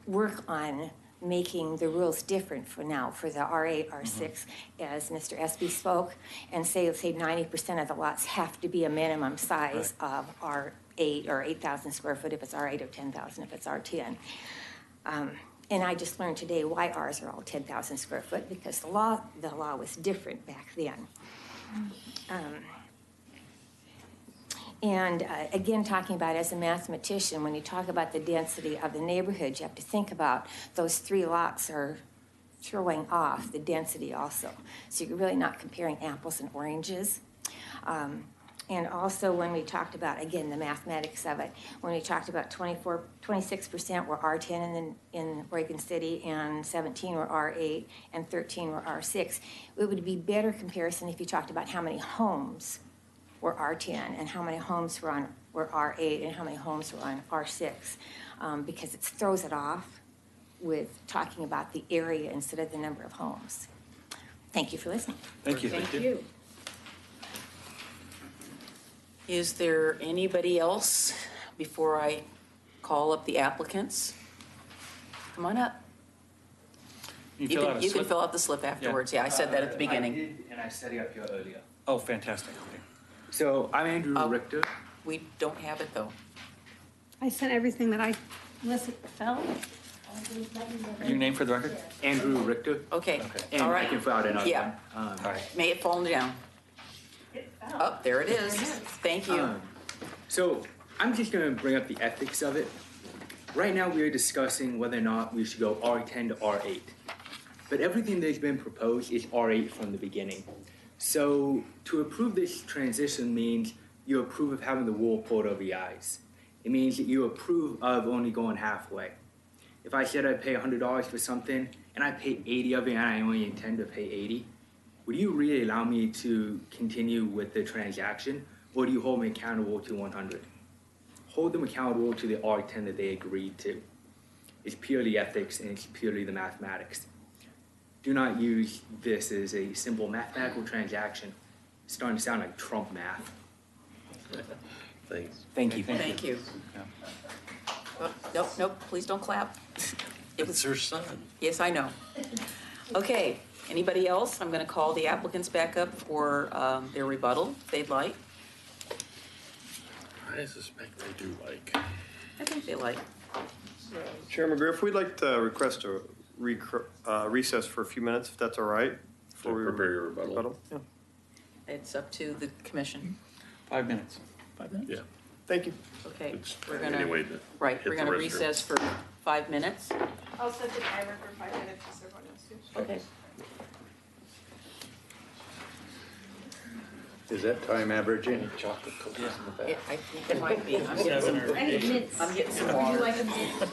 [SPEAKER 8] work on making the rules different for now for the R8, R6, as Mr. Espy spoke, and say 90% of the lots have to be a minimum size of R8 or 8,000 square foot if it's R8 or 10,000 if it's R10. And I just learned today why ours are all 10,000 square foot because the law was different back then. And again, talking about as a mathematician, when you talk about the density of the neighborhood, you have to think about those 3 lots are throwing off the density also. So you're really not comparing apples and oranges. And also when we talked about, again, the mathematics of it, when we talked about 26% were R10 in Oregon City and 17 were R8 and 13 were R6, it would be better comparison if you talked about how many homes were R10 and how many homes were R8 and how many homes were on R6, because it throws it off with talking about the area instead of the number of homes. Thank you for listening.
[SPEAKER 4] Thank you.
[SPEAKER 2] Thank you. Is there anybody else before I call up the applicants? Come on up. You can fill out the slip afterwards. Yeah, I said that at the beginning.
[SPEAKER 22] I did, and I set it up here earlier.
[SPEAKER 4] Oh, fantastic. Okay.
[SPEAKER 22] So I'm Andrew Richter.
[SPEAKER 2] We don't have it though.
[SPEAKER 7] I sent everything that I, unless it fell.
[SPEAKER 4] Your name for the record?
[SPEAKER 22] Andrew Richter.
[SPEAKER 2] Okay.
[SPEAKER 22] And
[SPEAKER 2] All right.
[SPEAKER 22] I can fill out another
[SPEAKER 2] Yeah.
[SPEAKER 22] one.
[SPEAKER 4] All right.
[SPEAKER 2] May it fall down. Oh, there it is. Thank you.
[SPEAKER 22] So I'm just going to bring up the ethics of it. Right now we are discussing whether or not we should go R10 to R8. But everything that's been proposed is R8 from the beginning. So to approve this transition means you approve of having the wool pulled over your eyes. It means that you approve of only going halfway. If I said I'd pay $100 for something and I pay 80 of it and I only intend to pay 80, would you really allow me to continue with the transaction, or do you hold me accountable to 100? Hold them accountable to the R10 that they agreed to. It's purely ethics and it's purely the mathematics. Do not use this as a simple mathematical transaction. It's starting to sound like Trump math.
[SPEAKER 3] Thanks.
[SPEAKER 22] Thank you.
[SPEAKER 2] Thank you. Oh, nope, nope, please don't clap. It was
[SPEAKER 3] her son.
[SPEAKER 2] Yes, I know. Okay, anybody else? I'm going to call the applicants back up for their rebuttal, if they'd like.
[SPEAKER 3] I suspect they do like.
[SPEAKER 2] I think they like.
[SPEAKER 10] Chair McGriff, we'd like to request a recess for a few minutes, if that's all right. Before we
[SPEAKER 3] prepare your rebuttal.
[SPEAKER 10] Yeah.
[SPEAKER 2] It's up to the commission.
[SPEAKER 4] 5 minutes.
[SPEAKER 2] 5 minutes?
[SPEAKER 3] Yeah.
[SPEAKER 10] Thank you.
[SPEAKER 2] Okay,
[SPEAKER 3] It's
[SPEAKER 2] we're gonna,
[SPEAKER 3] anyway to
[SPEAKER 2] right,
[SPEAKER 3] hit
[SPEAKER 2] we're
[SPEAKER 3] the
[SPEAKER 2] gonna
[SPEAKER 3] restroom.
[SPEAKER 2] recess for 5 minutes.
[SPEAKER 6] I'll set the timer for 5 minutes just so everyone knows too.
[SPEAKER 2] Okay.
[SPEAKER 1] Is that time averaging? Chocolate cookies in the back?
[SPEAKER 2] I think it might be. I'm getting some,
[SPEAKER 6] I need mints.
[SPEAKER 2] I'm getting some
[SPEAKER 6] Would you
[SPEAKER 2] water.
[SPEAKER 6] like a mint?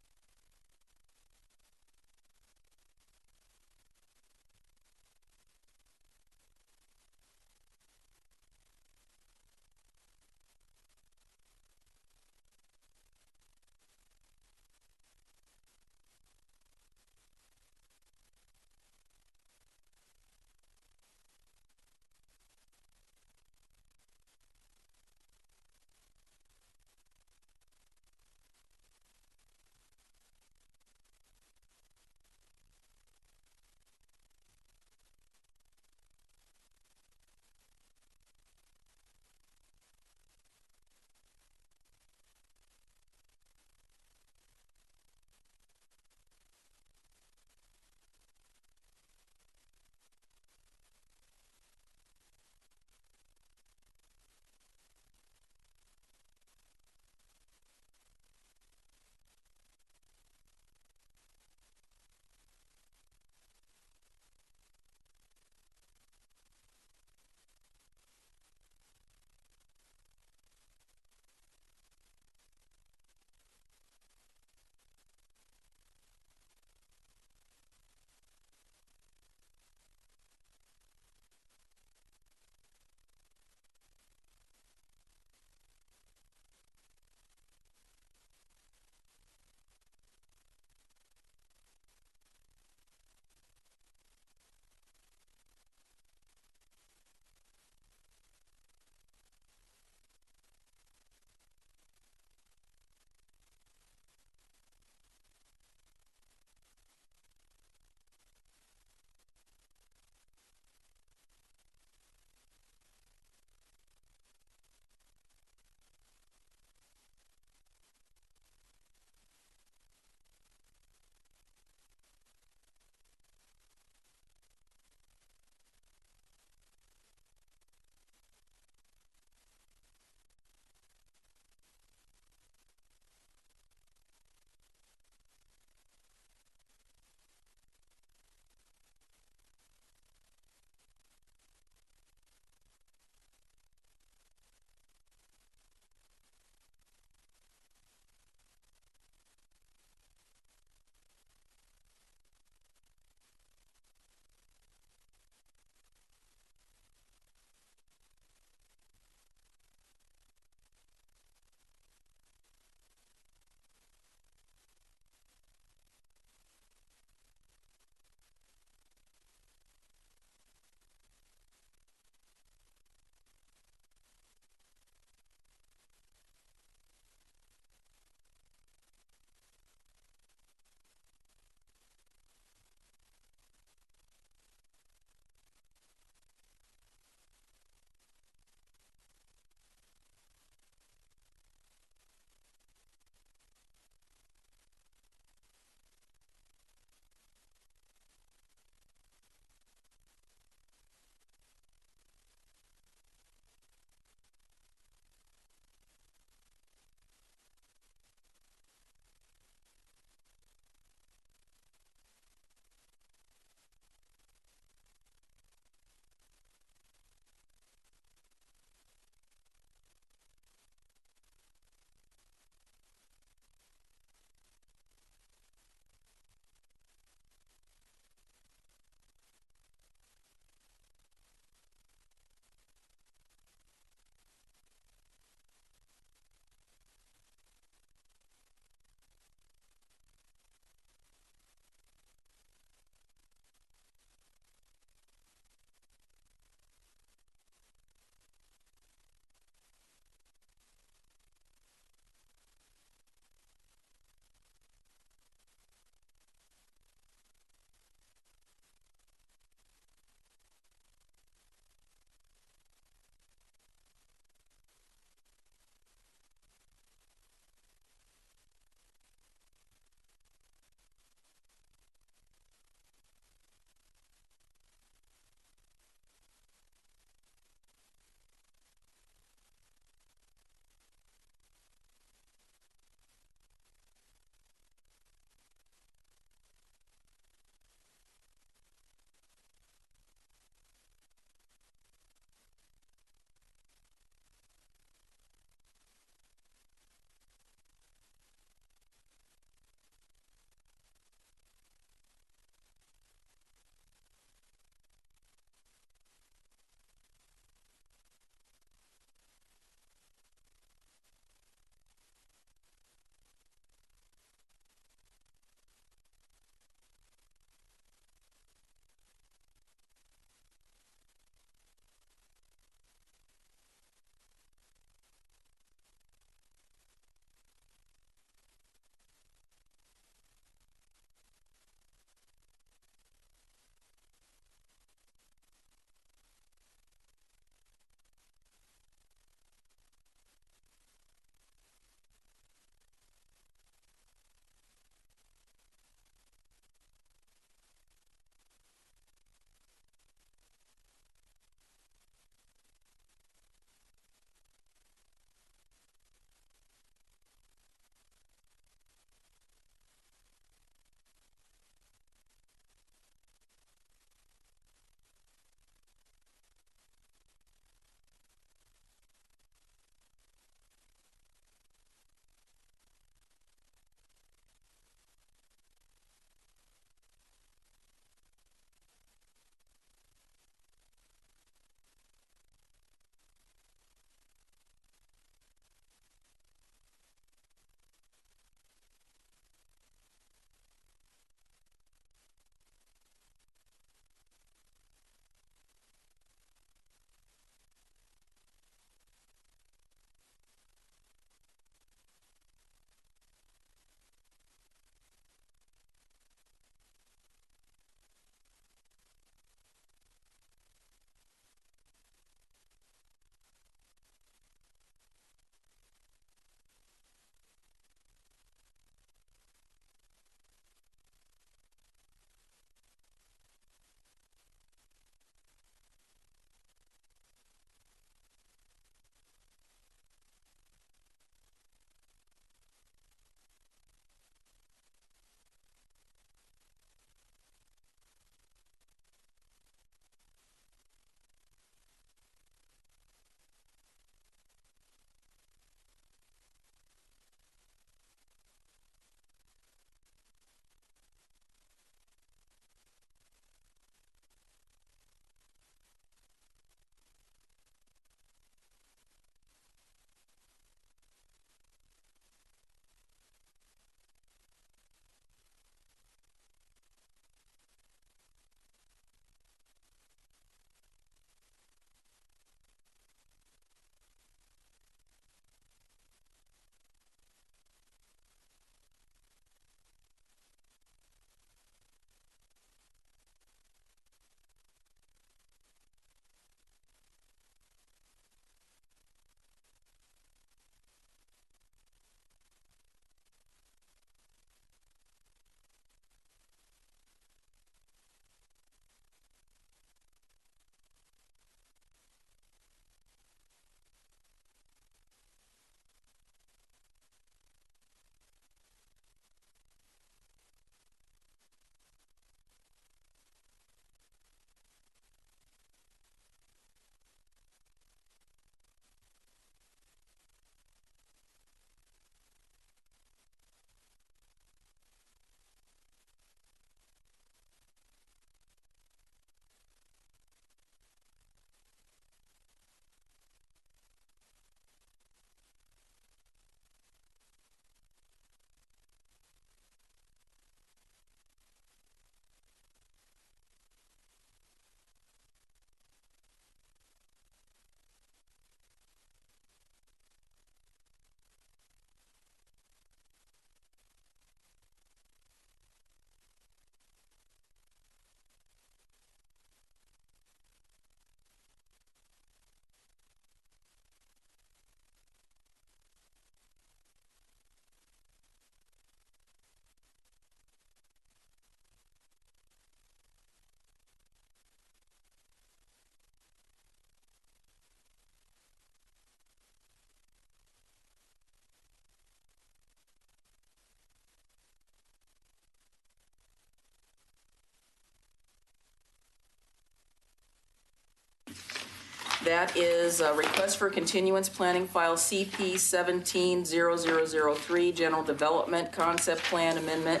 [SPEAKER 2] That is a request for continuance planning file CP 170003, General Development Concept Plan Amendment,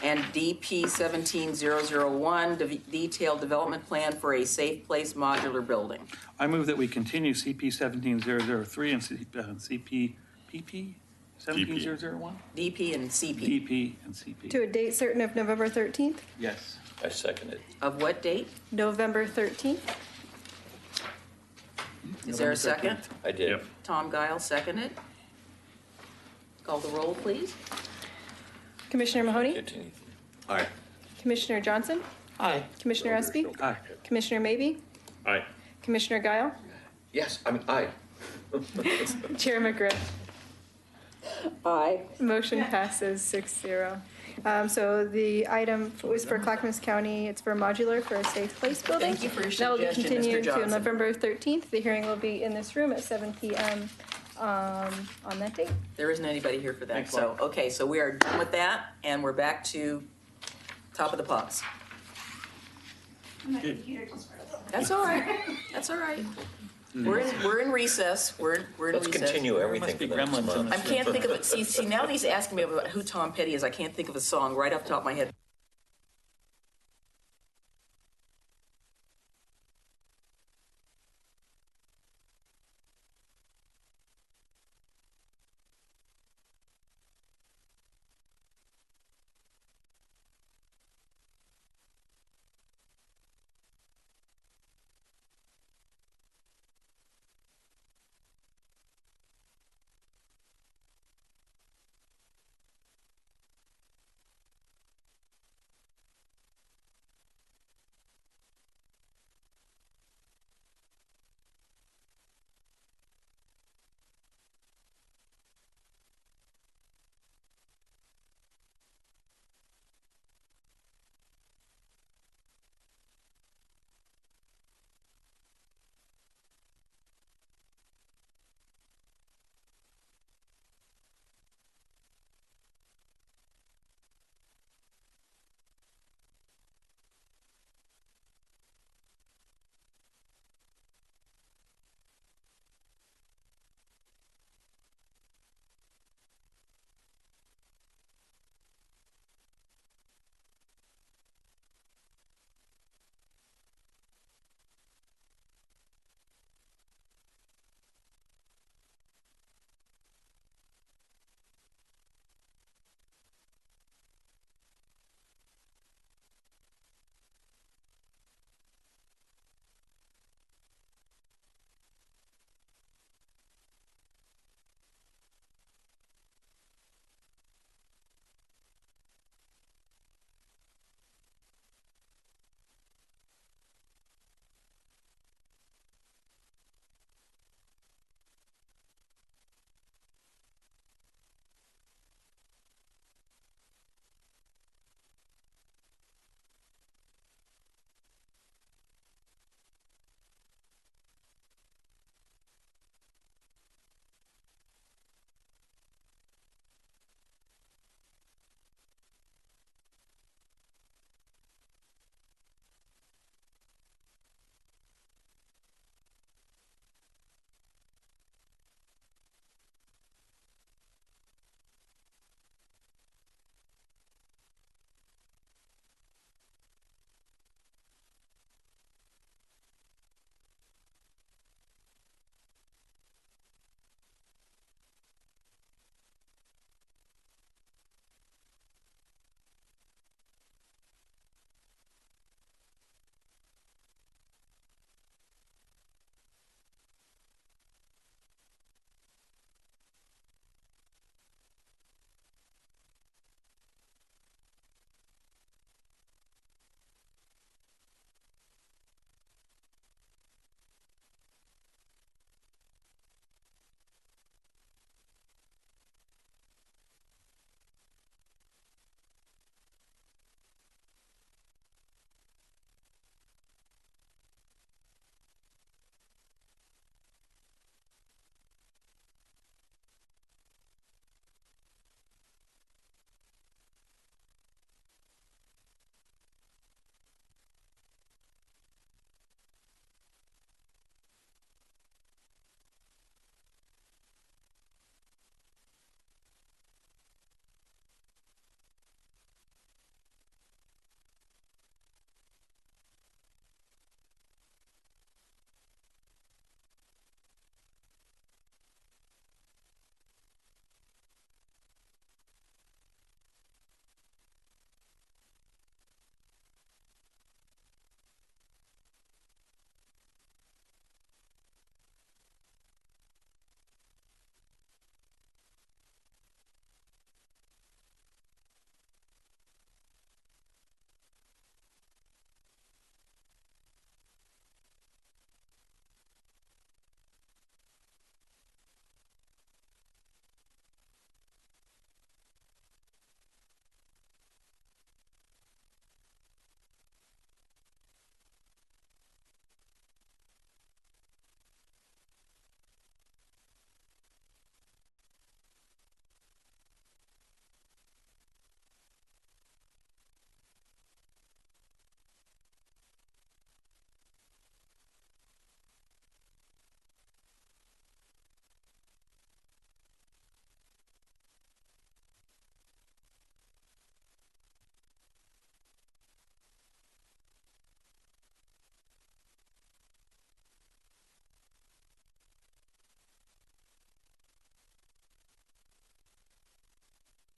[SPEAKER 2] and DP 17001, Detailed Development Plan for a Safe Place Modular Building.
[SPEAKER 4] I move that we continue CP 17003 and CP PP 17001?
[SPEAKER 2] DP and CP.
[SPEAKER 4] DP and CP.
[SPEAKER 6] To a date certain of November 13th?
[SPEAKER 4] Yes.
[SPEAKER 1] I second it.
[SPEAKER 2] Of what date?
[SPEAKER 6] November 13th?
[SPEAKER 2] Is there a second?
[SPEAKER 1] I did.
[SPEAKER 2] Tom Guile, seconded. Call the roll, please.
[SPEAKER 6] Commissioner Mahoney?
[SPEAKER 1] Aye.
[SPEAKER 6] Commissioner Johnson?
[SPEAKER 17] Aye.
[SPEAKER 6] Commissioner Espy?
[SPEAKER 4] Aye.
[SPEAKER 6] Commissioner Maybe?
[SPEAKER 3] Aye.
[SPEAKER 6] Commissioner Guile?
[SPEAKER 1] Yes, I mean, aye.
[SPEAKER 6] Chair McGriff?
[SPEAKER 2] Aye.
[SPEAKER 6] Motion passes 6-0. So the item was for Clackamas County. It's for modular for a safe place building.
[SPEAKER 2] Thank you for your
[SPEAKER 6] That will be
[SPEAKER 2] suggestion, Mr.
[SPEAKER 6] continued to
[SPEAKER 2] Johnson.
[SPEAKER 6] November 13th. The hearing will be in this room at 7 p.m. On that date.
[SPEAKER 2] There isn't anybody here for that.
[SPEAKER 4] Thanks,
[SPEAKER 2] So, okay, so we are done with that, and we're back to top of the pops. That's all right. That's all right. We're in recess. We're in
[SPEAKER 1] Let's
[SPEAKER 2] recess.
[SPEAKER 1] continue everything for the next month.
[SPEAKER 2] I can't think of it. See, now that he's asking me about who Tom Petty is, I can't think of a song right off the top of my head.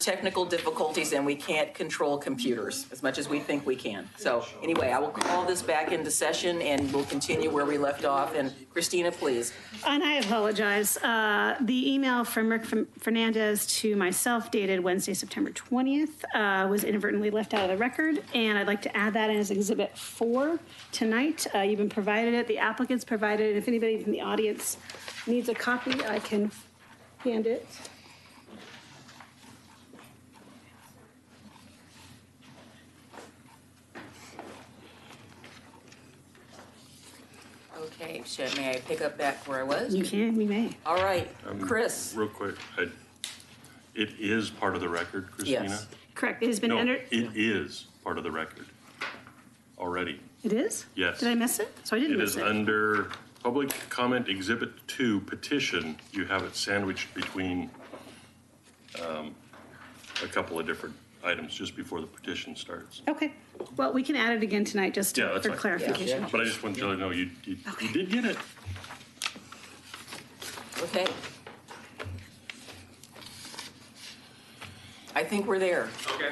[SPEAKER 2] technical difficulties and we can't control computers as much as we think we can. So anyway, I will call this back into session and we'll continue where we left off. And Christina, please.
[SPEAKER 7] And I apologize. The email from Rick Fernandez to myself dated Wednesday, September 20th was inadvertently left out of the record. And I'd like to add that as Exhibit 4 tonight. You've been provided it. The applicant's provided it. If anybody from the audience needs a copy, I can hand it.
[SPEAKER 2] Okay, may I pick up back where I was?
[SPEAKER 7] You can, we may.
[SPEAKER 2] All right, Chris.
[SPEAKER 3] Real quick, it is part of the record, Christina?
[SPEAKER 7] Yes. Correct. It has been
[SPEAKER 3] No,
[SPEAKER 7] entered.
[SPEAKER 3] it is part of the record already.
[SPEAKER 7] It is?
[SPEAKER 3] Yes.
[SPEAKER 7] Did I miss it? So I didn't miss it.
[SPEAKER 3] It is under Public Comment Exhibit 2, Petition. You have it sandwiched between a couple of different items just before the petition starts.
[SPEAKER 7] Okay. Well, we can add it again tonight just
[SPEAKER 3] Yeah, that's
[SPEAKER 7] for
[SPEAKER 3] fine.
[SPEAKER 7] clarification.
[SPEAKER 3] But I just want you to know you did get it.
[SPEAKER 2] Okay. I think we're there.
[SPEAKER 3] Okay.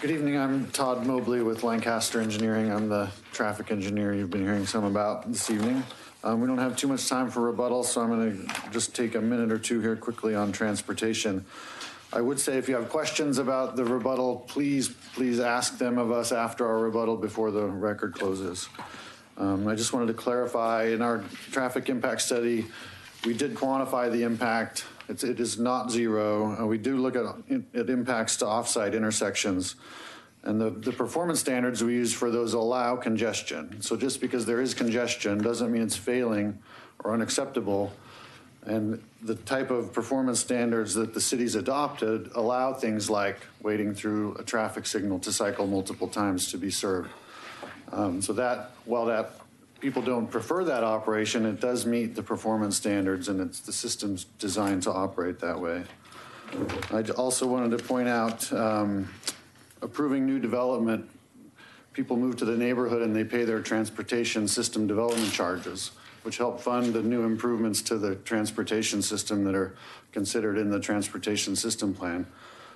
[SPEAKER 9] Good evening, I'm Todd Mobley with Lancaster Engineering. I'm the traffic engineer you've been hearing some about this evening. We don't have too much time for rebuttal, so I'm going to just take a minute or two here quickly on transportation. I would say if you have questions about the rebuttal, please ask them of us after our rebuttal before the record closes. I just wanted to clarify, in our traffic impact study, we did quantify the impact. It is not zero. We do look at impacts to offsite intersections. And the performance standards we use for those allow congestion. So just because there is congestion doesn't mean it's failing or unacceptable. And the type of performance standards that the city's adopted allow things like waiting through a traffic signal to cycle multiple times to be served. So that, while that people don't prefer that operation, it does meet the performance standards and the system's designed to operate that way. I also wanted to point out, approving new development, people move to the neighborhood and they pay their transportation system development charges, which help fund the new improvements to the transportation system that are considered in the transportation system plan.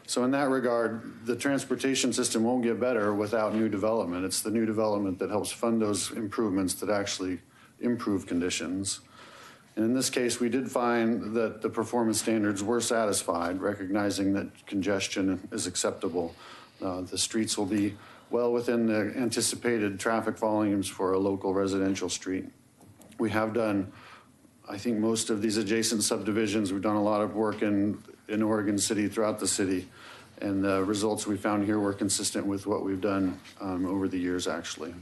[SPEAKER 9] So in that regard, the transportation system won't get better without new development. It's the new development that helps fund those improvements that actually improve conditions. And in this case, we did find that the performance standards were satisfied, recognizing that congestion is acceptable. The streets will be well within the anticipated traffic volumes for a local residential street. We have done, I think, most of these adjacent subdivisions. We've done a lot of work in Oregon City, throughout the city, and the results we found here were consistent with what we've done over the years, actually.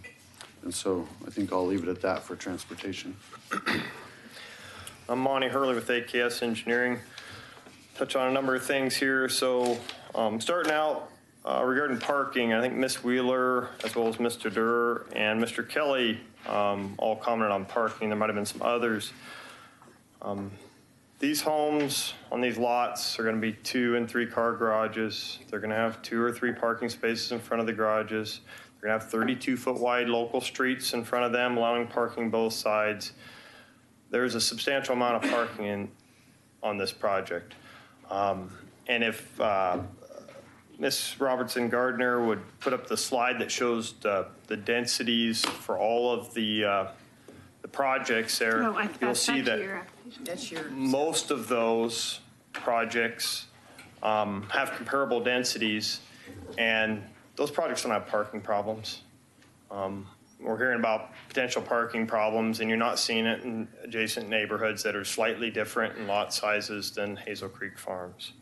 [SPEAKER 9] And so I think I'll leave it at that for transportation.
[SPEAKER 10] I'm Monty Hurley with AKS Engineering. Touch on a number of things here. So starting out, regarding parking, I think Ms. Wheeler, as well as Mr. Durr and Mr. Kelly all commented on parking. There might have been some others. These homes on these lots are going to be 2- and 3-car garages. They're going to have 2 or 3 parking spaces in front of the garages. They're going to have 32-foot wide local streets in front of them, allowing parking both sides. There's a substantial amount of parking on this project. And if Ms. Robertson Gardner would put up the slide that shows the densities for all of the projects there, you'll see that most of those projects have comparable densities, and those projects don't have parking problems. We're hearing about potential parking problems, and you're not seeing it in adjacent neighborhoods that are slightly different in lot sizes than Hazel Creek Farms.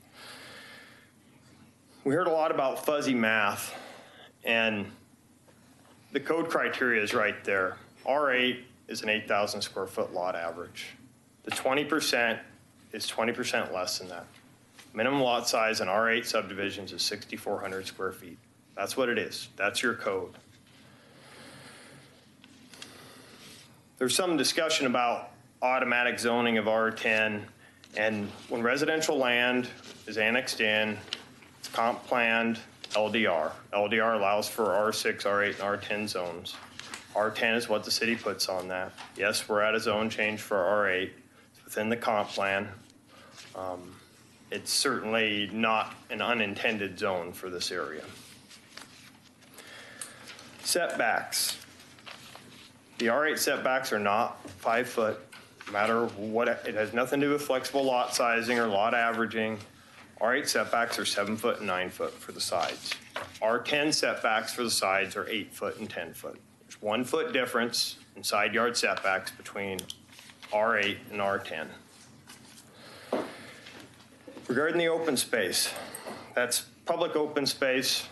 [SPEAKER 10] We heard a lot about fuzzy math, and the code criteria is right there. R8 is an 8,000 square foot lot average. The 20% is 20% less than that. Minimum lot size in R8 subdivisions is 6,400 square feet. That's what it is. That's your code. There's some discussion about automatic zoning of R10, and when residential land is annexed in, it's comp planned, LDR. LDR allows for R6, R8, and R10 zones. R10 is what the city puts on that. Yes, we're at a zone change for R8. It's within the comp plan. It's certainly not an unintended zone for this area. Setbacks. The R8 setbacks are not 5 foot, no matter what. It has nothing to do with flexible lot sizing or lot averaging. R8 setbacks are 7 foot and 9 foot for the sides. R10 setbacks for the sides are 8 foot and 10 foot. There's 1 foot difference in side yard setbacks between R8 and R10. Regarding the open space, that's public open space.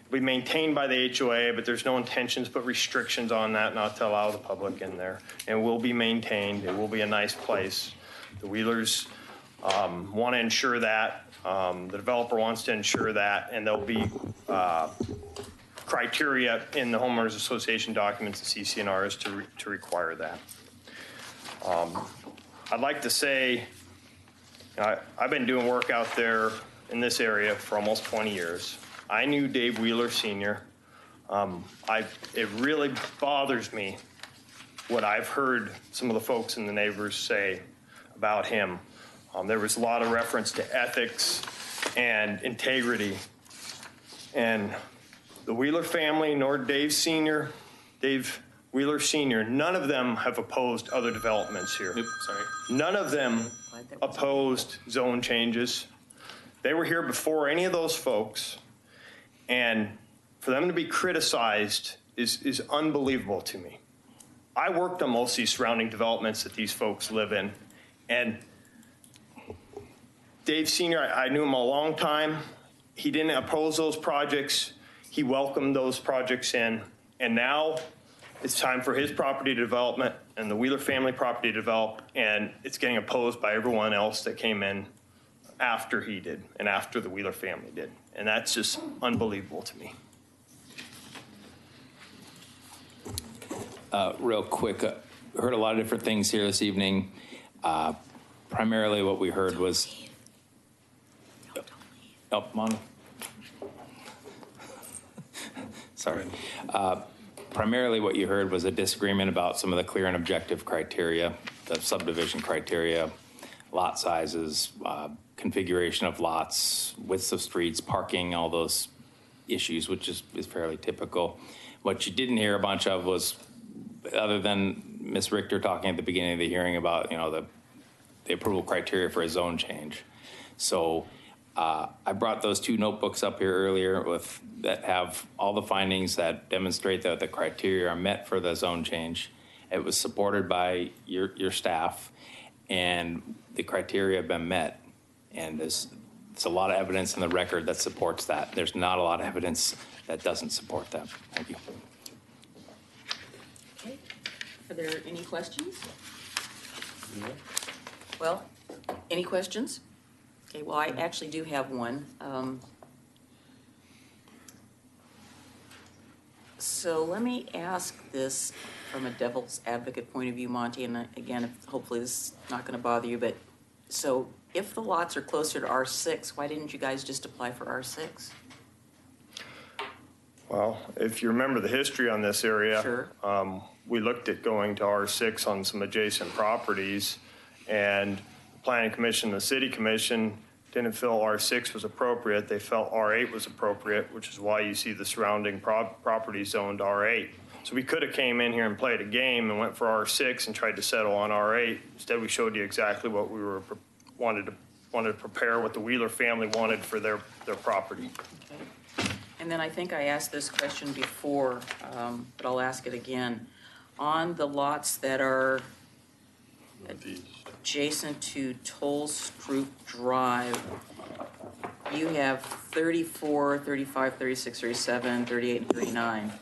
[SPEAKER 10] We maintained by the HOA, but there's no intentions, but restrictions on that not to allow the public in there. And will be maintained. It will be a nice place. The Wheelers want to ensure that. The developer wants to ensure that, and there'll be criteria in the homeowners association documents, the CC&Rs, to require that. I'd like to say, I've been doing work out there in this area for almost 20 years. I knew Dave Wheeler Sr. It really bothers me what I've heard some of the folks and the neighbors say about him. There was a lot of reference to ethics and integrity. And the Wheeler family, nor Dave Sr., Dave Wheeler Sr., none of them have opposed other developments here. None of them opposed zone changes. They were here before any of those folks. And for them to be criticized is unbelievable to me. I worked on most of these surrounding developments that these folks live in. And Dave Sr., I knew him a long time. He didn't oppose those projects. He welcomed those projects in. And now it's time for his property development and the Wheeler family property to develop. And it's getting opposed by everyone else that came in after he did and after the Wheeler family did. And that's just unbelievable to me.
[SPEAKER 11] Real quick, heard a lot of different things here this evening. Primarily what we heard was, sorry. Primarily what you heard was a disagreement about some of the clear and objective criteria, the subdivision criteria, lot sizes, configuration of lots, widths of streets, parking, all those issues, which is fairly typical. What you didn't hear a bunch of was, other than Ms. Richter talking at the beginning of the hearing about, the approval criteria for a zone change. So I brought those 2 notebooks up here earlier that have all the findings that demonstrate that the criteria are met for the zone change. It was supported by your staff, and the criteria have been met. And there's a lot of evidence in the record that supports that. There's not a lot of evidence that doesn't support that. Thank you.
[SPEAKER 2] Okay. Are there any questions? No. Well, any questions? Okay, well, I actually do have one. So let me ask this from a devil's advocate point of view, Monty, and again, hopefully this is not going to bother you, but so if the lots are closer to R6, why didn't you guys just apply for R6?
[SPEAKER 10] Well, if you remember the history on this area,
[SPEAKER 2] sure.
[SPEAKER 10] We looked at going to R6 on some adjacent properties, and the Planning Commission and the City Commission didn't feel R6 was appropriate. They felt R8 was appropriate, which is why you see the surrounding properties zoned R8. So we could have came in here and played a game and went for R6 and tried to settle on R8. Instead, we showed you exactly what we wanted to prepare, what the Wheeler family wanted for their property.
[SPEAKER 2] Okay. And then I think I asked this question before, but I'll ask it again. On the lots that are adjacent to Tolstrup Drive, you have 34, 35, 36, 37, 38, and 39.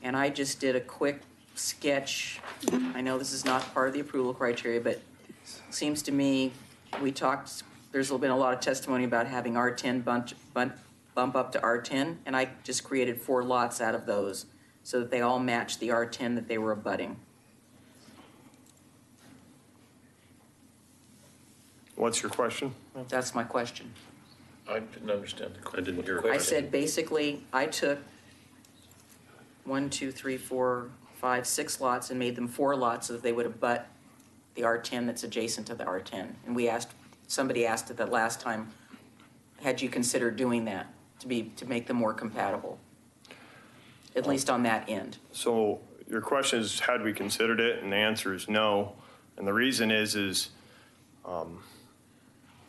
[SPEAKER 2] And I just did a quick sketch. I know this is not part of the approval criteria, but it seems to me there's been a lot of testimony about having R10 bump up to R10, and I just created 4 lots out of those so that they all match the R10 that they were abutting.
[SPEAKER 10] What's your question?
[SPEAKER 2] That's my question.
[SPEAKER 1] I didn't understand the question.
[SPEAKER 3] I didn't hear it.
[SPEAKER 2] I said, basically, I took 1, 2, 3, 4, 5, 6 lots and made them 4 lots so that they would abut the R10 that's adjacent to the R10. And somebody asked it that last time, had you considered doing that to make them more compatible? At least on that end.
[SPEAKER 10] So your question is, had we considered it? And the answer is no. And the reason is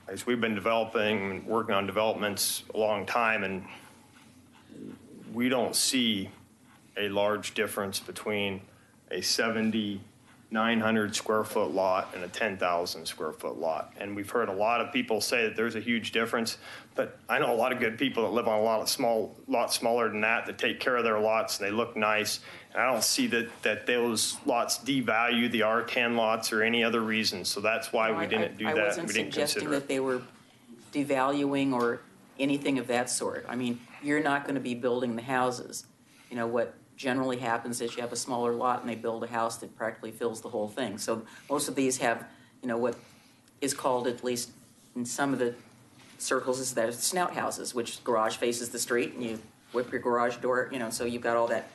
[SPEAKER 10] as we've been developing, working on developments a long time, and we don't see a large difference between a 7,900 square foot lot and a 10,000 square foot lot. And we've heard a lot of people say that there's a huge difference, but I know a lot of good people that live on a lot smaller than that take care of their lots and they look nice. And I don't see that those lots devalue the R10 lots or any other reason. So that's why we didn't do that.
[SPEAKER 2] I wasn't
[SPEAKER 10] We didn't
[SPEAKER 2] suggesting
[SPEAKER 10] consider
[SPEAKER 2] that
[SPEAKER 10] it.
[SPEAKER 2] they were devaluing or anything of that sort. I mean, you're not going to be building the houses. You know, what generally happens is you have a smaller lot and they build a house that practically fills the whole thing. So most of these have, you know, what is called, at least in some of the circles, is that snout houses, which garage faces the street and you whip your garage door, you know, so you've got all that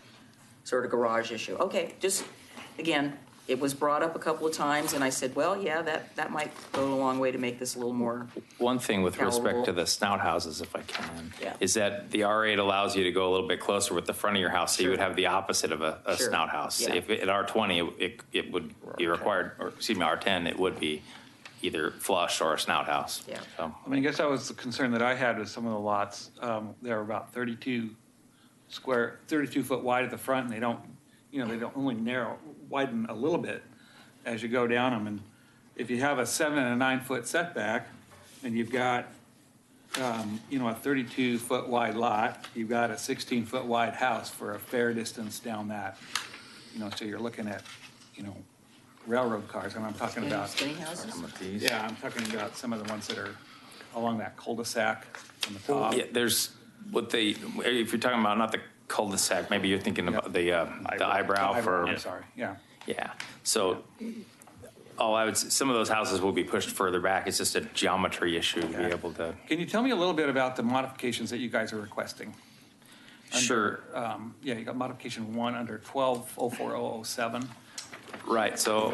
[SPEAKER 2] sort of garage issue. Okay, just, again, it was brought up a couple of times and I said, well, yeah, that might go a long way to make this a little more.
[SPEAKER 11] One thing with respect
[SPEAKER 2] palatable.
[SPEAKER 11] to the snout houses, if I can,
[SPEAKER 2] Yeah.
[SPEAKER 11] is that the R8 allows you to go a little bit closer with the front of your house, so you
[SPEAKER 2] Sure.
[SPEAKER 11] would have the opposite of a
[SPEAKER 2] Sure.
[SPEAKER 11] snout house.
[SPEAKER 2] Yeah.
[SPEAKER 11] If at R20, it would be required, or excuse me, R10, it would be either flush or a snout house.
[SPEAKER 2] Yeah.
[SPEAKER 11] So,
[SPEAKER 4] I mean, I guess that was the concern that I had with some of the lots. They're about 32 foot wide at the front, and they don't only widen a little bit as you go down them. And if you have a 7 and a 9 foot setback, and you've got, a 32 foot wide lot, you've got a 16 foot wide house for a fair distance down that. So you're looking at, railroad cars, and I'm talking about.
[SPEAKER 2] Skinny houses?
[SPEAKER 4] Yeah, I'm talking about some of the ones that are along that cul-de-sac on the top.
[SPEAKER 11] yeah, if you're talking about not the cul-de-sac, maybe you're thinking about the eyebrow for.
[SPEAKER 4] I'm sorry, yeah.
[SPEAKER 11] Yeah, so some of those houses will be pushed further back. It's just a geometry issue to be able to.
[SPEAKER 4] Can you tell me a little bit about the modifications that you guys are requesting?
[SPEAKER 11] Sure.
[SPEAKER 4] Yeah, you got modification 1 under 120407.
[SPEAKER 11] Right, so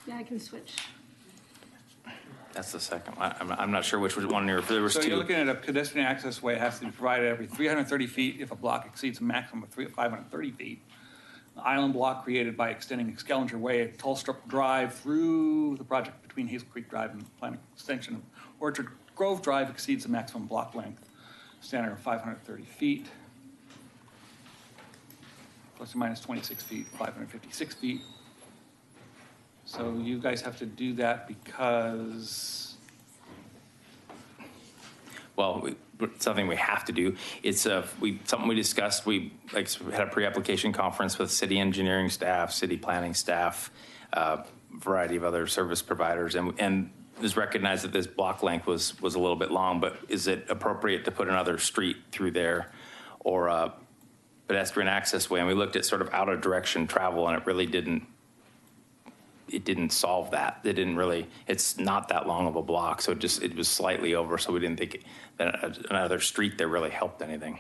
[SPEAKER 7] Yeah, I can switch.
[SPEAKER 11] that's the second one. I'm not sure which one there was
[SPEAKER 4] So
[SPEAKER 11] two.
[SPEAKER 4] you're looking at a pedestrian access way has to be provided every 330 feet if a block exceeds a maximum of 530 feet. The island block created by extending Skellinger Way at Tolstrup Drive through the project between Hazel Creek Drive and Planning Extension of Orchard Grove Drive exceeds the maximum block length, standard of 530 feet, plus or minus 26 feet, 556 feet. So you guys have to do that because.
[SPEAKER 11] Well, it's something we have to do. It's something we discussed. We had a pre-application conference with city engineering staff, city planning staff, variety of other service providers, and just recognized that this block length was a little bit long. But is it appropriate to put another street through there, or a pedestrian access way? And we looked at sort of out of direction travel, and it really didn't. It didn't solve that. It's not that long of a block, so it was slightly over, so we didn't think that another street there really helped anything.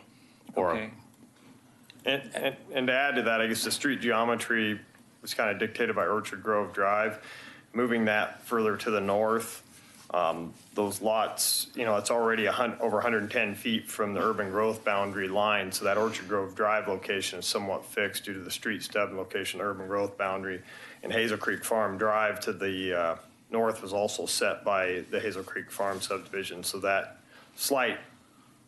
[SPEAKER 4] Okay.
[SPEAKER 10] And to add to that, I guess the street geometry was kind of dictated by Orchard Grove Drive. Moving that further to the north, those lots, it's already over 110 feet from the urban growth boundary line. So that Orchard Grove Drive location is somewhat fixed due to the street stub location, urban growth boundary. And Hazel Creek Farm Drive to the north was also set by the Hazel Creek Farm subdivision. So that slight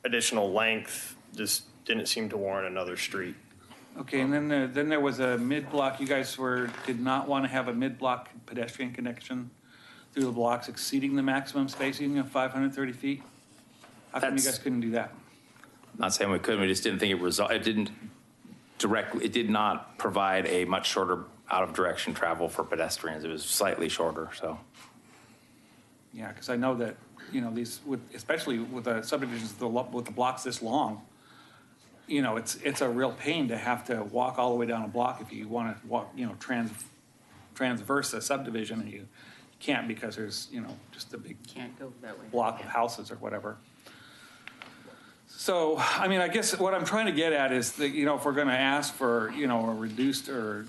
[SPEAKER 10] additional length just didn't seem to warrant another street.
[SPEAKER 4] Okay, and then there was a mid-block, you guys did not want to have a mid-block pedestrian connection through the blocks exceeding the maximum spacing of 530 feet? How come you guys couldn't do that?
[SPEAKER 11] I'm not saying we couldn't, we just didn't think it did not provide a much shorter out of direction travel for pedestrians. It was slightly shorter, so.
[SPEAKER 4] Yeah, because I know that, especially with the subdivisions with the blocks this long, it's a real pain to have to walk all the way down a block if you want to walk, transverse a subdivision, and you can't because there's, just a big
[SPEAKER 2] Can't go that way.
[SPEAKER 4] block of houses or whatever. So, I mean, I guess what I'm trying to get at is that, you know, if we're going to ask for, you know, a reduced or,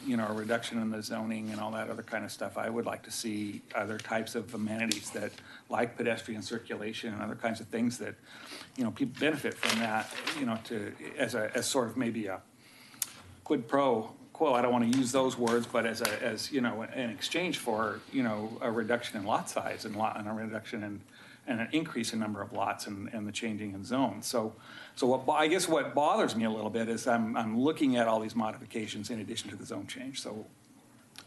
[SPEAKER 4] you know, a reduction in the zoning and all that other kind of stuff, I would like to see other types of amenities that, like pedestrian circulation and other kinds of things that, you know, people benefit from that, you know, to, as sort of maybe a quid pro quo. I don't want to use those words, but as, you know, in exchange for, you know, a reduction in lot size and a reduction in, and an increase in number of lots and the changing in zones. So I guess what bothers me a little bit is I'm looking at all these modifications in addition to the zone change. So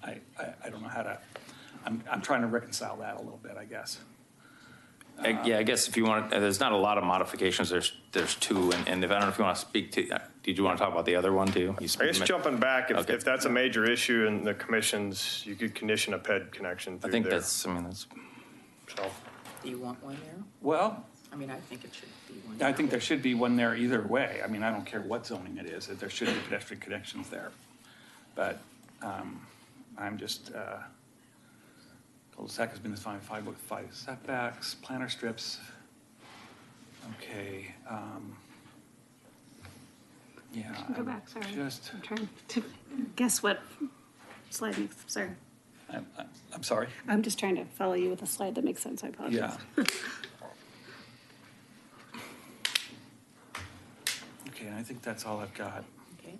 [SPEAKER 4] I don't know how to, I'm trying to reconcile that a little bit, I guess.
[SPEAKER 11] Yeah, I guess if you want, there's not a lot of modifications. There's two, and if I don't know if you want to speak to, did you want to talk about the other one too?
[SPEAKER 10] I guess jumping back, if that's a major issue in the commissions, you could condition a PED connection through
[SPEAKER 11] I think
[SPEAKER 10] there.
[SPEAKER 11] that's, I mean, that's.
[SPEAKER 10] So.
[SPEAKER 2] Do you want one there?
[SPEAKER 4] Well,
[SPEAKER 2] I mean, I think it should be one.
[SPEAKER 4] I think there should be one there either way. I mean, I don't care what zoning it is, that there should be pedestrian connections there. But I'm just, cul-de-sac has been defined 5 with 5 setbacks, planter strips. Okay. Yeah.
[SPEAKER 7] Go back, sorry.
[SPEAKER 4] Just,
[SPEAKER 7] I'm trying to guess what slide makes, sorry.
[SPEAKER 4] I'm sorry?
[SPEAKER 7] I'm just trying to follow you with a slide that makes sense, I apologize.
[SPEAKER 4] Yeah. Okay, I think that's all I've got.
[SPEAKER 2] Okay.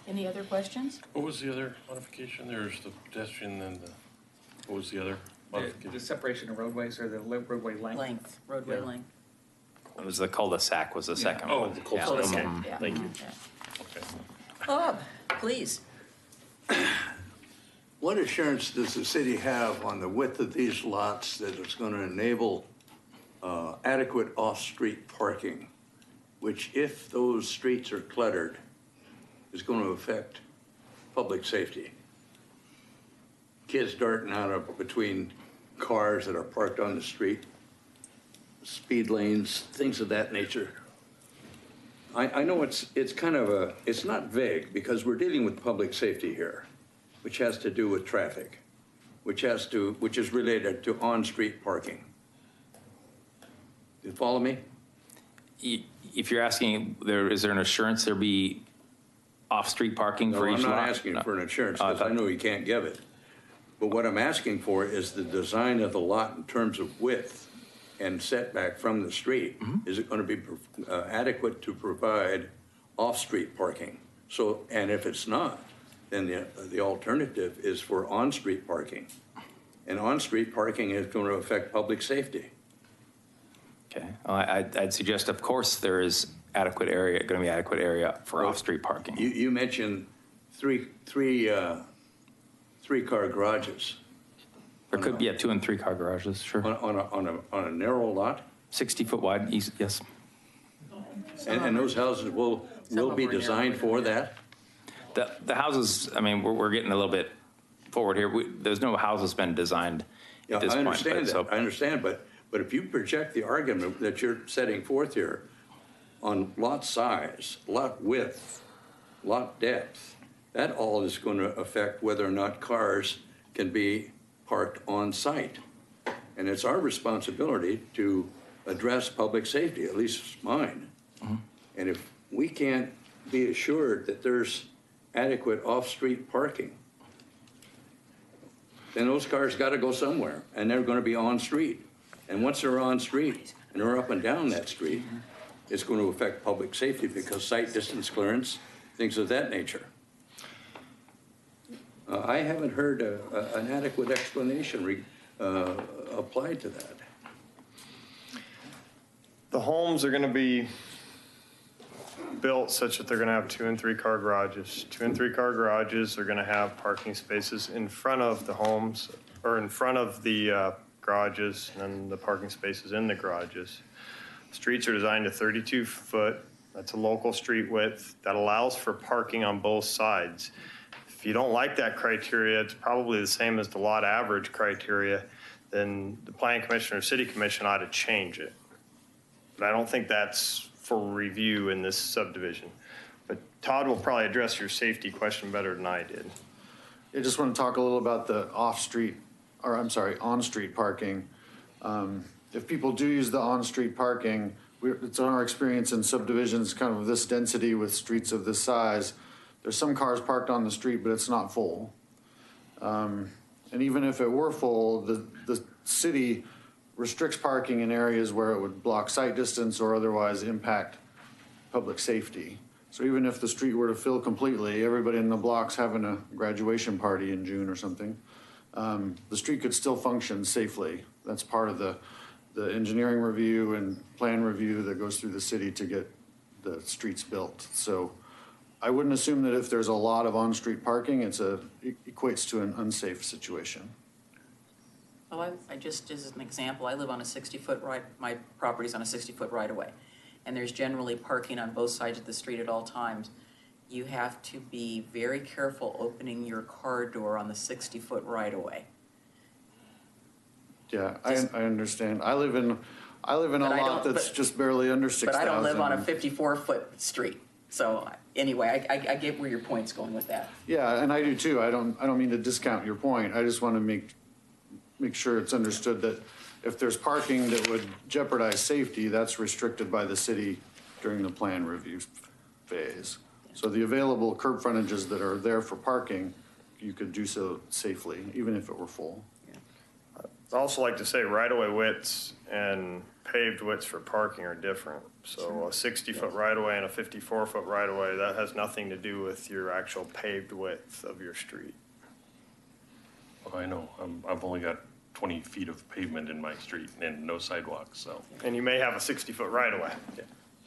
[SPEAKER 2] Any other questions?
[SPEAKER 3] What was the other modification? There's the pedestrian and the, what was the other modification?
[SPEAKER 4] The separation of roadways or the roadway length?
[SPEAKER 2] Roadway
[SPEAKER 4] Yeah.
[SPEAKER 2] length.
[SPEAKER 11] It was the cul-de-sac was the second one.
[SPEAKER 3] the cul-de-sac.
[SPEAKER 11] Yeah.
[SPEAKER 2] Yeah.
[SPEAKER 3] Thank you.
[SPEAKER 2] Yeah.
[SPEAKER 3] Okay.
[SPEAKER 2] Bob, please.
[SPEAKER 13] What assurance does the city have on the width of these lots that it's going to enable adequate off-street parking, which if those streets are cluttered, is going to affect public safety? Kids darting out of between cars that are parked on the street, speed lanes, things of that nature. I know it's kind of it's not vague because we're dealing with public safety here, which has to do with traffic, which is related to on-street parking. You follow me?
[SPEAKER 11] If you're asking, is there an assurance there be off-street parking for each lot?
[SPEAKER 13] I'm not asking for an assurance because I know you can't give it. But what I'm asking for is the design of the lot in terms of width and setback from the street.
[SPEAKER 11] Mm-hmm.
[SPEAKER 13] Is it going to be adequate to provide off-street parking? So, and if it's not, then the alternative is for on-street parking. And on-street parking is going to affect public safety.
[SPEAKER 11] Okay, well, I'd suggest, of course, there is going to be adequate area for off-street parking.
[SPEAKER 13] You mentioned three-car garages.
[SPEAKER 11] There could be 2 and 3 car garages, sure.
[SPEAKER 13] On a narrow lot?
[SPEAKER 11] 60-foot wide, yes.
[SPEAKER 13] And those houses will be designed for that?
[SPEAKER 11] The houses, I mean, we're getting a little bit forward here. There's no houses been designed at this
[SPEAKER 13] I
[SPEAKER 11] point.
[SPEAKER 13] understand that. I understand, but if you project the argument that you're setting forth here on lot size, lot width, lot depth, that all is going to affect whether or not cars can be parked on site. And it's our responsibility to address public safety, at least it's mine.
[SPEAKER 11] Mm-hmm.
[SPEAKER 13] And if we can't be assured that there's adequate off-street parking, then those cars got to go somewhere, and they're going to be on-street. And once they're on-street and they're up and down that street, it's going to affect public safety because sight distance clearance, things of that nature. I haven't heard an adequate explanation applied to that.
[SPEAKER 10] The homes are going to be built such that they're going to have 2 and 3 car garages. 2 and 3 car garages are going to have parking spaces in front of the homes or in front of the garages and the parking spaces in the garages. Streets are designed to 32 foot. That's a local street width that allows for parking on both sides. If you don't like that criteria, it's probably the same as the lot average criteria, then the Planning Commission or City Commission ought to change it. But I don't think that's for review in this subdivision. But Todd will probably address your safety question better than I did.
[SPEAKER 9] I just want to talk a little about the on-street parking. If people do use the on-street parking, it's our experience in subdivisions kind of this density with streets of this size, there's some cars parked on the street, but it's not full. And even if it were full, the city restricts parking in areas where it would block sight distance or otherwise impact public safety. So even if the street were to fill completely, everybody in the block's having a graduation party in June or something, the street could still function safely. That's part of the engineering review and plan review that goes through the city to get the streets built. So I wouldn't assume that if there's a lot of on-street parking, it equates to an unsafe situation.
[SPEAKER 2] Well, I just, as an example, I live on a 60-foot right, my property's on a 60-foot right-of-way, and there's generally parking on both sides of the street at all times. You have to be very careful opening your car door on the 60-foot right-of-way.
[SPEAKER 9] Yeah, I understand. I live in a lot that's just barely under 6,000.
[SPEAKER 2] But I don't live on a 54-foot street. So anyway, I get where your point's going with that.
[SPEAKER 9] Yeah, and I do too. I don't mean to discount your point. I just want to make sure it's understood that if there's parking that would jeopardize safety, that's restricted by the city during the plan review phase. So the available curb frontages that are there for parking, you could do so safely, even if it were full.
[SPEAKER 10] I'd also like to say right-of-way widths and paved widths for parking are different. So a 60-foot right-of-way and a 54-foot right-of-way, that has nothing to do with your actual paved width of your street.
[SPEAKER 3] I know, I've only got 20 feet of pavement in my street and no sidewalks, so.
[SPEAKER 10] And you may have a 60-foot right-of-way.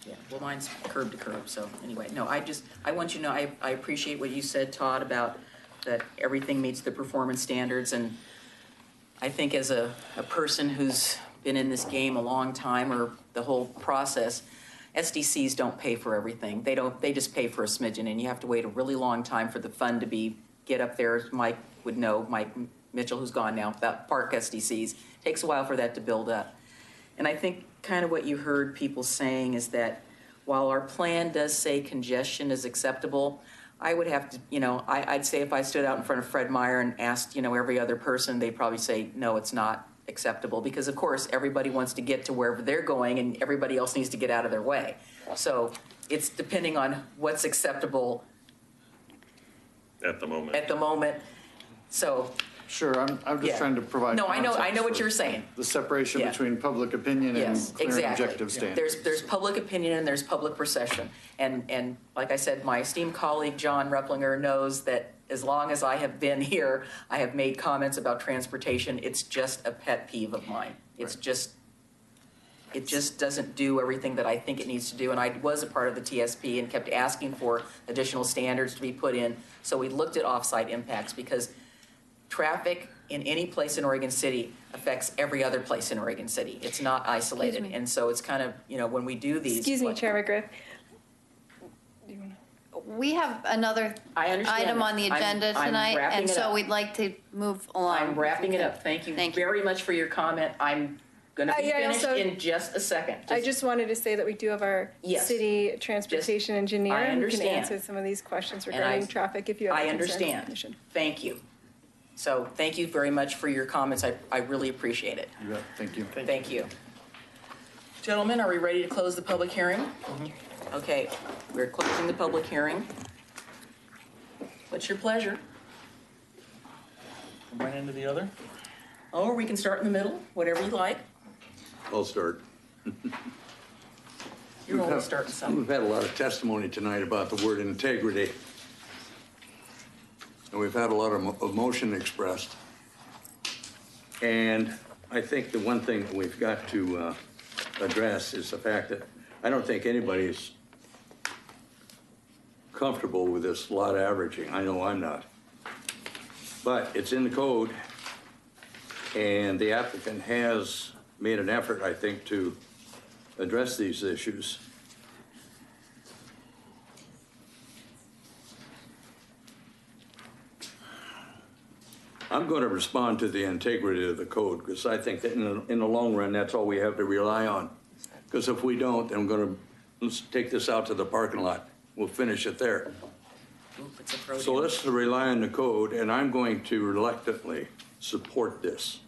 [SPEAKER 2] Yeah, well, mine's curb to curb, so anyway, no, I want you to know, I appreciate what you said, Todd, about that everything meets the performance standards, and I think as a person who's been in this game a long time, or the whole process, SDCs don't pay for everything. They just pay for a smidgen, and you have to wait a really long time for the fund to get up there. Mike would know, Mike Mitchell, who's gone now, about park SDCs. Takes a while for that to build up. And I think kind of what you heard people saying is that while our plan does say congestion is acceptable, I would have to, I'd say if I stood out in front of Fred Meyer and asked, every other person, they'd probably say, no, it's not acceptable. Because, of course, everybody wants to get to wherever they're going, and everybody else needs to get out of their way. So it's depending on what's acceptable
[SPEAKER 3] At the
[SPEAKER 2] moment. So.
[SPEAKER 9] Sure, I'm just trying to provide.
[SPEAKER 2] No, I know what you're saying.
[SPEAKER 9] The separation between public opinion and clear and objective standards.
[SPEAKER 2] There's public opinion and there's public perception. And like I said, my esteemed colleague, John Replinger, knows that as long as I have been here, I have made comments about transportation. It's just a pet peeve of mine. It just doesn't do everything that I think it needs to do. And I was a part of the TSP and kept asking for additional standards to be put in. So we looked at offsite impacts, because traffic in any place in Oregon City affects every other place in Oregon City. It's not isolated. And so it's kind of, when we do these.
[SPEAKER 6] Excuse me, Chair McGriff.
[SPEAKER 5] We have another item on the agenda tonight, and so we'd like to move along.
[SPEAKER 2] I'm wrapping it up. Thank you very much for your comment. I'm going to be finished in just a second.
[SPEAKER 6] I just wanted to say that we do have our city transportation engineer who can answer some of these questions regarding traffic if you have concerns.
[SPEAKER 2] I understand. Thank you. So thank you very much for your comments. I really appreciate it.
[SPEAKER 9] You bet. Thank you.
[SPEAKER 2] Thank you. Gentlemen, are we ready to close the public hearing? Okay, we're closing the public hearing. What's your pleasure?
[SPEAKER 10] One end to the other?
[SPEAKER 2] Or we can start in the middle, whatever you like.
[SPEAKER 13] I'll start.
[SPEAKER 2] You're always starting something.
[SPEAKER 13] We've had a lot of testimony tonight about the word integrity. And we've had a lot of emotion expressed. And I think the one thing that we've got to address is the fact that I don't think anybody's comfortable with this lot averaging. I know I'm not. But it's in the code, and the applicant has made an effort, I think, to address these issues. I'm going to respond to the integrity of the code, because I think that in the long run, that's all we have to rely on. Because if we don't, then let's take this out to the parking lot. We'll finish it there. So let's rely on the code, and I'm going to reluctantly support this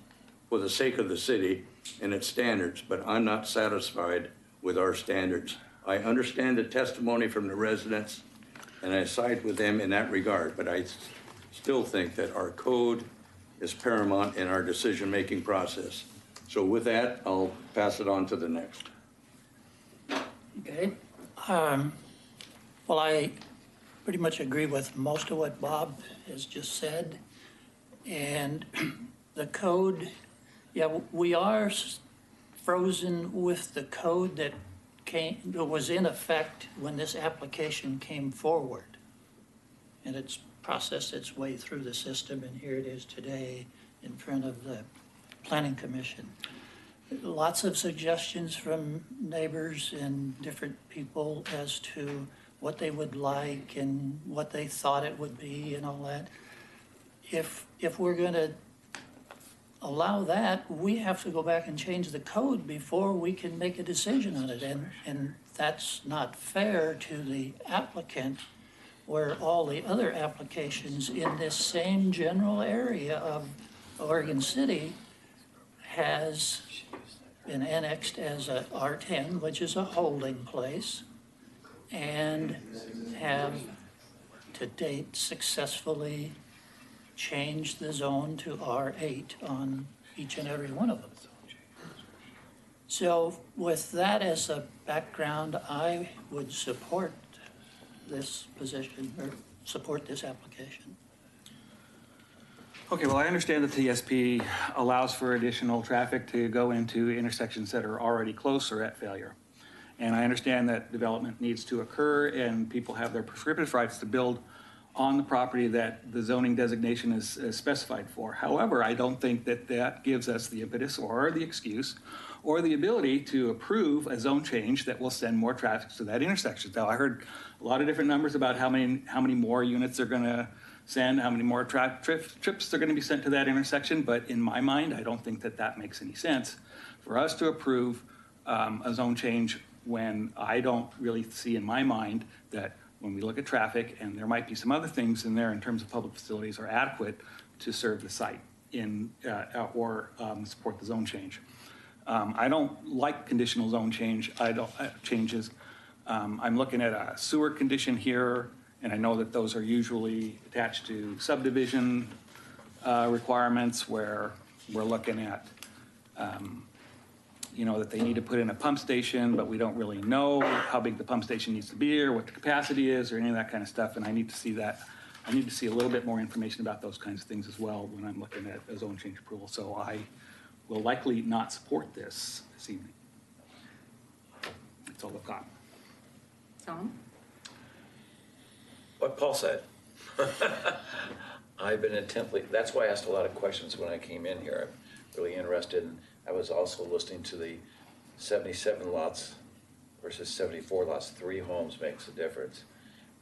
[SPEAKER 13] for the sake of the city and its standards, but I'm not satisfied with our standards. I understand the testimony from the residents, and I side with them in that regard, but I still think that our code is paramount in our decision-making process. So with that, I'll pass it on to the next.
[SPEAKER 14] Okay. Well, I pretty much agree with most of what Bob has just said. And the code, yeah, we are frozen with the code that was in effect when this application came forward. And it's processed its way through the system, and here it is today in front of the Planning Commission. Lots of suggestions from neighbors and different people as to what they would like and what they thought it would be and all that. If we're going to allow that, we have to go back and change the code before we can make a decision on it. And that's not fair to the applicant, where all the other applications in this same general area of Oregon City has been annexed as a R10, which is a holding place, and have to date successfully changed the zone to R8 on each and every one of them. So with that as a background, I would support this position, or support this application.
[SPEAKER 4] Okay, well, I understand that TSP allows for additional traffic to go into intersections that are already close or at failure. And I understand that development needs to occur and people have their prescriptive rights to build on the property that the zoning designation is specified for. However, I don't think that that gives us the impetus or the excuse or the ability to approve a zone change that will send more traffic to that intersection. Now, I heard a lot of different numbers about how many more units they're gonna send, how many more trips are gonna be sent to that intersection, but in my mind, I don't think that that makes any sense for us to approve a zone change when I don't really see in my mind that when we look at traffic, and there might be some other things in there in terms of public facilities are adequate to serve the site or support the zone change. I don't like conditional zone changes. I'm looking at a sewer condition here, and I know that those are usually attached to subdivision requirements where we're looking at, that they need to put in a pump station, but we don't really know how big the pump station needs to be or what the capacity is or any of that kind of stuff. And I need to see that. I need to see a little bit more information about those kinds of things as well when I'm looking at a zone change approval. So I will likely not support this evening. That's all I've got.
[SPEAKER 2] Tom?
[SPEAKER 1] What Paul said. I've been intently, that's why I asked a lot of questions when I came in here. I'm really interested, and I was also listening to the 77 lots versus 74 lots. 3 homes makes a difference.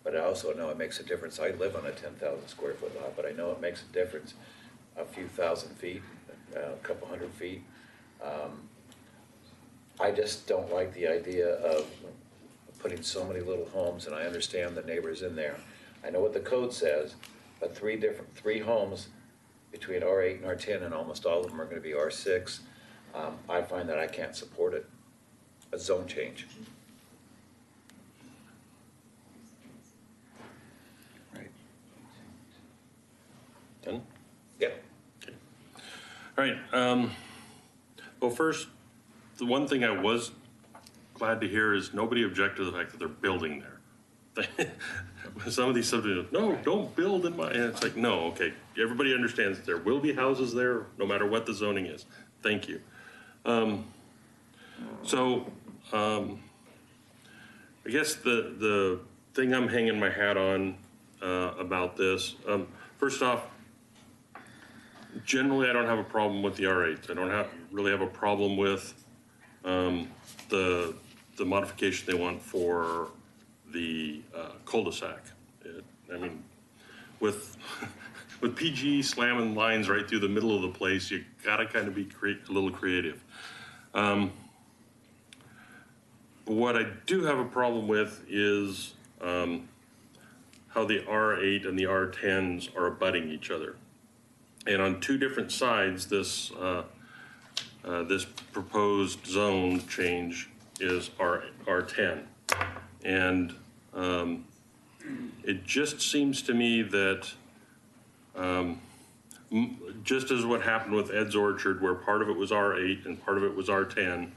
[SPEAKER 1] But I also know it makes a difference. I live on a 10,000 square foot lot, but I know it makes a difference. A few thousand feet, a couple hundred feet. I just don't like the idea of putting so many little homes, and I understand the neighbors in there. I know what the code says, but 3 homes between R8 and R10, and almost all of them are going to be R6. I find that I can't support it, a zone change.
[SPEAKER 3] Done?
[SPEAKER 1] Yep.
[SPEAKER 3] Okay. All right. Well, first, the one thing I was glad to hear is nobody objected to the fact that they're building there. Some of these subdivisions, no, don't build in my, and it's like, no, okay. Everybody understands that there will be houses there no matter what the zoning is. Thank you. I guess the thing I'm hanging my hat on about this, first off, generally I don't have a problem with the R8s. I don't really have a problem with the modification they want for the cul-de-sac. I mean, with PG slamming lines right through the middle of the place, you gotta kind of be a little creative. What I do have a problem with is how the R8 and the R10s are abutting each other. And on 2 different sides, this proposed zone change is R10. And it just seems to me that just as what happened with Ed's Orchard, where part of it was R8 and part of it was R10,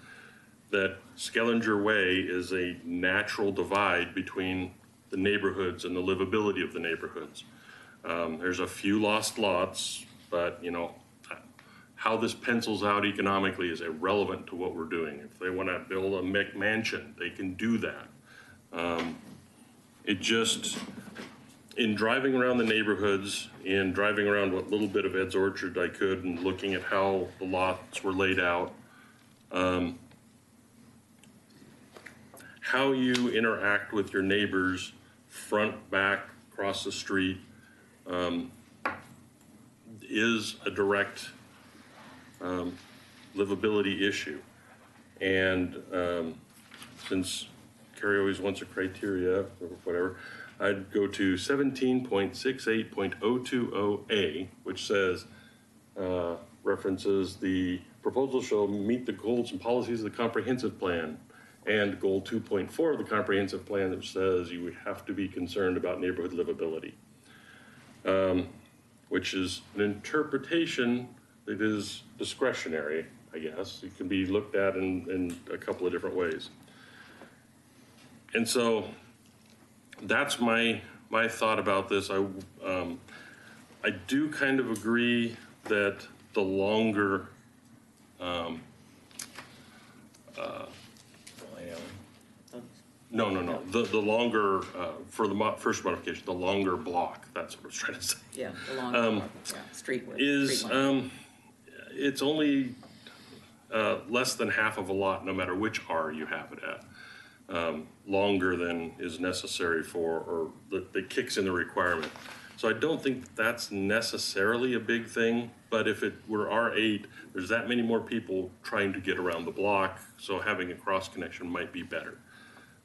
[SPEAKER 3] that Skellinger Way is a natural divide between the neighborhoods and the livability of the neighborhoods. There's a few lost lots, but you know, how this pencils out economically is irrelevant to what we're doing. If they want to build a McMansion, they can do that. It just, in driving around the neighborhoods and driving around what little bit of Ed's Orchard I could and looking at how the lots were laid out, how you interact with your neighbors, front, back, across the street, is a direct livability issue. And since Carrie always wants a criteria or whatever, I'd go to 17.68.020A, which says, references the proposal shall meet the goals and policies of the comprehensive plan, and goal 2.4 of the comprehensive plan, that says you have to be concerned about neighborhood livability, which is an interpretation that is discretionary, I guess. It can be looked at in a couple of different ways. And so that's my thought about this. I do kind of agree that the longer the longer, for the first modification, the longer block, that's what I was trying to say.
[SPEAKER 2] Yeah, the longer block, yeah, street width.
[SPEAKER 3] Is,
[SPEAKER 2] street length.
[SPEAKER 3] it's only less than half of a lot, no matter which R you have it at. Longer than is necessary for, or that kicks in the requirement. So I don't think that's necessarily a big thing, but if it were R8, there's that many more people trying to get around the block, so having a cross connection might be better.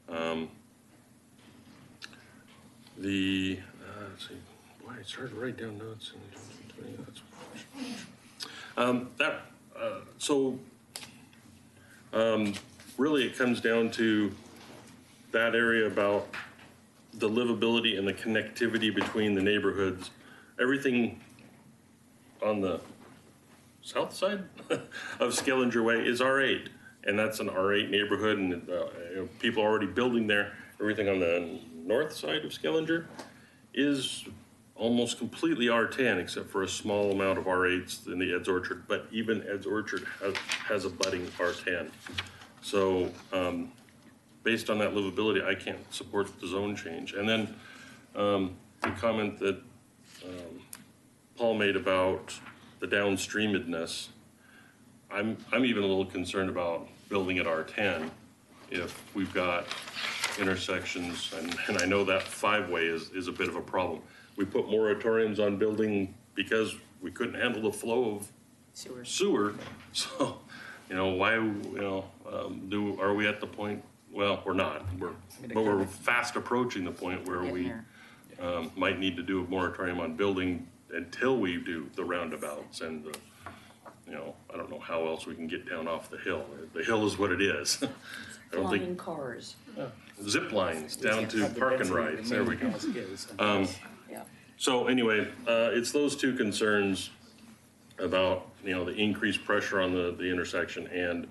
[SPEAKER 3] Let's see, boy, it's hard to write down notes. Really it comes down to that area about the livability and the connectivity between the neighborhoods. Everything on the south side of Skellinger Way is R8, and that's an R8 neighborhood, and people are already building there. Everything on the north side of Skellinger is almost completely R10, except for a small amount of R8s in the Ed's Orchard, but even Ed's Orchard has a budding R10. So based on that livability, I can't support the zone change. And then the comment that Paul made about the downstreamedness, I'm even a little concerned about building at R10 if we've got intersections, and I know that 5-way is a bit of a problem. We put moratoriums on building because we couldn't handle the flow of sewer. So, why, are we at the point? Well, we're not. But we're fast approaching the point where we might need to do a moratorium on building until we do the roundabouts and the, I don't know how else we can get down off the hill. The hill is what it is. I don't
[SPEAKER 2] Flying
[SPEAKER 3] think
[SPEAKER 2] cars.
[SPEAKER 3] zip lines down to park and rides. There we go.
[SPEAKER 2] Yeah.
[SPEAKER 3] So anyway, it's those two concerns about, the increased pressure on the intersection and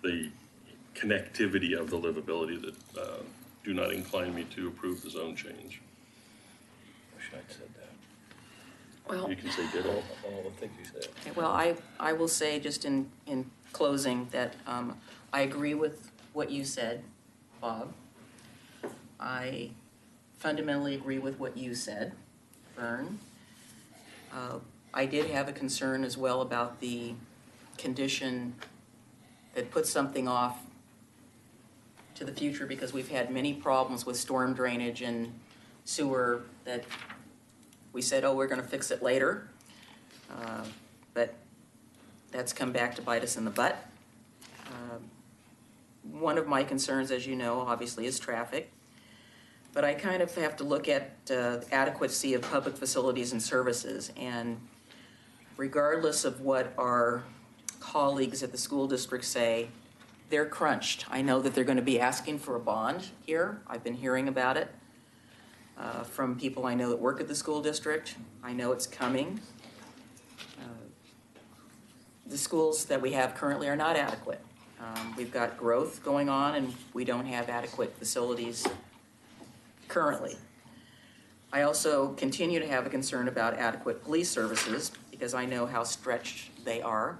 [SPEAKER 3] the connectivity of the livability that do not incline me to approve the zone change.
[SPEAKER 1] Wish I'd said that.
[SPEAKER 2] Well,
[SPEAKER 3] You can say ditto.
[SPEAKER 1] I think you said.
[SPEAKER 2] okay, well, I will say just in closing that I agree with what you said, Bob. I fundamentally agree with what you said, Vern. I did have a concern as well about the condition that puts something off to the future, because we've had many problems with storm drainage and sewer that we said, oh, we're going to fix it later. But that's come back to bite us in the butt. One of my concerns, as you know, obviously is traffic. But I kind of have to look at the adequacy of public facilities and services. And regardless of what our colleagues at the school district say, they're crunched. I know that they're going to be asking for a bond here. I've been hearing about it from people I know that work at the school district. I know it's coming. The schools that we have currently are not adequate. We've got growth going on, and we don't have adequate facilities currently. I also continue to have a concern about adequate police services because I know how stretched they are.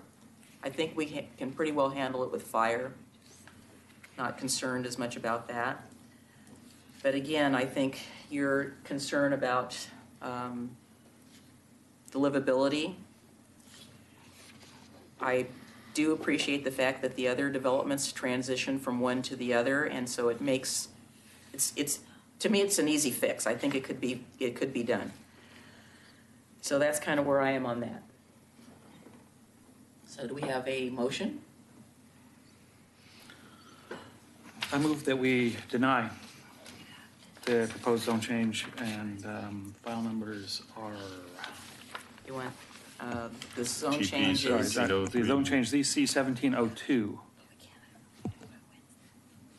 [SPEAKER 2] I think we can pretty well handle it with fire. Not concerned as much about that. But again, I think your concern about the livability, I do appreciate the fact that the other developments transition from one to the other, and so it makes, it's to me, it's an easy fix. I think it could be done. So that's kind of where I am on that. So do we have a motion?
[SPEAKER 4] I move that we deny the proposed zone change, and file numbers are.
[SPEAKER 2] You want the zone
[SPEAKER 3] TP
[SPEAKER 2] change is.
[SPEAKER 4] The zone change ZC 1702.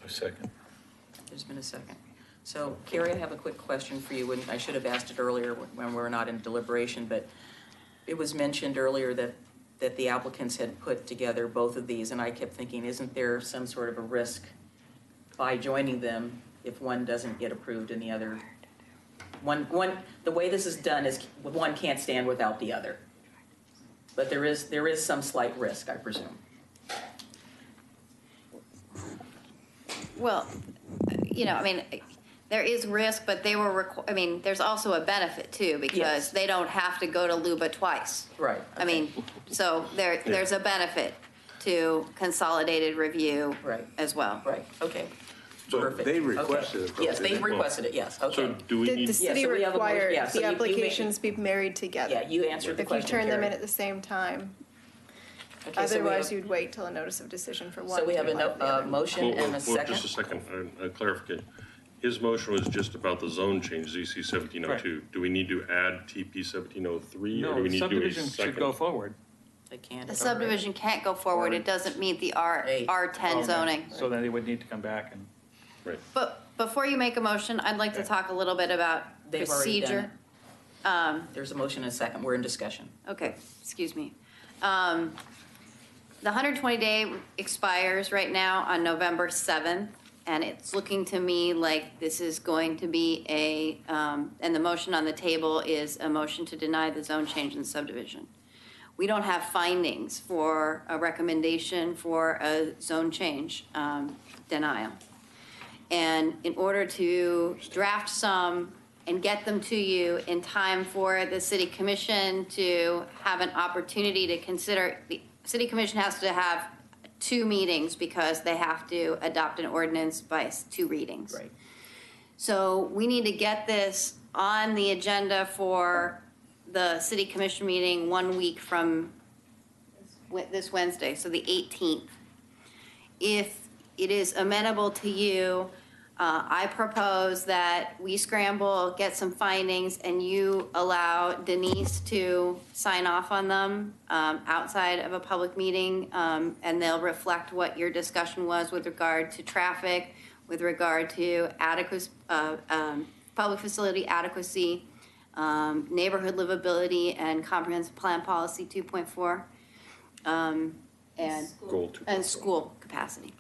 [SPEAKER 1] A second.
[SPEAKER 2] There's been a second. So Carrie, I have a quick question for you, and I should have asked it earlier when we were not in deliberation, but it was mentioned earlier that the applicants had put together both of these, and I kept thinking, isn't there some sort of a risk by joining them if one doesn't get approved and the other, the way this is done is one can't stand without the other. But there is some slight risk, I presume.
[SPEAKER 5] Well, I mean, there is risk, but they were, there's also a benefit too, because
[SPEAKER 2] Yes.
[SPEAKER 5] they don't have to go to Luba twice.
[SPEAKER 2] Right.
[SPEAKER 5] I mean, so there's a benefit to consolidated review as well.
[SPEAKER 2] Right, okay.
[SPEAKER 13] So
[SPEAKER 2] Perfect.
[SPEAKER 13] they requested
[SPEAKER 2] Okay.
[SPEAKER 13] it. though,
[SPEAKER 2] Yes, they
[SPEAKER 13] didn't they?
[SPEAKER 2] requested it, yes, okay.
[SPEAKER 3] So do we
[SPEAKER 6] The
[SPEAKER 3] need,
[SPEAKER 6] city
[SPEAKER 2] so we have a motion-
[SPEAKER 6] required
[SPEAKER 2] yeah, so
[SPEAKER 6] the
[SPEAKER 2] you
[SPEAKER 6] applications be married together.
[SPEAKER 2] Yeah, you answered the
[SPEAKER 6] If you
[SPEAKER 2] question,
[SPEAKER 6] turn them in
[SPEAKER 2] Carrie.
[SPEAKER 6] at the same time.
[SPEAKER 2] Okay, so we
[SPEAKER 6] Otherwise,
[SPEAKER 2] have-
[SPEAKER 6] you'd wait till a notice of decision for one.
[SPEAKER 2] So we have
[SPEAKER 6] to apply for the
[SPEAKER 2] a
[SPEAKER 6] other.
[SPEAKER 2] motion and a
[SPEAKER 3] well,
[SPEAKER 2] second?
[SPEAKER 3] just a second, a clarification. His motion was just about the zone change, ZC 1702. Do we need to add TP 1703? or do
[SPEAKER 4] No,
[SPEAKER 3] we
[SPEAKER 4] the
[SPEAKER 3] need to do a
[SPEAKER 4] subdivision should
[SPEAKER 3] second?
[SPEAKER 4] go forward.
[SPEAKER 2] They can't.
[SPEAKER 5] The subdivision can't go forward, it doesn't meet the R10 zoning.
[SPEAKER 4] So then they would need to come back and.
[SPEAKER 3] Right.
[SPEAKER 5] But before you make a motion, I'd like to talk a little bit about
[SPEAKER 2] They've already done
[SPEAKER 5] procedure.
[SPEAKER 2] There's a motion and a second, we're in discussion.
[SPEAKER 5] Okay, excuse me. The 120-day expires right now on November 7th, and it's looking to me like this is going to be and the motion on the table is a motion to deny the zone change in subdivision. We don't have findings for a recommendation for a zone change denial. And in order to draft some and get them to you in time for the city commission to have an opportunity to consider, the city commission has to have 2 meetings because they have to adopt an ordinance by 2 readings.
[SPEAKER 2] Right.
[SPEAKER 5] So we need to get this on the agenda for the city commission meeting 1 week from this Wednesday, so the 18th. If it is amenable to you, I propose that we scramble, get some findings, and you allow Denise to sign off on them outside of a public meeting, and they'll reflect what your discussion was with regard to traffic, with regard to public facility adequacy, neighborhood livability, and comprehensive plan policy 2.4, and
[SPEAKER 3] Goal 2.4.
[SPEAKER 5] school capacity.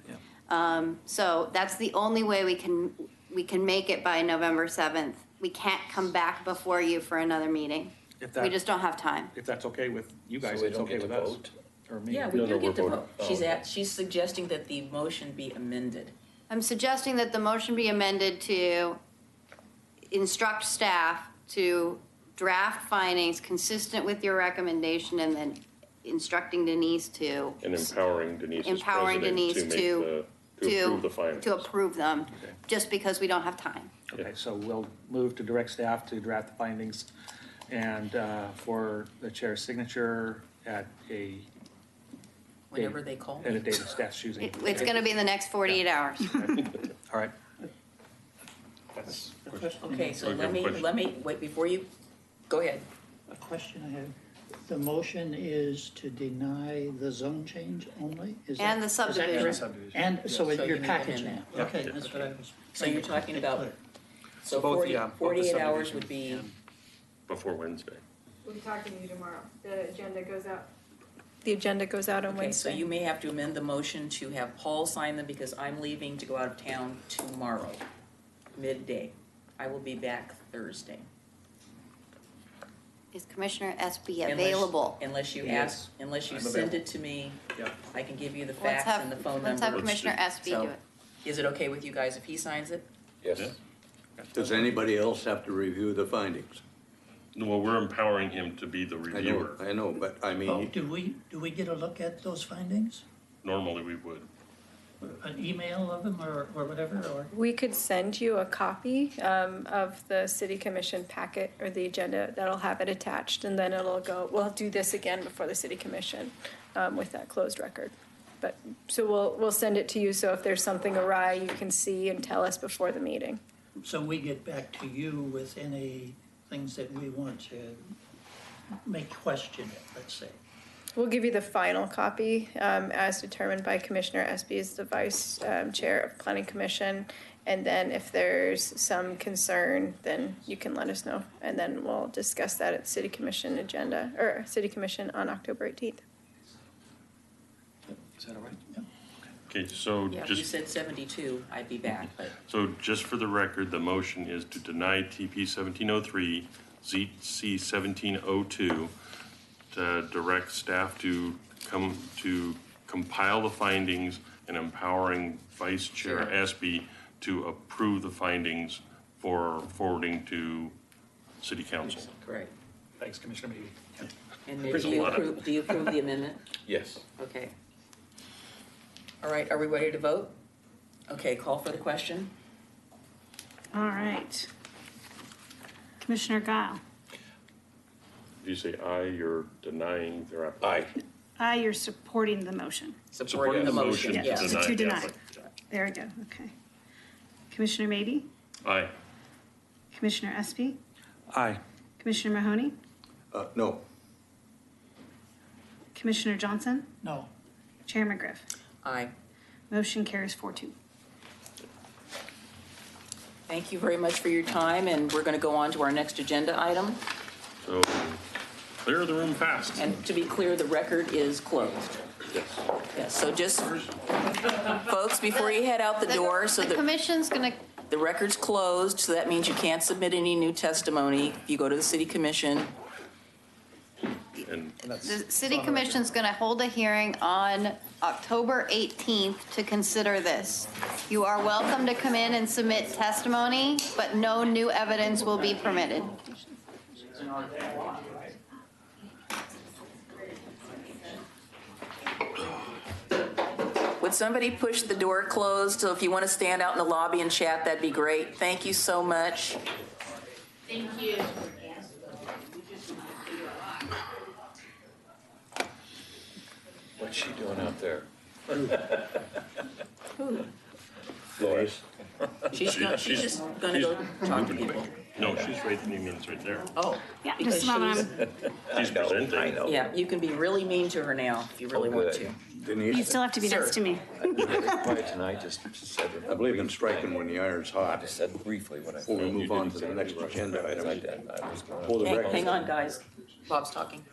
[SPEAKER 5] So that's the only way we can make it by November 7th. We can't come back before you for another meeting.
[SPEAKER 4] If
[SPEAKER 5] We
[SPEAKER 4] that,
[SPEAKER 5] just don't have time.
[SPEAKER 4] if that's okay with you guys,
[SPEAKER 1] So we
[SPEAKER 4] it's
[SPEAKER 1] don't
[SPEAKER 4] okay
[SPEAKER 1] get
[SPEAKER 4] with
[SPEAKER 1] to
[SPEAKER 4] us.
[SPEAKER 1] vote?
[SPEAKER 4] Or me.
[SPEAKER 2] Yeah, we
[SPEAKER 3] No,
[SPEAKER 2] do
[SPEAKER 3] no,
[SPEAKER 2] get to
[SPEAKER 3] we're
[SPEAKER 2] vote.
[SPEAKER 3] voting.
[SPEAKER 2] She's suggesting that the motion be amended.
[SPEAKER 5] I'm suggesting that the motion be amended to instruct staff to draft findings consistent with your recommendation, and then instructing Denise to,
[SPEAKER 3] And empowering Denise as
[SPEAKER 5] Empowering
[SPEAKER 3] president
[SPEAKER 5] Denise
[SPEAKER 3] to approve the findings.
[SPEAKER 5] to approve them, just because we don't have time.
[SPEAKER 4] Okay, so we'll move to direct staff to draft the findings and for the chair's signature at a.
[SPEAKER 2] Whenever they call
[SPEAKER 4] At
[SPEAKER 2] me.
[SPEAKER 4] a date of staff's choosing.
[SPEAKER 5] It's going to be in the next 48 hours.
[SPEAKER 4] All right. That's.
[SPEAKER 2] Okay, so
[SPEAKER 3] Okay,
[SPEAKER 2] let me, wait, before you, go ahead.
[SPEAKER 14] A question I had. The motion is to deny the zone change only? Is
[SPEAKER 5] And
[SPEAKER 14] that-
[SPEAKER 5] the subdivision.
[SPEAKER 14] And so
[SPEAKER 2] So you
[SPEAKER 14] you're
[SPEAKER 2] need to
[SPEAKER 14] packaging
[SPEAKER 2] amend
[SPEAKER 14] it? Okay, that's what I was.
[SPEAKER 2] So you're talking about, so
[SPEAKER 4] both
[SPEAKER 2] 40
[SPEAKER 4] the, both the
[SPEAKER 2] 48 hours
[SPEAKER 4] subdivision
[SPEAKER 2] would be,
[SPEAKER 3] Before Wednesday.
[SPEAKER 6] We'll be talking to you tomorrow. The agenda goes out. The agenda goes out on
[SPEAKER 2] okay, so
[SPEAKER 6] Wednesday.
[SPEAKER 2] you may have to amend the motion to have Paul sign them because I'm leaving to go out of town tomorrow, midday. I will be back Thursday.
[SPEAKER 5] Is Commissioner Espy
[SPEAKER 2] Unless-
[SPEAKER 5] available?
[SPEAKER 2] Unless you
[SPEAKER 4] He
[SPEAKER 2] ask,
[SPEAKER 4] is.
[SPEAKER 2] unless you
[SPEAKER 4] I'm
[SPEAKER 2] send
[SPEAKER 4] available.
[SPEAKER 2] it to me,
[SPEAKER 4] Yep.
[SPEAKER 2] I can give you the
[SPEAKER 5] Let's
[SPEAKER 2] fax
[SPEAKER 5] have-
[SPEAKER 2] and the phone
[SPEAKER 5] let's
[SPEAKER 2] number.
[SPEAKER 5] have Commissioner Espy
[SPEAKER 2] So,
[SPEAKER 5] do it.
[SPEAKER 2] Is it okay with you guys if he signs it?
[SPEAKER 1] Yes.
[SPEAKER 13] Does anybody else have to review the findings?
[SPEAKER 3] Well, we're empowering him to be the
[SPEAKER 13] I know,
[SPEAKER 3] reviewer.
[SPEAKER 13] I know, but I
[SPEAKER 14] Oh,
[SPEAKER 13] mean,
[SPEAKER 14] do we get a look at those findings?
[SPEAKER 3] Normally we would.
[SPEAKER 14] An email of them or whatever, or?
[SPEAKER 6] We could send you a copy of the city commission packet or the agenda that'll have it attached, and then it'll go, we'll do this again before the city commission with that closed record. But, so we'll send it to you, so if there's something awry, you can see and tell us before the meeting.
[SPEAKER 14] So we get back to you with any things that we want to make question it, let's say.
[SPEAKER 6] We'll give you the final copy as determined by Commissioner Espy as the vice chair of Planning Commission. And then if there's some concern, then you can let us know. And then we'll discuss that at City Commission agenda, or City Commission on October 18th.
[SPEAKER 4] Is that all right?
[SPEAKER 3] Okay, so
[SPEAKER 2] Yeah, if you
[SPEAKER 3] just,
[SPEAKER 2] said 72, I'd be back, but
[SPEAKER 3] so just for the record, the motion is to deny TP 1703, ZC 1702, to direct staff to compile the findings and empowering Vice Chair Espy to approve the findings for forwarding to City Council.
[SPEAKER 2] correct.
[SPEAKER 4] Thanks, Commissioner Meady.
[SPEAKER 2] And
[SPEAKER 3] There's
[SPEAKER 2] do
[SPEAKER 3] a
[SPEAKER 2] you
[SPEAKER 3] lot of-
[SPEAKER 2] approve, do you approve the amendment?
[SPEAKER 1] Yes.
[SPEAKER 2] Okay. All right, are we ready to vote? Okay, call for the question.
[SPEAKER 7] All right. Commissioner Guile.
[SPEAKER 3] If you say aye, you're denying their application.
[SPEAKER 1] Aye.
[SPEAKER 7] You're supporting the motion.
[SPEAKER 2] Supporting the motion,
[SPEAKER 3] to
[SPEAKER 7] Yes,
[SPEAKER 3] deny
[SPEAKER 7] to
[SPEAKER 3] the
[SPEAKER 7] deny.
[SPEAKER 3] application.
[SPEAKER 7] There we go, okay. Commissioner Maybe,
[SPEAKER 3] Aye.
[SPEAKER 7] Commissioner Espy,
[SPEAKER 4] Aye.
[SPEAKER 7] Commissioner Mahoney,
[SPEAKER 13] no.
[SPEAKER 7] Commissioner Johnson,
[SPEAKER 14] No.
[SPEAKER 7] Chair McGriff.
[SPEAKER 2] Aye.
[SPEAKER 7] Motion carries 4-2.
[SPEAKER 2] Thank you very much for your time, and we're going to go on to our next agenda item.
[SPEAKER 3] So clear the room fast.
[SPEAKER 2] And to be clear, the record is closed.
[SPEAKER 3] Yes.
[SPEAKER 2] Yes, so just, folks, before you head out the door, so
[SPEAKER 5] The
[SPEAKER 2] that
[SPEAKER 5] commission's gonna,
[SPEAKER 2] the record's closed, so that means you can't submit any new testimony. If you go to the city commission,
[SPEAKER 3] And
[SPEAKER 5] the city commission's gonna hold a hearing on October 18th to consider this. You are welcome to come in and submit testimony, but no new evidence will be permitted.
[SPEAKER 2] would somebody push the door closed? So if you want to stand out in the lobby and chat, that'd be great. Thank you so much.
[SPEAKER 5] Thank you.
[SPEAKER 1] What's she doing out there?
[SPEAKER 2] Who?
[SPEAKER 1] Lois?
[SPEAKER 2] She's just gonna go talk to people.
[SPEAKER 3] No, she's right, the minutes right there.
[SPEAKER 2] Oh.
[SPEAKER 7] Yeah,
[SPEAKER 2] because
[SPEAKER 7] just a moment.
[SPEAKER 3] She's presenting.
[SPEAKER 1] I know.
[SPEAKER 2] Yeah, you can be really mean to her now if you really want to.
[SPEAKER 7] You still have to be nice to me.
[SPEAKER 1] Quiet tonight, just said.
[SPEAKER 13] I believe in striking when the iron's
[SPEAKER 1] I
[SPEAKER 13] hot.
[SPEAKER 1] just said briefly what I.
[SPEAKER 13] Before we move on to the next agenda item. For the record,
[SPEAKER 2] Hang on, guys. Bob's talking.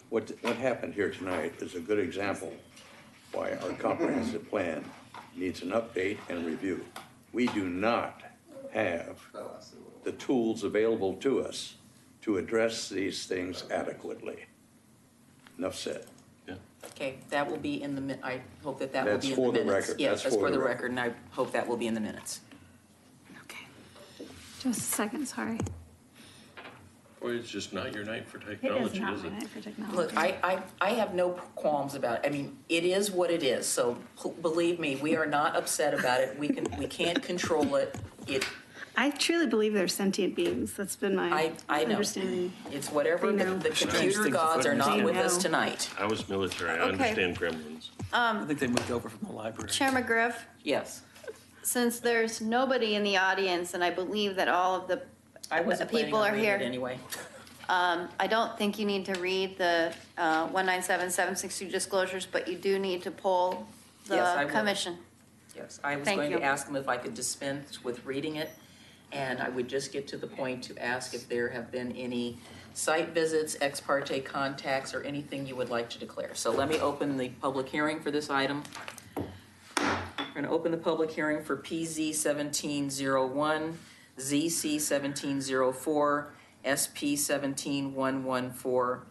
[SPEAKER 13] What happened here tonight is a good example why our comprehensive plan needs an update and review. We do not have the tools available to us to address these things adequately. Enough said.
[SPEAKER 2] Okay, that will be in the, I hope that will
[SPEAKER 13] That's
[SPEAKER 2] be in
[SPEAKER 13] for
[SPEAKER 2] the
[SPEAKER 13] the
[SPEAKER 2] minutes.
[SPEAKER 13] record.
[SPEAKER 2] Yes,
[SPEAKER 13] That's
[SPEAKER 2] that's for the record, and I hope that will be in the minutes.
[SPEAKER 7] Just a second, sorry.
[SPEAKER 3] Boy, it's just not your night for
[SPEAKER 7] It is
[SPEAKER 3] technology,
[SPEAKER 7] not
[SPEAKER 3] is
[SPEAKER 7] my
[SPEAKER 3] it?
[SPEAKER 7] night for technology.
[SPEAKER 2] Look, I have no qualms about it. I mean, it is what it is, so believe me, we are not upset about it. We can't control it.
[SPEAKER 7] I truly believe they're sentient beings. That's been my
[SPEAKER 2] I know.
[SPEAKER 7] understanding.
[SPEAKER 2] It's whatever,
[SPEAKER 7] They know.
[SPEAKER 2] the computer
[SPEAKER 3] things
[SPEAKER 2] gods
[SPEAKER 3] to
[SPEAKER 2] are not
[SPEAKER 7] They
[SPEAKER 2] with us
[SPEAKER 7] know.
[SPEAKER 2] tonight.
[SPEAKER 3] I was military, I
[SPEAKER 5] Okay.
[SPEAKER 3] understand gremlins.
[SPEAKER 4] I think they moved over from the library.
[SPEAKER 5] Chair McGriff,
[SPEAKER 2] Yes.
[SPEAKER 5] since there's nobody in the audience, and I believe that all of the
[SPEAKER 2] I wasn't planning
[SPEAKER 5] people
[SPEAKER 2] on
[SPEAKER 5] are
[SPEAKER 2] reading
[SPEAKER 5] here.
[SPEAKER 2] it anyway.
[SPEAKER 5] I don't think you need to read the 197-762 disclosures, but you do need to poll
[SPEAKER 2] Yes, I
[SPEAKER 5] the
[SPEAKER 2] will.
[SPEAKER 5] commission.
[SPEAKER 2] Yes, I was
[SPEAKER 5] Thank
[SPEAKER 2] going
[SPEAKER 5] you.
[SPEAKER 2] to ask them if I could dispense with reading it, and I would just get to the point to ask if there have been any site visits, ex parte contacts, or anything you would like to declare. So let me open the public hearing for this item. We're going to open the public hearing for PZ 1701, ZC 1704, SP 17114.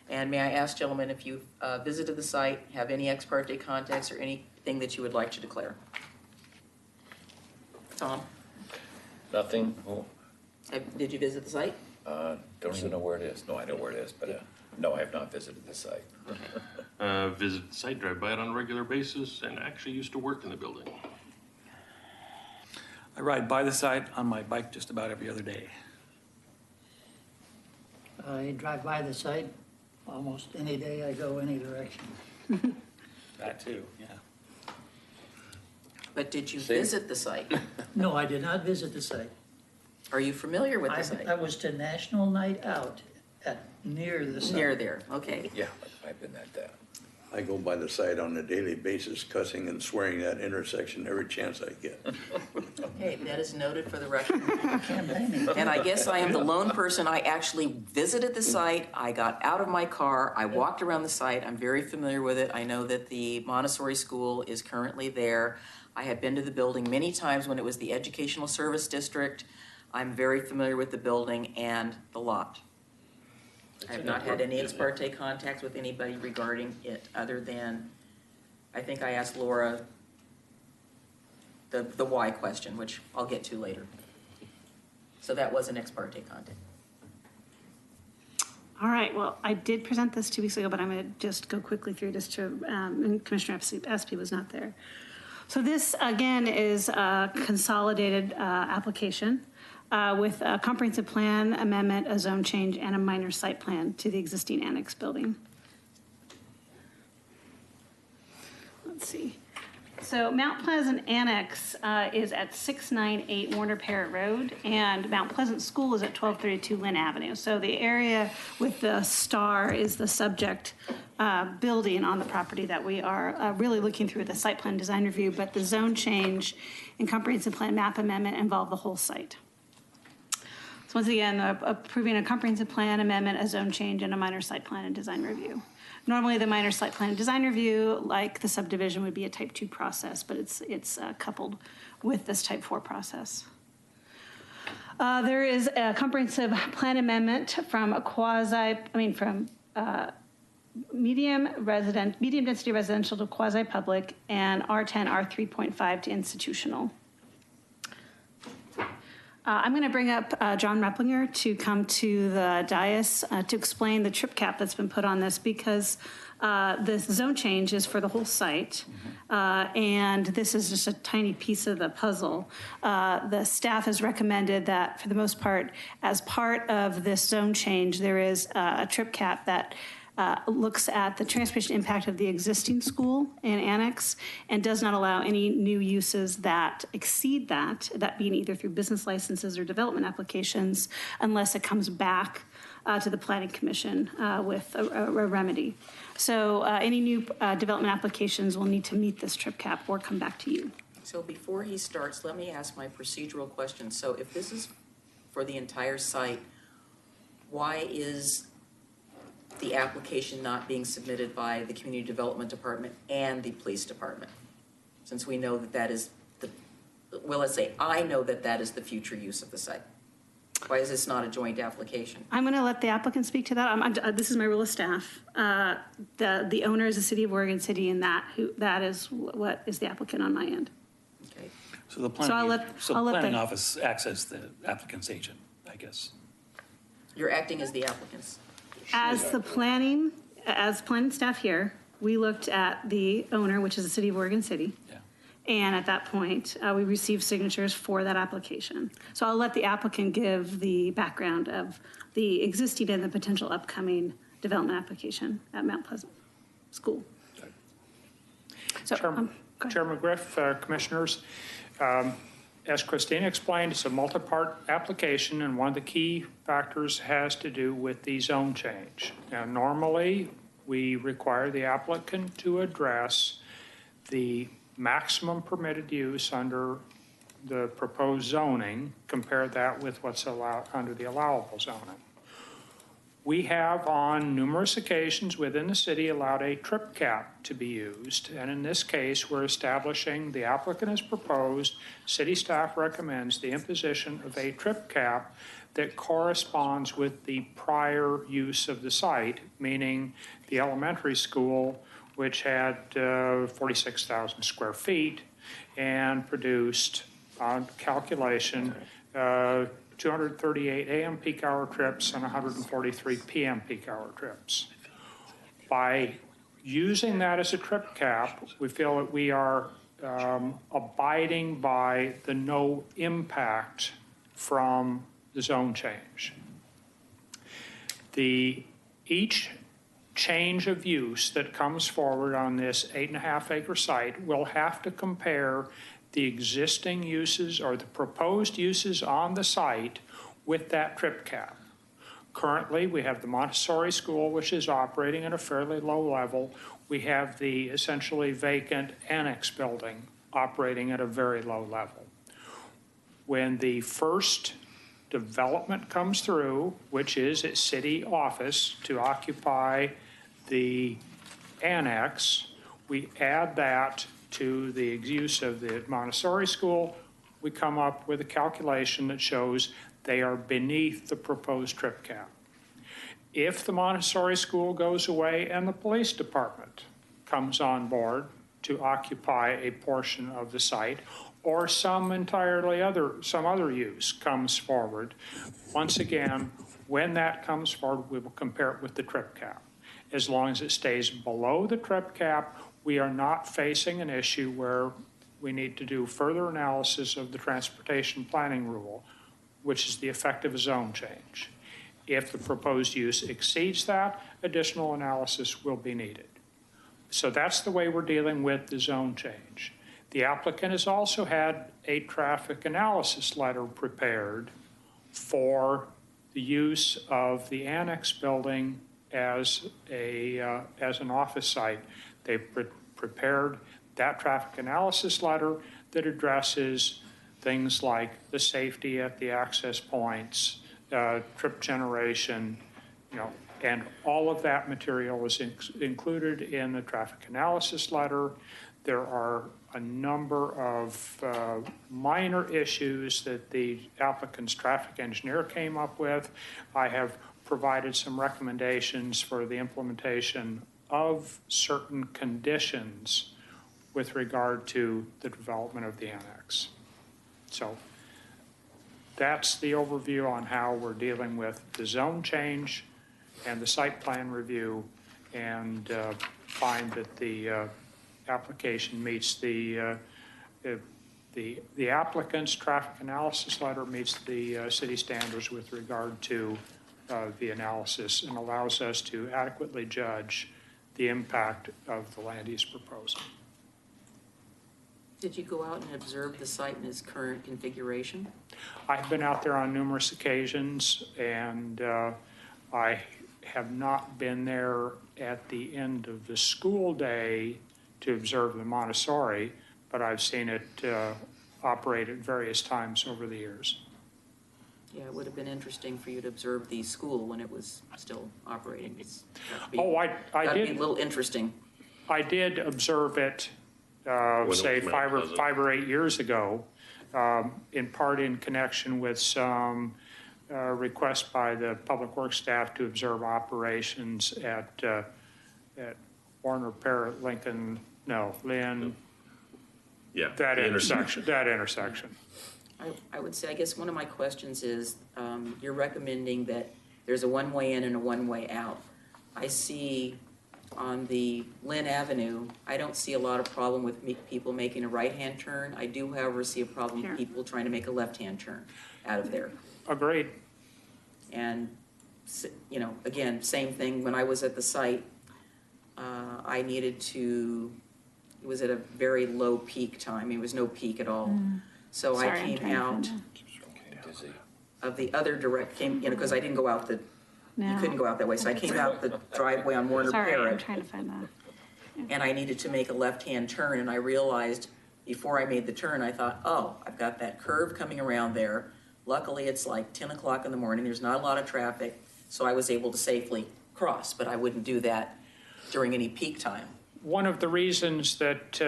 [SPEAKER 2] And may I ask, gentlemen, if you've visited the site, have any ex parte contacts or anything that you would like to declare? Tom,
[SPEAKER 1] Nothing? Oh,
[SPEAKER 2] did you visit the site?
[SPEAKER 1] don't even know where it is. No, I know where it is, but no, I have not visited the site.
[SPEAKER 3] Visit the site, drive by it on a regular basis, and actually used to work in the building.
[SPEAKER 4] I ride by the site on my bike just about every other day.
[SPEAKER 14] I drive by the site almost any day I go any direction.
[SPEAKER 4] That too, yeah.
[SPEAKER 2] But did you visit the site?
[SPEAKER 14] No, I did not visit the site.
[SPEAKER 2] Are you familiar with the
[SPEAKER 14] I
[SPEAKER 2] site?
[SPEAKER 14] was to National Night Out near the site.
[SPEAKER 2] Near there, okay.
[SPEAKER 1] Yeah, I've been at that.
[SPEAKER 13] I go by the site on a daily basis, cussing and swearing that intersection every chance I get.
[SPEAKER 2] Okay, that is noted for the record.
[SPEAKER 14] Can't blame me.
[SPEAKER 2] And I guess I am the lone person. I actually visited the site. I got out of my car. I walked around the site. I'm very familiar with it. I know that the Montessori school is currently there. I had been to the building many times when it was the Educational Service District. I'm very familiar with the building and the lot. I have not had any ex parte contacts with anybody regarding it, other than, I think I asked Laura the why question, which I'll get to later. So that was an ex parte contact.
[SPEAKER 7] All right, well, I did present this 2 weeks ago, but I'm going to just go quickly through just to, and Commissioner Espy was not there. So this, again, is a consolidated application with a comprehensive plan amendment, a zone change, and a minor site plan to the existing annex building. Let's see. So Mount Pleasant Annex is at 698 Warner Parrott Road, and Mount Pleasant School is at 1232 Lynn Avenue. So the area with the star is the subject building on the property that we are really looking through the site plan design review, but the zone change and comprehensive plan map amendment involve the whole site. So once again, approving a comprehensive plan amendment, a zone change, and a minor site plan and design review. Normally, the minor site plan and design review, like the subdivision, would be a type 2 process, but it's coupled with this type 4 process. There is a comprehensive plan amendment from medium density residential to quasi-public, and R10, R3.5 to institutional. I'm going to bring up John Replinger to come to the dais to explain the trip cap that's been put on this, because the zone change is for the whole site, and this is just a tiny piece of the puzzle. The staff has recommended that, for the most part, as part of this zone change, there is a trip cap that looks at the transportation impact of the existing school and annex and does not allow any new uses that exceed that being either through business licenses or development applications, unless it comes back to the Planning Commission with a remedy. So any new development applications will need to meet this trip cap or come back to you.
[SPEAKER 2] So before he starts, let me ask my procedural question. So if this is for the entire site, why is the application not being submitted by the Community Development Department and the Police Department? Since we know that that is I know that that is the future use of the site. Why is this not a joint application?
[SPEAKER 7] I'm going to let the applicant speak to that. This is my rule of staff. The owner is the City of Oregon City, and that is what is the applicant on my end.
[SPEAKER 2] Okay.
[SPEAKER 4] So the planning office acts as the applicant's agent, I guess.
[SPEAKER 2] You're acting as the applicant's.
[SPEAKER 7] As planning staff here, we looked at the owner, which is the City of Oregon City.
[SPEAKER 4] Yeah.
[SPEAKER 7] And at that point, we received signatures for that application. So I'll let the applicant give the background of the existing and the potential upcoming development application at Mount Pleasant School. So,
[SPEAKER 15] Chair McGriff, commissioners, as Christina explained, it's a multi-part application, and one of the key factors has to do with the zone change. Now, normally, we require the applicant to address the maximum permitted use under the proposed zoning, compare that with what's allowed under the allowable zoning. We have on numerous occasions within the city allowed a trip cap to be used, and in this case, we're establishing the applicant has proposed, city staff recommends the imposition of a trip cap that corresponds with the prior use of the site, meaning the elementary school, which had 46,000 square feet and produced, on calculation, 238 AM peak hour trips and 143 PM peak hour trips. By using that as a trip cap, we feel that we are abiding by the no impact from the zone change. Each change of use that comes forward on this 8.5 acre site will have to compare the existing uses or the proposed uses on the site with that trip cap. Currently, we have the Montessori school, which is operating at a fairly low level. We have the essentially vacant annex building operating at a very low level. When the first development comes through, which is its city office to occupy the annex, we add that to the use of the Montessori school. We come up with a calculation that shows they are beneath the proposed trip cap. If the Montessori school goes away and the police department comes on board to occupy a portion of the site, or some other use comes forward, once again, when that comes forward, we will compare it with the trip cap. As long as it stays below the trip cap, we are not facing an issue where we need to do further analysis of the transportation planning rule, which is the effect of a zone change. If the proposed use exceeds that, additional analysis will be needed. So that's the way we're dealing with the zone change. The applicant has also had a traffic analysis letter prepared for the use of the annex building as an office site. They've prepared that traffic analysis letter that addresses things like the safety at the access points, trip generation, and all of that material is included in the traffic analysis letter. There are a number of minor issues that the applicant's traffic engineer came up with. I have provided some recommendations for the implementation of certain conditions with regard to the development of the annex. So that's the overview on how we're dealing with the zone change and the site plan review, and find that the application meets the applicant's traffic analysis letter meets the city standards with regard to the analysis, and allows us to adequately judge the impact of the land use proposal.
[SPEAKER 2] Did you go out and observe the site in its current configuration?
[SPEAKER 15] I've been out there on numerous occasions, and I have not been there at the end of the school day to observe the Montessori, but I've seen it operate at various times over the years.
[SPEAKER 2] Yeah, it would have been interesting for you to observe the school when it was still operating.
[SPEAKER 15] I did.
[SPEAKER 2] Be a little interesting.
[SPEAKER 15] I did observe it, say 5 or 8 years ago, in part in connection with some requests by the public works staff to observe operations at Warner, Parrott, Lincoln, Lynn.
[SPEAKER 3] Yeah.
[SPEAKER 15] That intersection.
[SPEAKER 2] I would say, I guess one of my questions is, you're recommending that there's a one-way in and a one-way out. I see on the Lynn Avenue, I don't see a lot of problem with people making a right-hand turn. I do, however, see a problem with people trying to make a left-hand turn out of there.
[SPEAKER 15] Agreed.
[SPEAKER 2] And, again, same thing. When I was at the site, I needed to, it was at a very low peak time. It was no peak at all. So I
[SPEAKER 7] Sorry, I'm
[SPEAKER 2] came
[SPEAKER 7] trying to
[SPEAKER 2] out
[SPEAKER 7] find
[SPEAKER 2] of the other because I didn't go out you
[SPEAKER 7] No.
[SPEAKER 2] couldn't go out that way. So I came out the driveway on Warner
[SPEAKER 7] Sorry, I'm
[SPEAKER 2] Parrot,
[SPEAKER 7] trying to find that.
[SPEAKER 2] and I needed to make a left-hand turn, and I realized before I made the turn, I thought, oh, I've got that curve coming around there. Luckily, it's like 10 o'clock in the morning. There's not a lot of traffic, so I was able to safely cross, but I wouldn't do that during any peak time.
[SPEAKER 15] One of the reasons that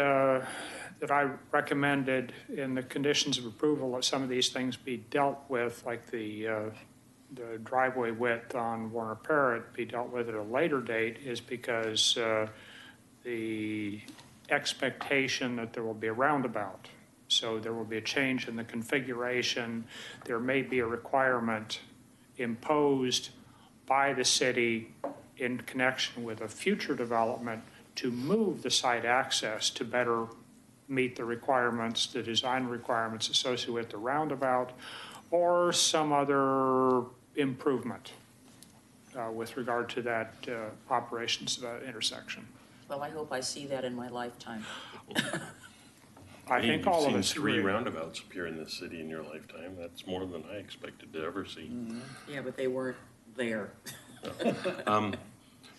[SPEAKER 15] I recommended in the conditions of approval that some of these things be dealt with, like the driveway width on Warner Parrot be dealt with at a later date, is because the expectation that there will be a roundabout. So there will be a change in the configuration. There may be a requirement imposed by the city in connection with a future development to move the site access to better meet the requirements, the design requirements associated with the roundabout, or some other improvement with regard to that operations of that intersection.
[SPEAKER 2] Well, I hope I see that in my lifetime.
[SPEAKER 15] I think all of
[SPEAKER 3] You've
[SPEAKER 15] us
[SPEAKER 3] seen 3
[SPEAKER 15] agree.
[SPEAKER 3] roundabouts appear in this city in your lifetime. That's more than I expected to ever see.
[SPEAKER 2] Yeah, but they weren't there.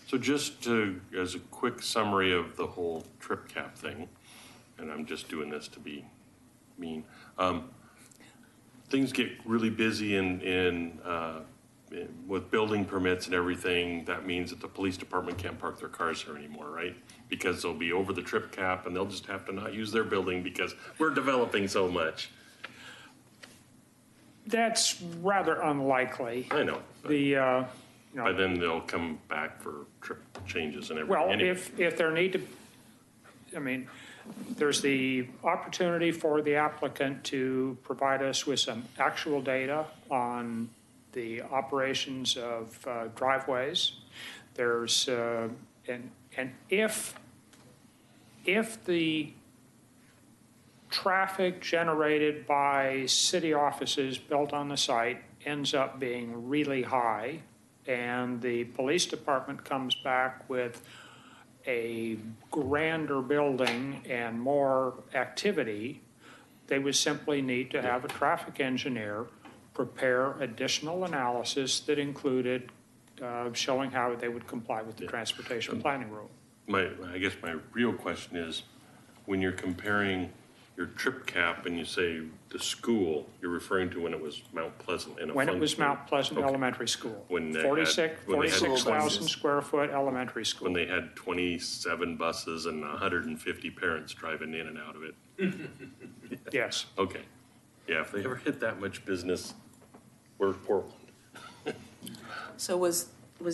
[SPEAKER 3] So just as a quick summary of the whole trip cap thing, and I'm just doing this to be mean, things get really busy with building permits and everything. That means that the police department can't park their cars there anymore, right? Because they'll be over the trip cap and they'll just have to not use their building because we're developing so much.
[SPEAKER 15] That's rather unlikely.
[SPEAKER 3] I know.
[SPEAKER 15] The,
[SPEAKER 3] By then they'll come back for trip changes and everything.
[SPEAKER 15] well,
[SPEAKER 3] anyway.
[SPEAKER 15] if there need to, I mean, there's the opportunity for the applicant to provide us with some actual data on the operations of driveways. There's, and if the traffic generated by city offices built on the site ends up being really high, and the police department comes back with a grander building and more activity, they would simply need to have a traffic engineer prepare additional analysis that included showing how they would comply with the transportation planning rule.
[SPEAKER 3] I guess my real question is, when you're comparing your trip cap and you say the school, you're referring to when it was Mount Pleasant in a
[SPEAKER 15] When it
[SPEAKER 3] fun
[SPEAKER 15] was
[SPEAKER 3] school?
[SPEAKER 15] Mount Pleasant
[SPEAKER 3] Okay.
[SPEAKER 15] Elementary School.
[SPEAKER 3] When they had-
[SPEAKER 15] 46,000 square foot elementary school.
[SPEAKER 3] When they had 27 buses and 150 parents driving in and out of it.
[SPEAKER 15] Yes.
[SPEAKER 3] Okay. Yeah, if they ever hit that much business, we're Portland.
[SPEAKER 2] So was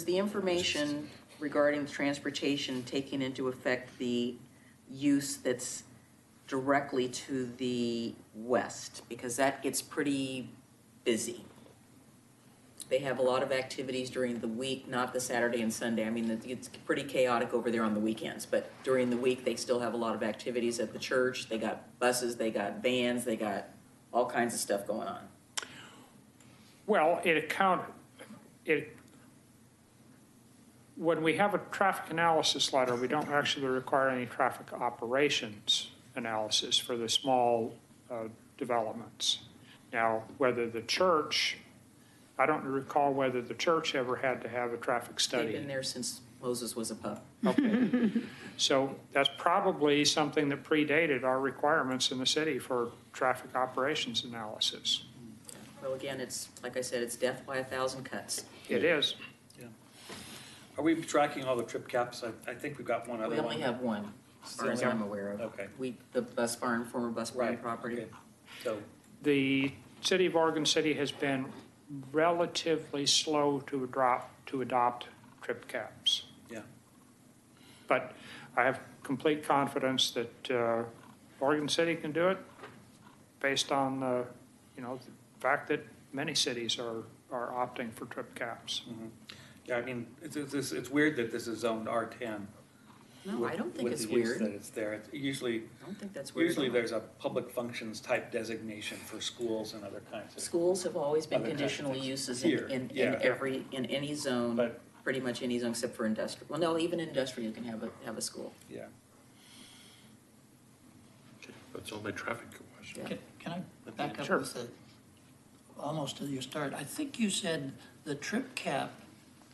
[SPEAKER 2] the information regarding transportation taking into effect the use that's directly to the west? Because that gets pretty busy. They have a lot of activities during the week, not the Saturday and Sunday. I mean, it's pretty chaotic over there on the weekends, but during the week, they still have a lot of activities at the church. They got buses, they got vans, they got all kinds of stuff going on.
[SPEAKER 15] Well, when we have a traffic analysis letter, we don't actually require any traffic operations analysis for the small developments. Now, whether the church, I don't recall whether the church ever had to have a traffic study.
[SPEAKER 2] They've been there since Moses was a pup.
[SPEAKER 15] Okay. So that's probably something that predated our requirements in the city for traffic operations analysis.
[SPEAKER 2] Well, again, it's, like I said, it's death by 1,000 cuts.
[SPEAKER 15] It is.
[SPEAKER 4] Are we tracking all the trip caps? I think we've got one other
[SPEAKER 2] We
[SPEAKER 4] one.
[SPEAKER 2] only have one, as far as I'm aware of.
[SPEAKER 4] Okay.
[SPEAKER 2] The bus barn, former bus barn
[SPEAKER 4] Right,
[SPEAKER 2] property.
[SPEAKER 4] okay. So,
[SPEAKER 15] The city of Oregon City has been relatively slow to adopt trip caps.
[SPEAKER 4] yeah.
[SPEAKER 15] But I have complete confidence that Oregon City can do it based on the fact that many cities are opting for trip caps.
[SPEAKER 4] Mm-hmm. Yeah, I mean, it's weird that this is zoned R10.
[SPEAKER 2] No, I don't think
[SPEAKER 4] with
[SPEAKER 2] it's
[SPEAKER 4] the use
[SPEAKER 2] weird.
[SPEAKER 4] that it's there. It's usually,
[SPEAKER 2] I don't think that's weird.
[SPEAKER 4] usually
[SPEAKER 2] at all.
[SPEAKER 4] there's a public functions type designation for schools and other kinds of.
[SPEAKER 2] Schools have always been
[SPEAKER 4] other kinds of
[SPEAKER 2] conditional
[SPEAKER 4] things.
[SPEAKER 2] uses
[SPEAKER 4] Here,
[SPEAKER 2] in
[SPEAKER 4] yeah.
[SPEAKER 2] any zone, pretty much any zone except for industrial. Well, no, even industrial, you can have a school.
[SPEAKER 4] Yeah.
[SPEAKER 3] That's all my traffic questions.
[SPEAKER 14] Can I
[SPEAKER 15] Sure.
[SPEAKER 14] with almost to your start. I think you said the trip cap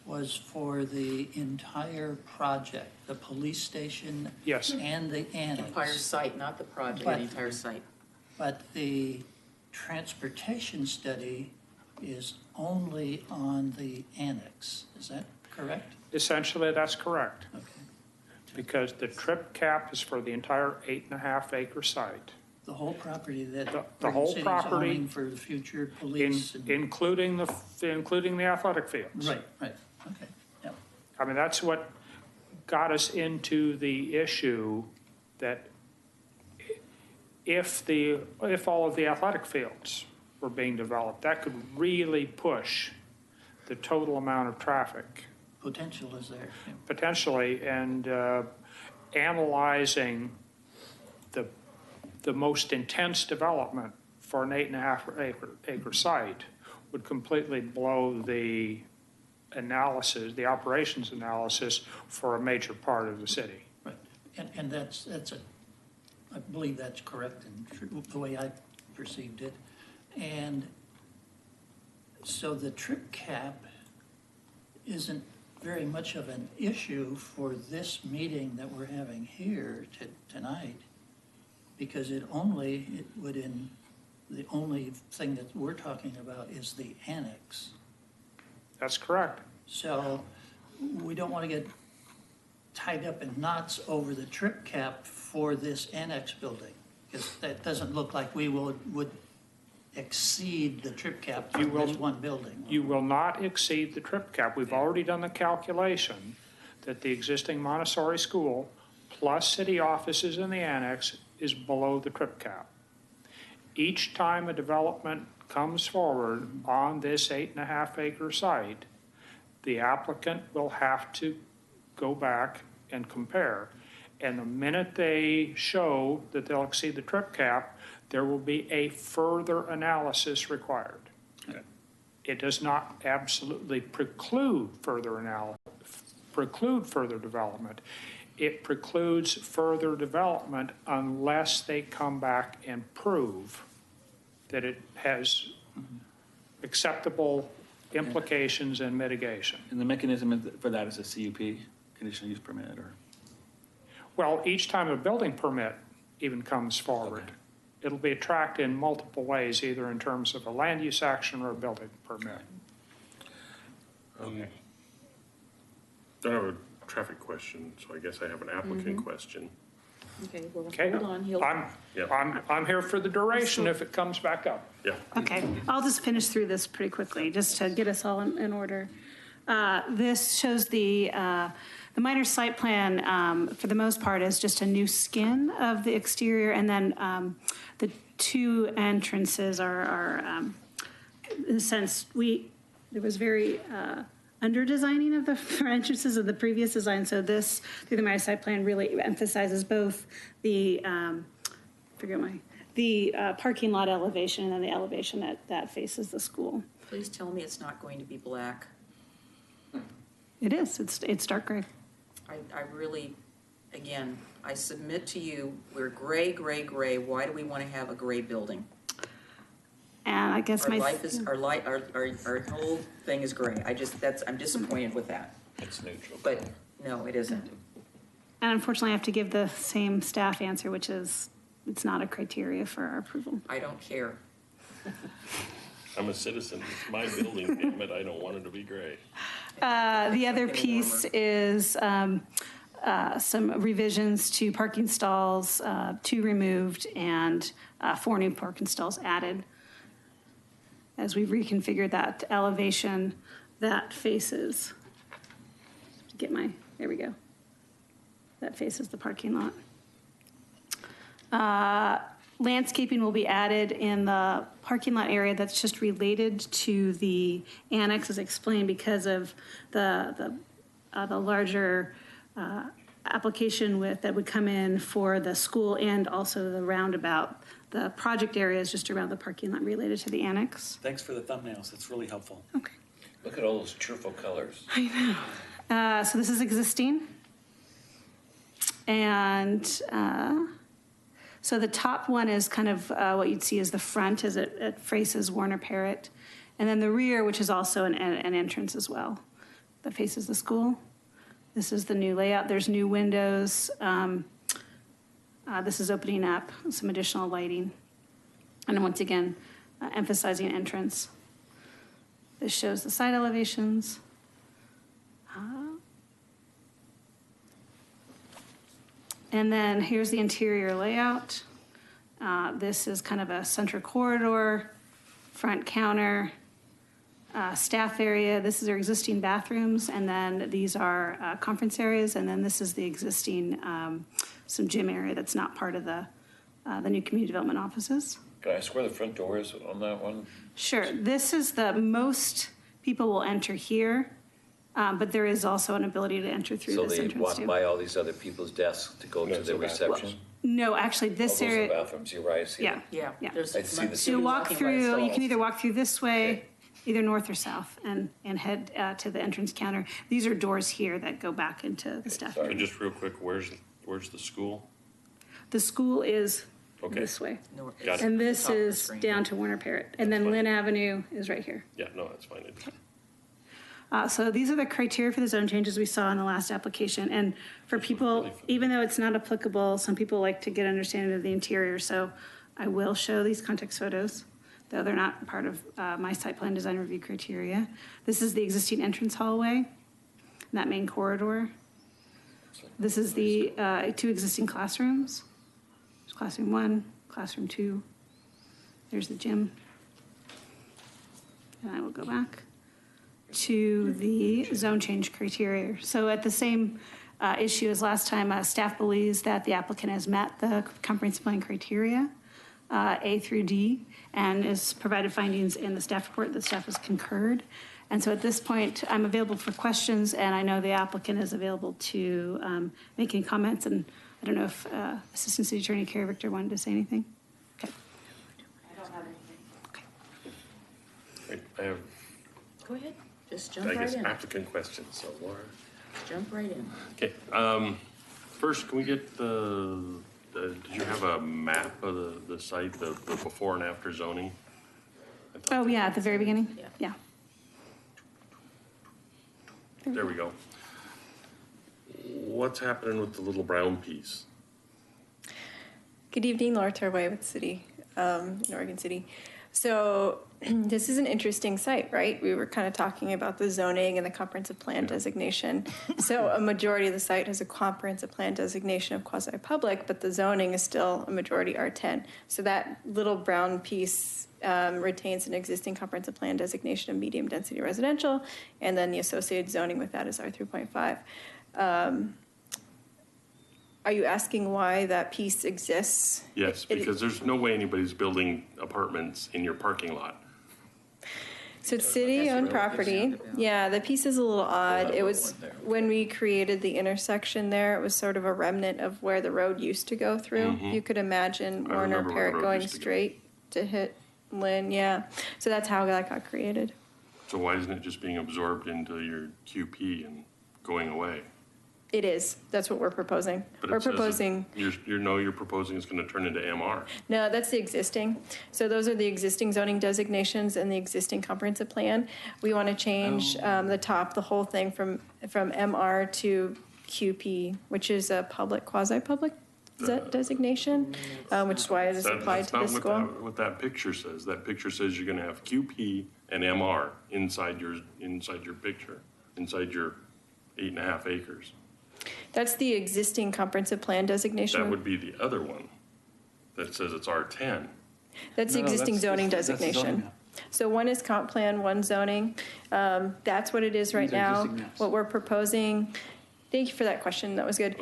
[SPEAKER 14] was for the entire project, the police station.
[SPEAKER 15] Yes.
[SPEAKER 14] And the annex.
[SPEAKER 2] Entire site, not the project,
[SPEAKER 14] But-
[SPEAKER 2] the entire site.
[SPEAKER 14] But the transportation study is only on the annex. Is that correct?
[SPEAKER 15] Essentially, that's correct.
[SPEAKER 14] Okay.
[SPEAKER 15] Because the trip cap is for the entire 8.5 acre site,
[SPEAKER 14] The whole property that
[SPEAKER 15] The
[SPEAKER 14] Oregon
[SPEAKER 15] whole
[SPEAKER 14] City's
[SPEAKER 15] property
[SPEAKER 14] owning for the future police. and-
[SPEAKER 15] including the athletic fields.
[SPEAKER 14] Right, right, okay, yeah.
[SPEAKER 15] I mean, that's what got us into the issue that if all of the athletic fields were being developed, that could really push the total amount of traffic
[SPEAKER 14] Potential is there. yeah.
[SPEAKER 15] potentially, and analyzing the most intense development for an 8.5 acre site would completely blow the analysis, the operations analysis for a major part of the city.
[SPEAKER 14] Right, and that's I believe that's correct and true, the way I perceived it. And so the trip cap isn't very much of an issue for this meeting that we're having here tonight, because the only thing that we're talking about is the annex.
[SPEAKER 15] That's correct.
[SPEAKER 14] So we don't want to get tied up in knots over the trip cap for this annex building, because that doesn't look like we would exceed the trip cap for this one building.
[SPEAKER 15] You will not exceed the trip cap. We've already done the calculation that the existing Montessori school plus city offices in the annex is below the trip cap. Each time a development comes forward on this 8.5 acre site, the applicant will have to go back and compare. And the minute they show that they'll exceed the trip cap, there will be a further analysis required.
[SPEAKER 4] Okay.
[SPEAKER 15] It does not absolutely preclude further development. It precludes further development unless they come back and prove that it has acceptable implications and mitigation.
[SPEAKER 4] And the mechanism for that is a CUP, conditional use permit, or?
[SPEAKER 15] Well, each time a building permit even comes forward, it'll be tracked in multiple ways, either in terms of a land use action or a building permit.
[SPEAKER 3] I have a traffic question, so I guess I have an applicant question.
[SPEAKER 2] Okay, well,
[SPEAKER 15] Okay.
[SPEAKER 2] hold on.
[SPEAKER 15] I'm here for the duration if it comes back up.
[SPEAKER 3] Yeah.
[SPEAKER 7] Okay, I'll just finish through this pretty quickly, just to get us all in order. This shows the minor site plan, for the most part, is just a new skin of the exterior, and then the two entrances are in a sense, there was very under-designing of the entrances of the previous design, so this, through the minor site plan, really emphasizes both the, parking lot elevation and then the elevation that faces the school.
[SPEAKER 2] Please tell me it's not going to be black.
[SPEAKER 7] It is, it's dark gray.
[SPEAKER 2] I really, again, I submit to you, we're gray, gray, gray. Why do we want to have a gray building?
[SPEAKER 7] And I guess
[SPEAKER 2] Our whole thing is gray. I'm disappointed with that.
[SPEAKER 1] It's neutral.
[SPEAKER 2] But no, it isn't.
[SPEAKER 7] And unfortunately, I have to give the same staff answer, which is, it's not a criteria for our approval.
[SPEAKER 2] I don't care.
[SPEAKER 3] I'm a citizen. It's my building, damn it. I don't want it to be gray.
[SPEAKER 7] The other piece is some revisions to parking stalls, 2 removed and 4 new parking stalls added. As we've reconfigured that elevation that faces, there we go. That faces the parking lot. Landscaping will be added in the parking lot area that's just related to the annex, as explained, because of the larger application that would come in for the school and also the roundabout. The project area is just around the parking lot related to the annex.
[SPEAKER 4] Thanks for the thumbnails, that's really helpful.
[SPEAKER 7] Okay.
[SPEAKER 1] Look at all those cheerful colors.
[SPEAKER 7] I know. So this is existing. And So the top one is kind of what you'd see as the front as it faces Warner Parrott. And then the rear, which is also an entrance as well, that faces the school. This is the new layout. There's new windows. This is opening up some additional lighting. And once again, emphasizing entrance. This shows the side elevations. And then here's the interior layout. This is kind of a center corridor, front counter, staff area. This is our existing bathrooms, and then these are conference areas, and then this is the existing some gym area that's not part of the new community development offices.
[SPEAKER 1] Can I ask where the front door is on that one?
[SPEAKER 7] Sure. This is the most people will enter here, but there is also an ability to enter through
[SPEAKER 1] So
[SPEAKER 7] this
[SPEAKER 1] they
[SPEAKER 7] entrance
[SPEAKER 1] walk
[SPEAKER 7] too.
[SPEAKER 1] by all these other people's desks to go to the reception?
[SPEAKER 7] No, actually, this
[SPEAKER 1] Oh, those are
[SPEAKER 7] area.
[SPEAKER 1] bathrooms, you're right, I see
[SPEAKER 7] Yeah,
[SPEAKER 1] them.
[SPEAKER 7] yeah.
[SPEAKER 1] I see the.
[SPEAKER 7] So you walk
[SPEAKER 1] walking by
[SPEAKER 7] through, you
[SPEAKER 1] stalls.
[SPEAKER 7] can either walk through this way, either north or south, and head to the entrance counter. These are doors here that go back into the staff.
[SPEAKER 3] And just real quick, where's the school?
[SPEAKER 7] The school is
[SPEAKER 3] Okay.
[SPEAKER 7] this way.
[SPEAKER 3] Got it.
[SPEAKER 7] And this is down to Warner Parrott. And then Lynn Avenue is right here.
[SPEAKER 3] Yeah, no, that's fine.
[SPEAKER 7] So these are the criteria for the zone changes we saw in the last application. And for people, even though it's not applicable, some people like to get understanding of the interior. So I will show these context photos, though they're not part of my site plan design review criteria. This is the existing entrance hallway, that main corridor. This is the 2 existing classrooms. There's classroom 1, classroom 2. There's the gym. And I will go back to the zone change criteria. So at the same issue as last time, staff believes that the applicant has met the comprehensive plan criteria, A through D, and has provided findings in the staff report that staff has concurred. And so at this point, I'm available for questions, and I know the applicant is available to make any comments. And I don't know if Assistant City Attorney Carrie Victor wanted to say anything. Okay.
[SPEAKER 2] I don't have anything.
[SPEAKER 3] Wait, I have,
[SPEAKER 2] Go ahead, just jump
[SPEAKER 3] I
[SPEAKER 2] right
[SPEAKER 3] guess,
[SPEAKER 2] in.
[SPEAKER 3] applicant questions, so Laura.
[SPEAKER 2] Jump right in.
[SPEAKER 3] Okay, first, can we get did you have a map of the site, the before and after zoning?
[SPEAKER 7] Oh, yeah, at the very beginning? Yeah.
[SPEAKER 3] There we go. What's happening with the little brown piece?
[SPEAKER 6] Good evening, Laura Tarway with the city, in Oregon City. So this is an interesting site, right? We were kind of talking about the zoning and the comprehensive plan designation. So a majority of the site has a comprehensive plan designation of quasi-public, but the zoning is still a majority R10. So that little brown piece retains an existing comprehensive plan designation of medium density residential, and then the associated zoning with that is R3.5. Are you asking why that piece exists?
[SPEAKER 3] Yes, because there's no way anybody's building apartments in your parking lot.
[SPEAKER 6] So it's city-owned property. Yeah, the piece is a little odd. It was, when we created the intersection there, it was sort of a remnant of where the road used to go through.
[SPEAKER 3] Mhm.
[SPEAKER 6] You could imagine
[SPEAKER 3] I
[SPEAKER 6] Warner
[SPEAKER 3] remember where the
[SPEAKER 6] Parrott
[SPEAKER 3] road
[SPEAKER 6] going
[SPEAKER 3] used to go.
[SPEAKER 6] straight to hit Lynn, yeah. So that's how that got created.
[SPEAKER 3] So why isn't it just being absorbed into your QP and going away?
[SPEAKER 6] It is. That's what we're proposing.
[SPEAKER 3] But
[SPEAKER 6] We're
[SPEAKER 3] it says that
[SPEAKER 6] proposing.
[SPEAKER 3] you're proposing it's going to turn into MR.
[SPEAKER 6] No, that's the existing. So those are the existing zoning designations and the existing comprehensive plan. We want to change the top, the whole thing from MR to QP, which is a public, quasi-public designation, which is why it is applied to the school.
[SPEAKER 3] That's not what that picture says. That picture says you're going to have QP and MR inside your picture, inside your 8.5 acres.
[SPEAKER 6] That's the existing comprehensive plan designation.
[SPEAKER 3] That would be the other one that says it's R10.
[SPEAKER 6] That's the existing zoning designation. So one is comp plan, one zoning. That's what it is right
[SPEAKER 4] These are
[SPEAKER 6] now.
[SPEAKER 4] existing maps.
[SPEAKER 6] What we're proposing, thank you for that question, that was good.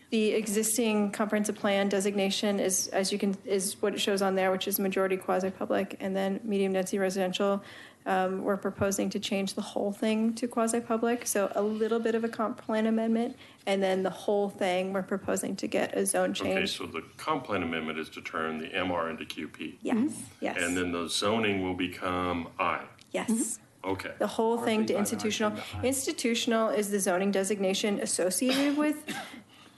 [SPEAKER 6] The existing comprehensive plan designation is, is what it shows on there, which is majority quasi-public, and then medium density residential. We're proposing to change the whole thing to quasi-public, so a little bit of a comp plan amendment, and then the whole thing, we're proposing to get a zone
[SPEAKER 3] Okay,
[SPEAKER 6] change.
[SPEAKER 3] so the comp plan amendment is to turn the MR into QP.
[SPEAKER 6] Yes, yes.
[SPEAKER 3] And then the zoning will become I.
[SPEAKER 6] Yes.
[SPEAKER 3] Okay.
[SPEAKER 6] The whole thing to institutional. Institutional is the zoning designation associated with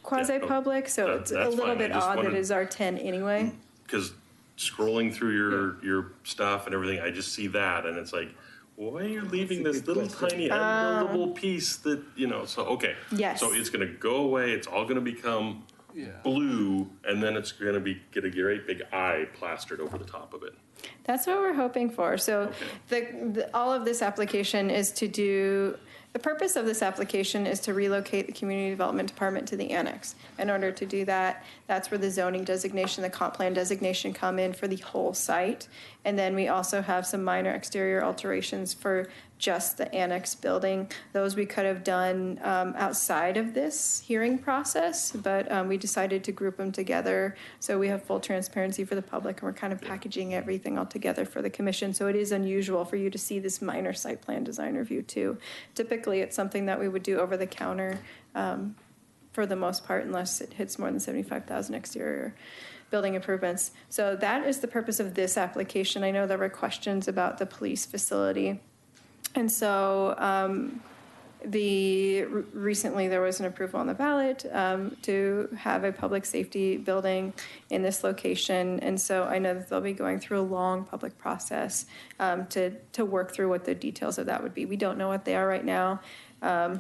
[SPEAKER 6] quasi-public, so it's a
[SPEAKER 3] that's
[SPEAKER 6] little
[SPEAKER 3] fine. I
[SPEAKER 6] bit
[SPEAKER 3] just
[SPEAKER 6] odd that
[SPEAKER 3] wanted-
[SPEAKER 6] it's R10 anyway.
[SPEAKER 3] Because scrolling through your stuff and everything, I just see that, and it's like, why are you leaving this little tiny unbuildable piece that, so, okay.
[SPEAKER 6] Yes.
[SPEAKER 3] So it's gonna go away, it's all gonna become blue, and then it's gonna get a great big eye plastered over the top of it.
[SPEAKER 6] That's what we're hoping for. So all of this application is to do, the purpose of this application is to relocate the Community Development Department to the annex. In order to do that, that's where the zoning designation, the comp plan designation come in for the whole site. And then we also have some minor exterior alterations for just the annex building. Those we could have done outside of this hearing process, but we decided to group them together so we have full transparency for the public, and we're kind of packaging everything all together for the commission. So it is unusual for you to see this minor site plan design review too. Typically, it's something that we would do over the counter for the most part, unless it hits more than 75,000 exterior building improvements. So that is the purpose of this application. I know there were questions about the police facility. And so recently there was an approval on the ballot to have a public safety building in this location. And so I know that they'll be going through a long public process to work through what the details of that would be. We don't know what they are right now.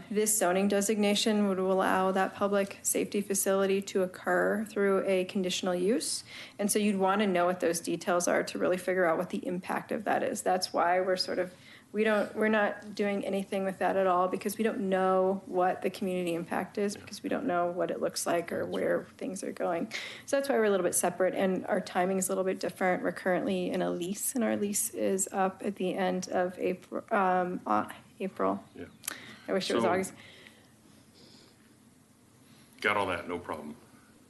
[SPEAKER 6] This zoning designation would allow that public safety facility to occur through a conditional use. And so you'd want to know what those details are to really figure out what the impact of that is. That's why we're not doing anything with that at all, because we don't know what the community impact is, because we don't know what it looks like or where things are going. So that's why we're a little bit separate, and our timing is a little bit different. We're currently in a lease, and our lease is up at the end of April.
[SPEAKER 3] Yeah.
[SPEAKER 6] I wish it was August.
[SPEAKER 3] Got all that, no problem.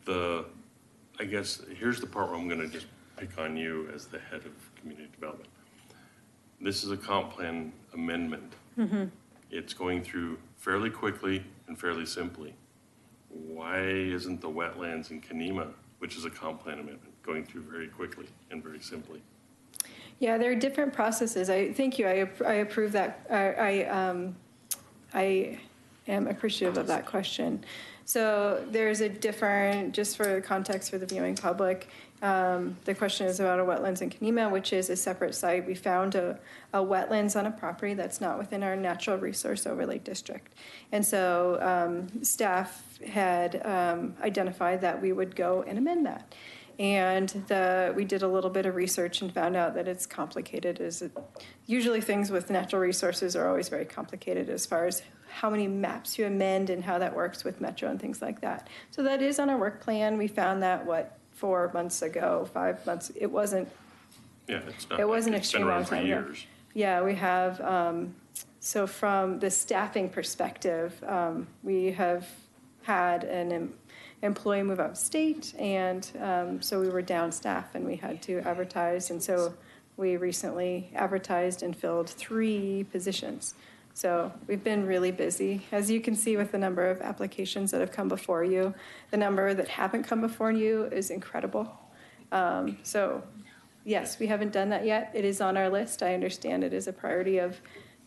[SPEAKER 3] I guess, here's the part where I'm gonna just pick on you as the head of community development. This is a comp plan amendment.
[SPEAKER 6] Mm-hmm.
[SPEAKER 3] It's going through fairly quickly and fairly simply. Why isn't the wetlands in Kenema, which is a comp plan amendment, going through very quickly and very simply?
[SPEAKER 6] Yeah, there are different processes. Thank you. I approve that. I am appreciative of that question. So there's a different, just for context for the viewing public, the question is about a wetlands in Kenema, which is a separate site. We found a wetlands on a property that's not within our natural resource overlay district. And so staff had identified that we would go and amend that. And we did a little bit of research and found out that it's complicated. Usually things with natural resources are always very complicated as far as how many maps you amend and how that works with Metro and things like that. So that is on our work plan. We found that, 4 months ago, 5 months. It wasn't.
[SPEAKER 3] Yeah, it's not.
[SPEAKER 6] It wasn't
[SPEAKER 3] it's been
[SPEAKER 6] extreme long
[SPEAKER 3] around for
[SPEAKER 6] time ago.
[SPEAKER 3] years.
[SPEAKER 6] Yeah, we have. So from the staffing perspective, we have had an employee move out of state, and so we were down staff and we had to advertise. And so we recently advertised and filled 3 positions. So we've been really busy. As you can see with the number of applications that have come before you, the number that haven't come before you is incredible. So yes, we haven't done that yet. It is on our list. I understand it is a priority of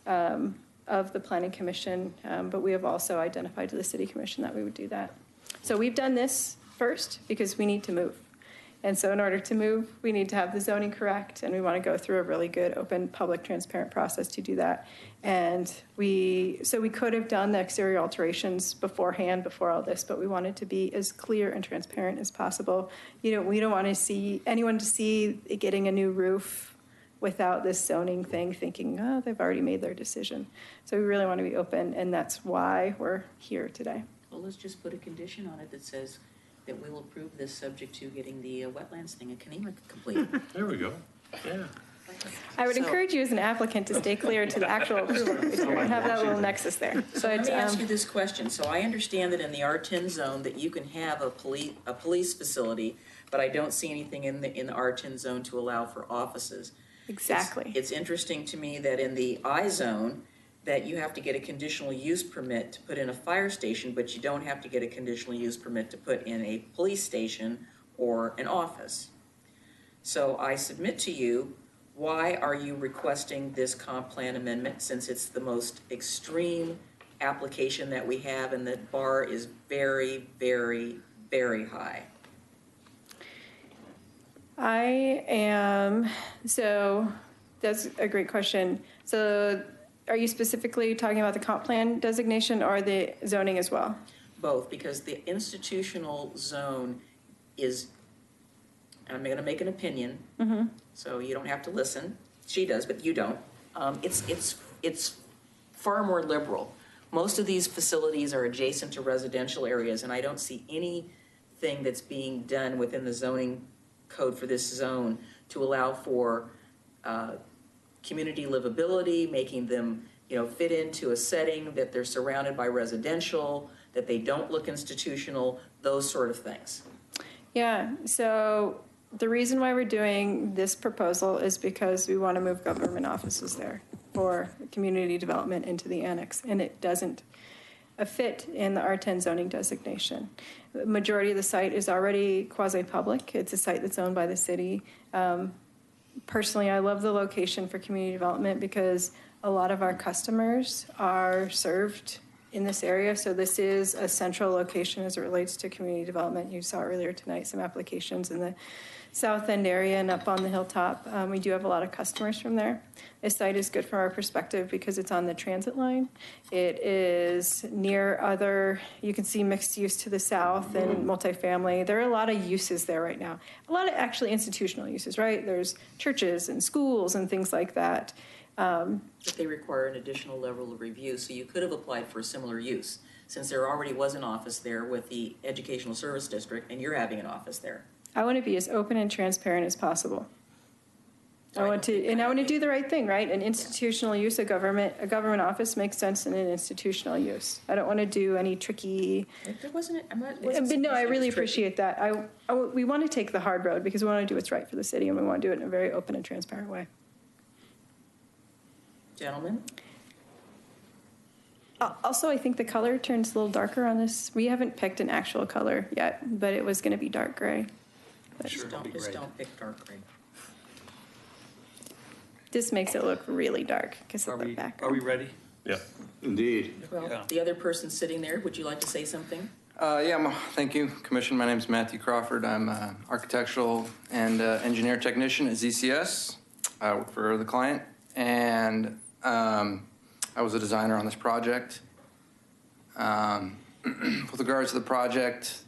[SPEAKER 6] the Planning Commission, but we have also identified to the City Commission that we would do that. So we've done this first because we need to move. And so in order to move, we need to have the zoning correct, and we want to go through a really good, open, public, transparent process to do that. And we could have done the exterior alterations beforehand, before all this, but we wanted to be as clear and transparent as possible. We don't want to see anyone getting a new roof without this zoning thing, thinking, oh, they've already made their decision. So we really want to be open, and that's why we're here today.
[SPEAKER 2] Well, let's just put a condition on it that says that we will approve this subject to getting the wetlands thing at Kenema complete.
[SPEAKER 3] There we go. Yeah.
[SPEAKER 6] I would encourage you as an applicant to stay clear to the actual approval criteria and have that little nexus there.
[SPEAKER 2] So let me ask you this question. So I understand that in the R10 zone that you can have a police facility, but I don't see anything in the R10 zone to allow for offices.
[SPEAKER 6] Exactly.
[SPEAKER 2] It's interesting to me that in the I zone, that you have to get a conditional use permit to put in a fire station, but you don't have to get a conditional use permit to put in a police station or an office. So I submit to you, why are you requesting this comp plan amendment, since it's the most extreme application that we have, and the bar is very, very, very high.
[SPEAKER 6] So that's a great question. So are you specifically talking about the comp plan designation or the zoning as well?
[SPEAKER 2] Both, because the institutional zone is, I'm going to make an opinion, so you don't have to listen. She does, but you don't. It's far more liberal. Most of these facilities are adjacent to residential areas, and I don't see anything that's being done within the zoning code for this zone to allow for community livability, making them, fit into a setting that they're surrounded by residential, that they don't look institutional, those sort of things.
[SPEAKER 6] Yeah, so the reason why we're doing this proposal is because we want to move government offices there for community development into the annex, and it doesn't fit in the R10 zoning designation. The majority of the site is already quasi-public. It's a site that's owned by the city. Personally, I love the location for community development because a lot of our customers are served in this area. So this is a central location as it relates to community development. You saw earlier tonight some applications in the South End area and up on the hilltop. We do have a lot of customers from there. This site is good from our perspective because it's on the transit line. It is near you can see mixed use to the south and multifamily. There are a lot of uses there right now. A lot of actually institutional uses, right? There's churches and schools and things like that.
[SPEAKER 2] But they require an additional level of review, so you could have applied for a similar use, since there already was an office there with the Educational Service District, and you're having an office there.
[SPEAKER 6] I want to be as open and transparent as possible. I want to do the right thing, right? An institutional use of government, a government office makes sense in an institutional use. I don't want to do any tricky.
[SPEAKER 2] There wasn't.
[SPEAKER 6] But no, I really appreciate that. We want to take the hard road because we want to do what's right for the city, and we want to do it in a very open and transparent way.
[SPEAKER 2] Gentlemen?
[SPEAKER 6] Also, I think the color turns a little darker on this. We haven't picked an actual color yet, but it was going to be dark gray.
[SPEAKER 2] Just don't pick dark gray.
[SPEAKER 6] This makes it look really dark because of the background.
[SPEAKER 4] Are we ready?
[SPEAKER 3] Yeah.
[SPEAKER 13] Indeed.
[SPEAKER 2] Well, the other person sitting there, would you like to say something?
[SPEAKER 12] Thank you, Commission. My name is Matthew Crawford. I'm an architectural and engineer technician at ZCS. I work for the client, and I was a designer on this project. With regards to the project,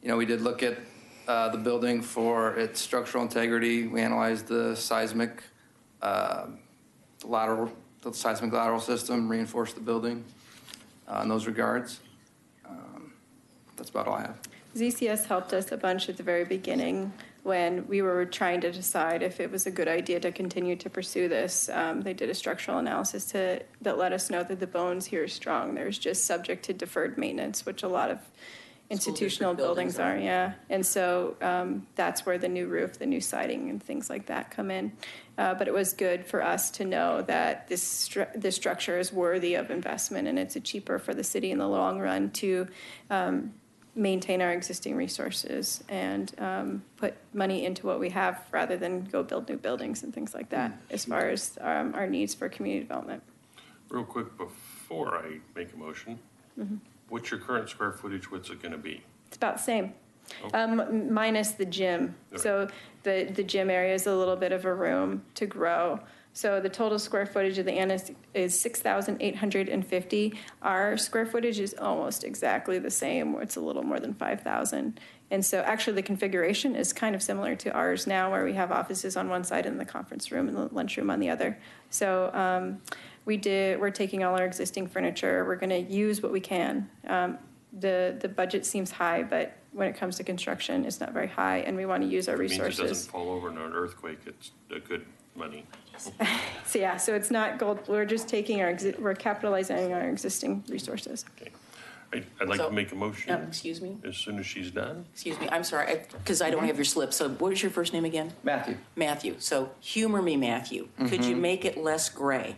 [SPEAKER 12] we did look at the building for its structural integrity. We analyzed the seismic lateral system, reinforced the building in those regards. That's about all I have.
[SPEAKER 6] ZCS helped us a bunch at the very beginning when we were trying to decide if it was a good idea to continue to pursue this. They did a structural analysis that let us know that the bones here are strong. There's just subject to deferred maintenance, which a lot of institutional buildings are, yeah. And so that's where the new roof, the new siding and things like that come in. But it was good for us to know that this structure is worthy of investment, and it's cheaper for the city in the long run to maintain our existing resources and put money into what we have rather than go build new buildings and things like that as far as our needs for community development.
[SPEAKER 3] Real quick, before I make a motion, what's your current square footage? What's it going to be?
[SPEAKER 6] It's about the same,
[SPEAKER 3] Okay.
[SPEAKER 6] minus the gym.
[SPEAKER 3] Okay.
[SPEAKER 6] So the gym area is a little bit of a room to grow. So the total square footage of the annex is 6,850. Our square footage is almost exactly the same. It's a little more than 5,000. And so actually the configuration is kind of similar to ours now, where we have offices on one side and the conference room and the lunchroom on the other. So we're taking all our existing furniture. We're going to use what we can. The budget seems high, but when it comes to construction, it's not very high, and we want to use our resources.
[SPEAKER 3] It means it doesn't fall over in an earthquake. It's a good money.
[SPEAKER 6] So it's not gold. We're just taking we're capitalizing on our existing resources.
[SPEAKER 3] Okay. I'd like to make a motion.
[SPEAKER 2] Excuse me?
[SPEAKER 3] As soon as she's done.
[SPEAKER 2] Excuse me, I'm sorry, because I don't have your slip. So what is your first name again?
[SPEAKER 12] Matthew.
[SPEAKER 2] Matthew. So humor me, Matthew. Could you make it less gray?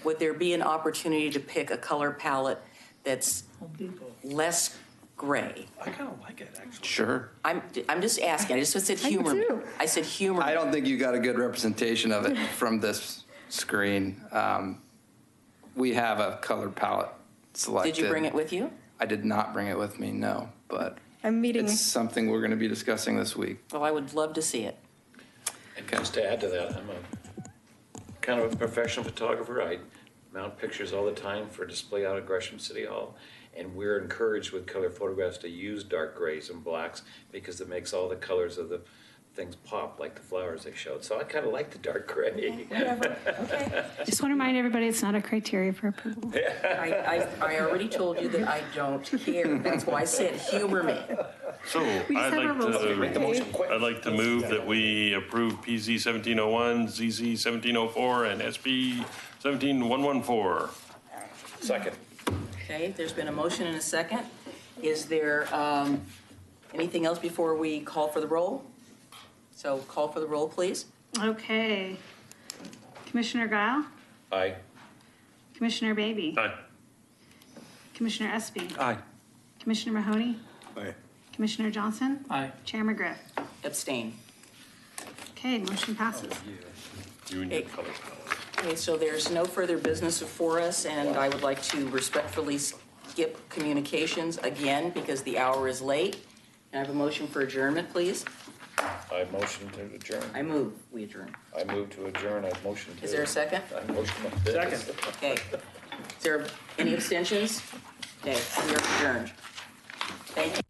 [SPEAKER 2] Would there be an opportunity to pick a color palette that's less gray?
[SPEAKER 4] I kind of like it, actually.
[SPEAKER 12] Sure.
[SPEAKER 2] I'm just asking. I just said humor me. I said humor me.
[SPEAKER 12] I don't think you got a good representation of it from this screen. We have a color palette selected.
[SPEAKER 2] Did you bring it with you?
[SPEAKER 12] I did not bring it with me, no, but
[SPEAKER 6] I'm meeting.
[SPEAKER 12] it's something we're going to be discussing this week.
[SPEAKER 2] Well, I would love to see it.
[SPEAKER 1] And just to add to that, I'm a kind of a professional photographer. I mount pictures all the time for display out at Gresham City Hall. And we're encouraged with color photographs to use dark grays and blacks because it makes all the colors of the things pop, like the flowers they showed. So I kind of like the dark gray.
[SPEAKER 2] Whatever, okay.
[SPEAKER 7] Just want to remind everybody, it's not a criteria for approval.
[SPEAKER 2] I already told you that I don't care. That's why I said humor me.
[SPEAKER 3] So I'd like to move that we approve PZ 1701, ZZ 1704, and SP 17114.
[SPEAKER 1] Second.
[SPEAKER 2] Okay, there's been a motion and a second. Is there anything else before we call for the roll? So call for the roll, please.
[SPEAKER 7] Okay. Commissioner Guile?
[SPEAKER 1] Aye.
[SPEAKER 7] Commissioner Baby?
[SPEAKER 3] Aye.
[SPEAKER 7] Commissioner Espy?
[SPEAKER 4] Aye.
[SPEAKER 7] Commissioner Mahoney?
[SPEAKER 13] Aye.
[SPEAKER 7] Commissioner Johnson?
[SPEAKER 4] Aye.
[SPEAKER 7] Chair McGriff?
[SPEAKER 2] Abstain.
[SPEAKER 7] Okay, motion passes.
[SPEAKER 3] You and your colors.
[SPEAKER 2] Okay, so there's no further business before us, and I would like to respectfully skip communications again because the hour is late. Can I have a motion for adjournment, please?
[SPEAKER 1] I motion to adjourn.
[SPEAKER 2] I move, we adjourn.
[SPEAKER 1] I move to adjourn. I motion to.
[SPEAKER 2] Is there a second?
[SPEAKER 1] I motion to.
[SPEAKER 4] Second.
[SPEAKER 2] Okay. Is there any abstentions? Okay, we are adjourned. Thank you.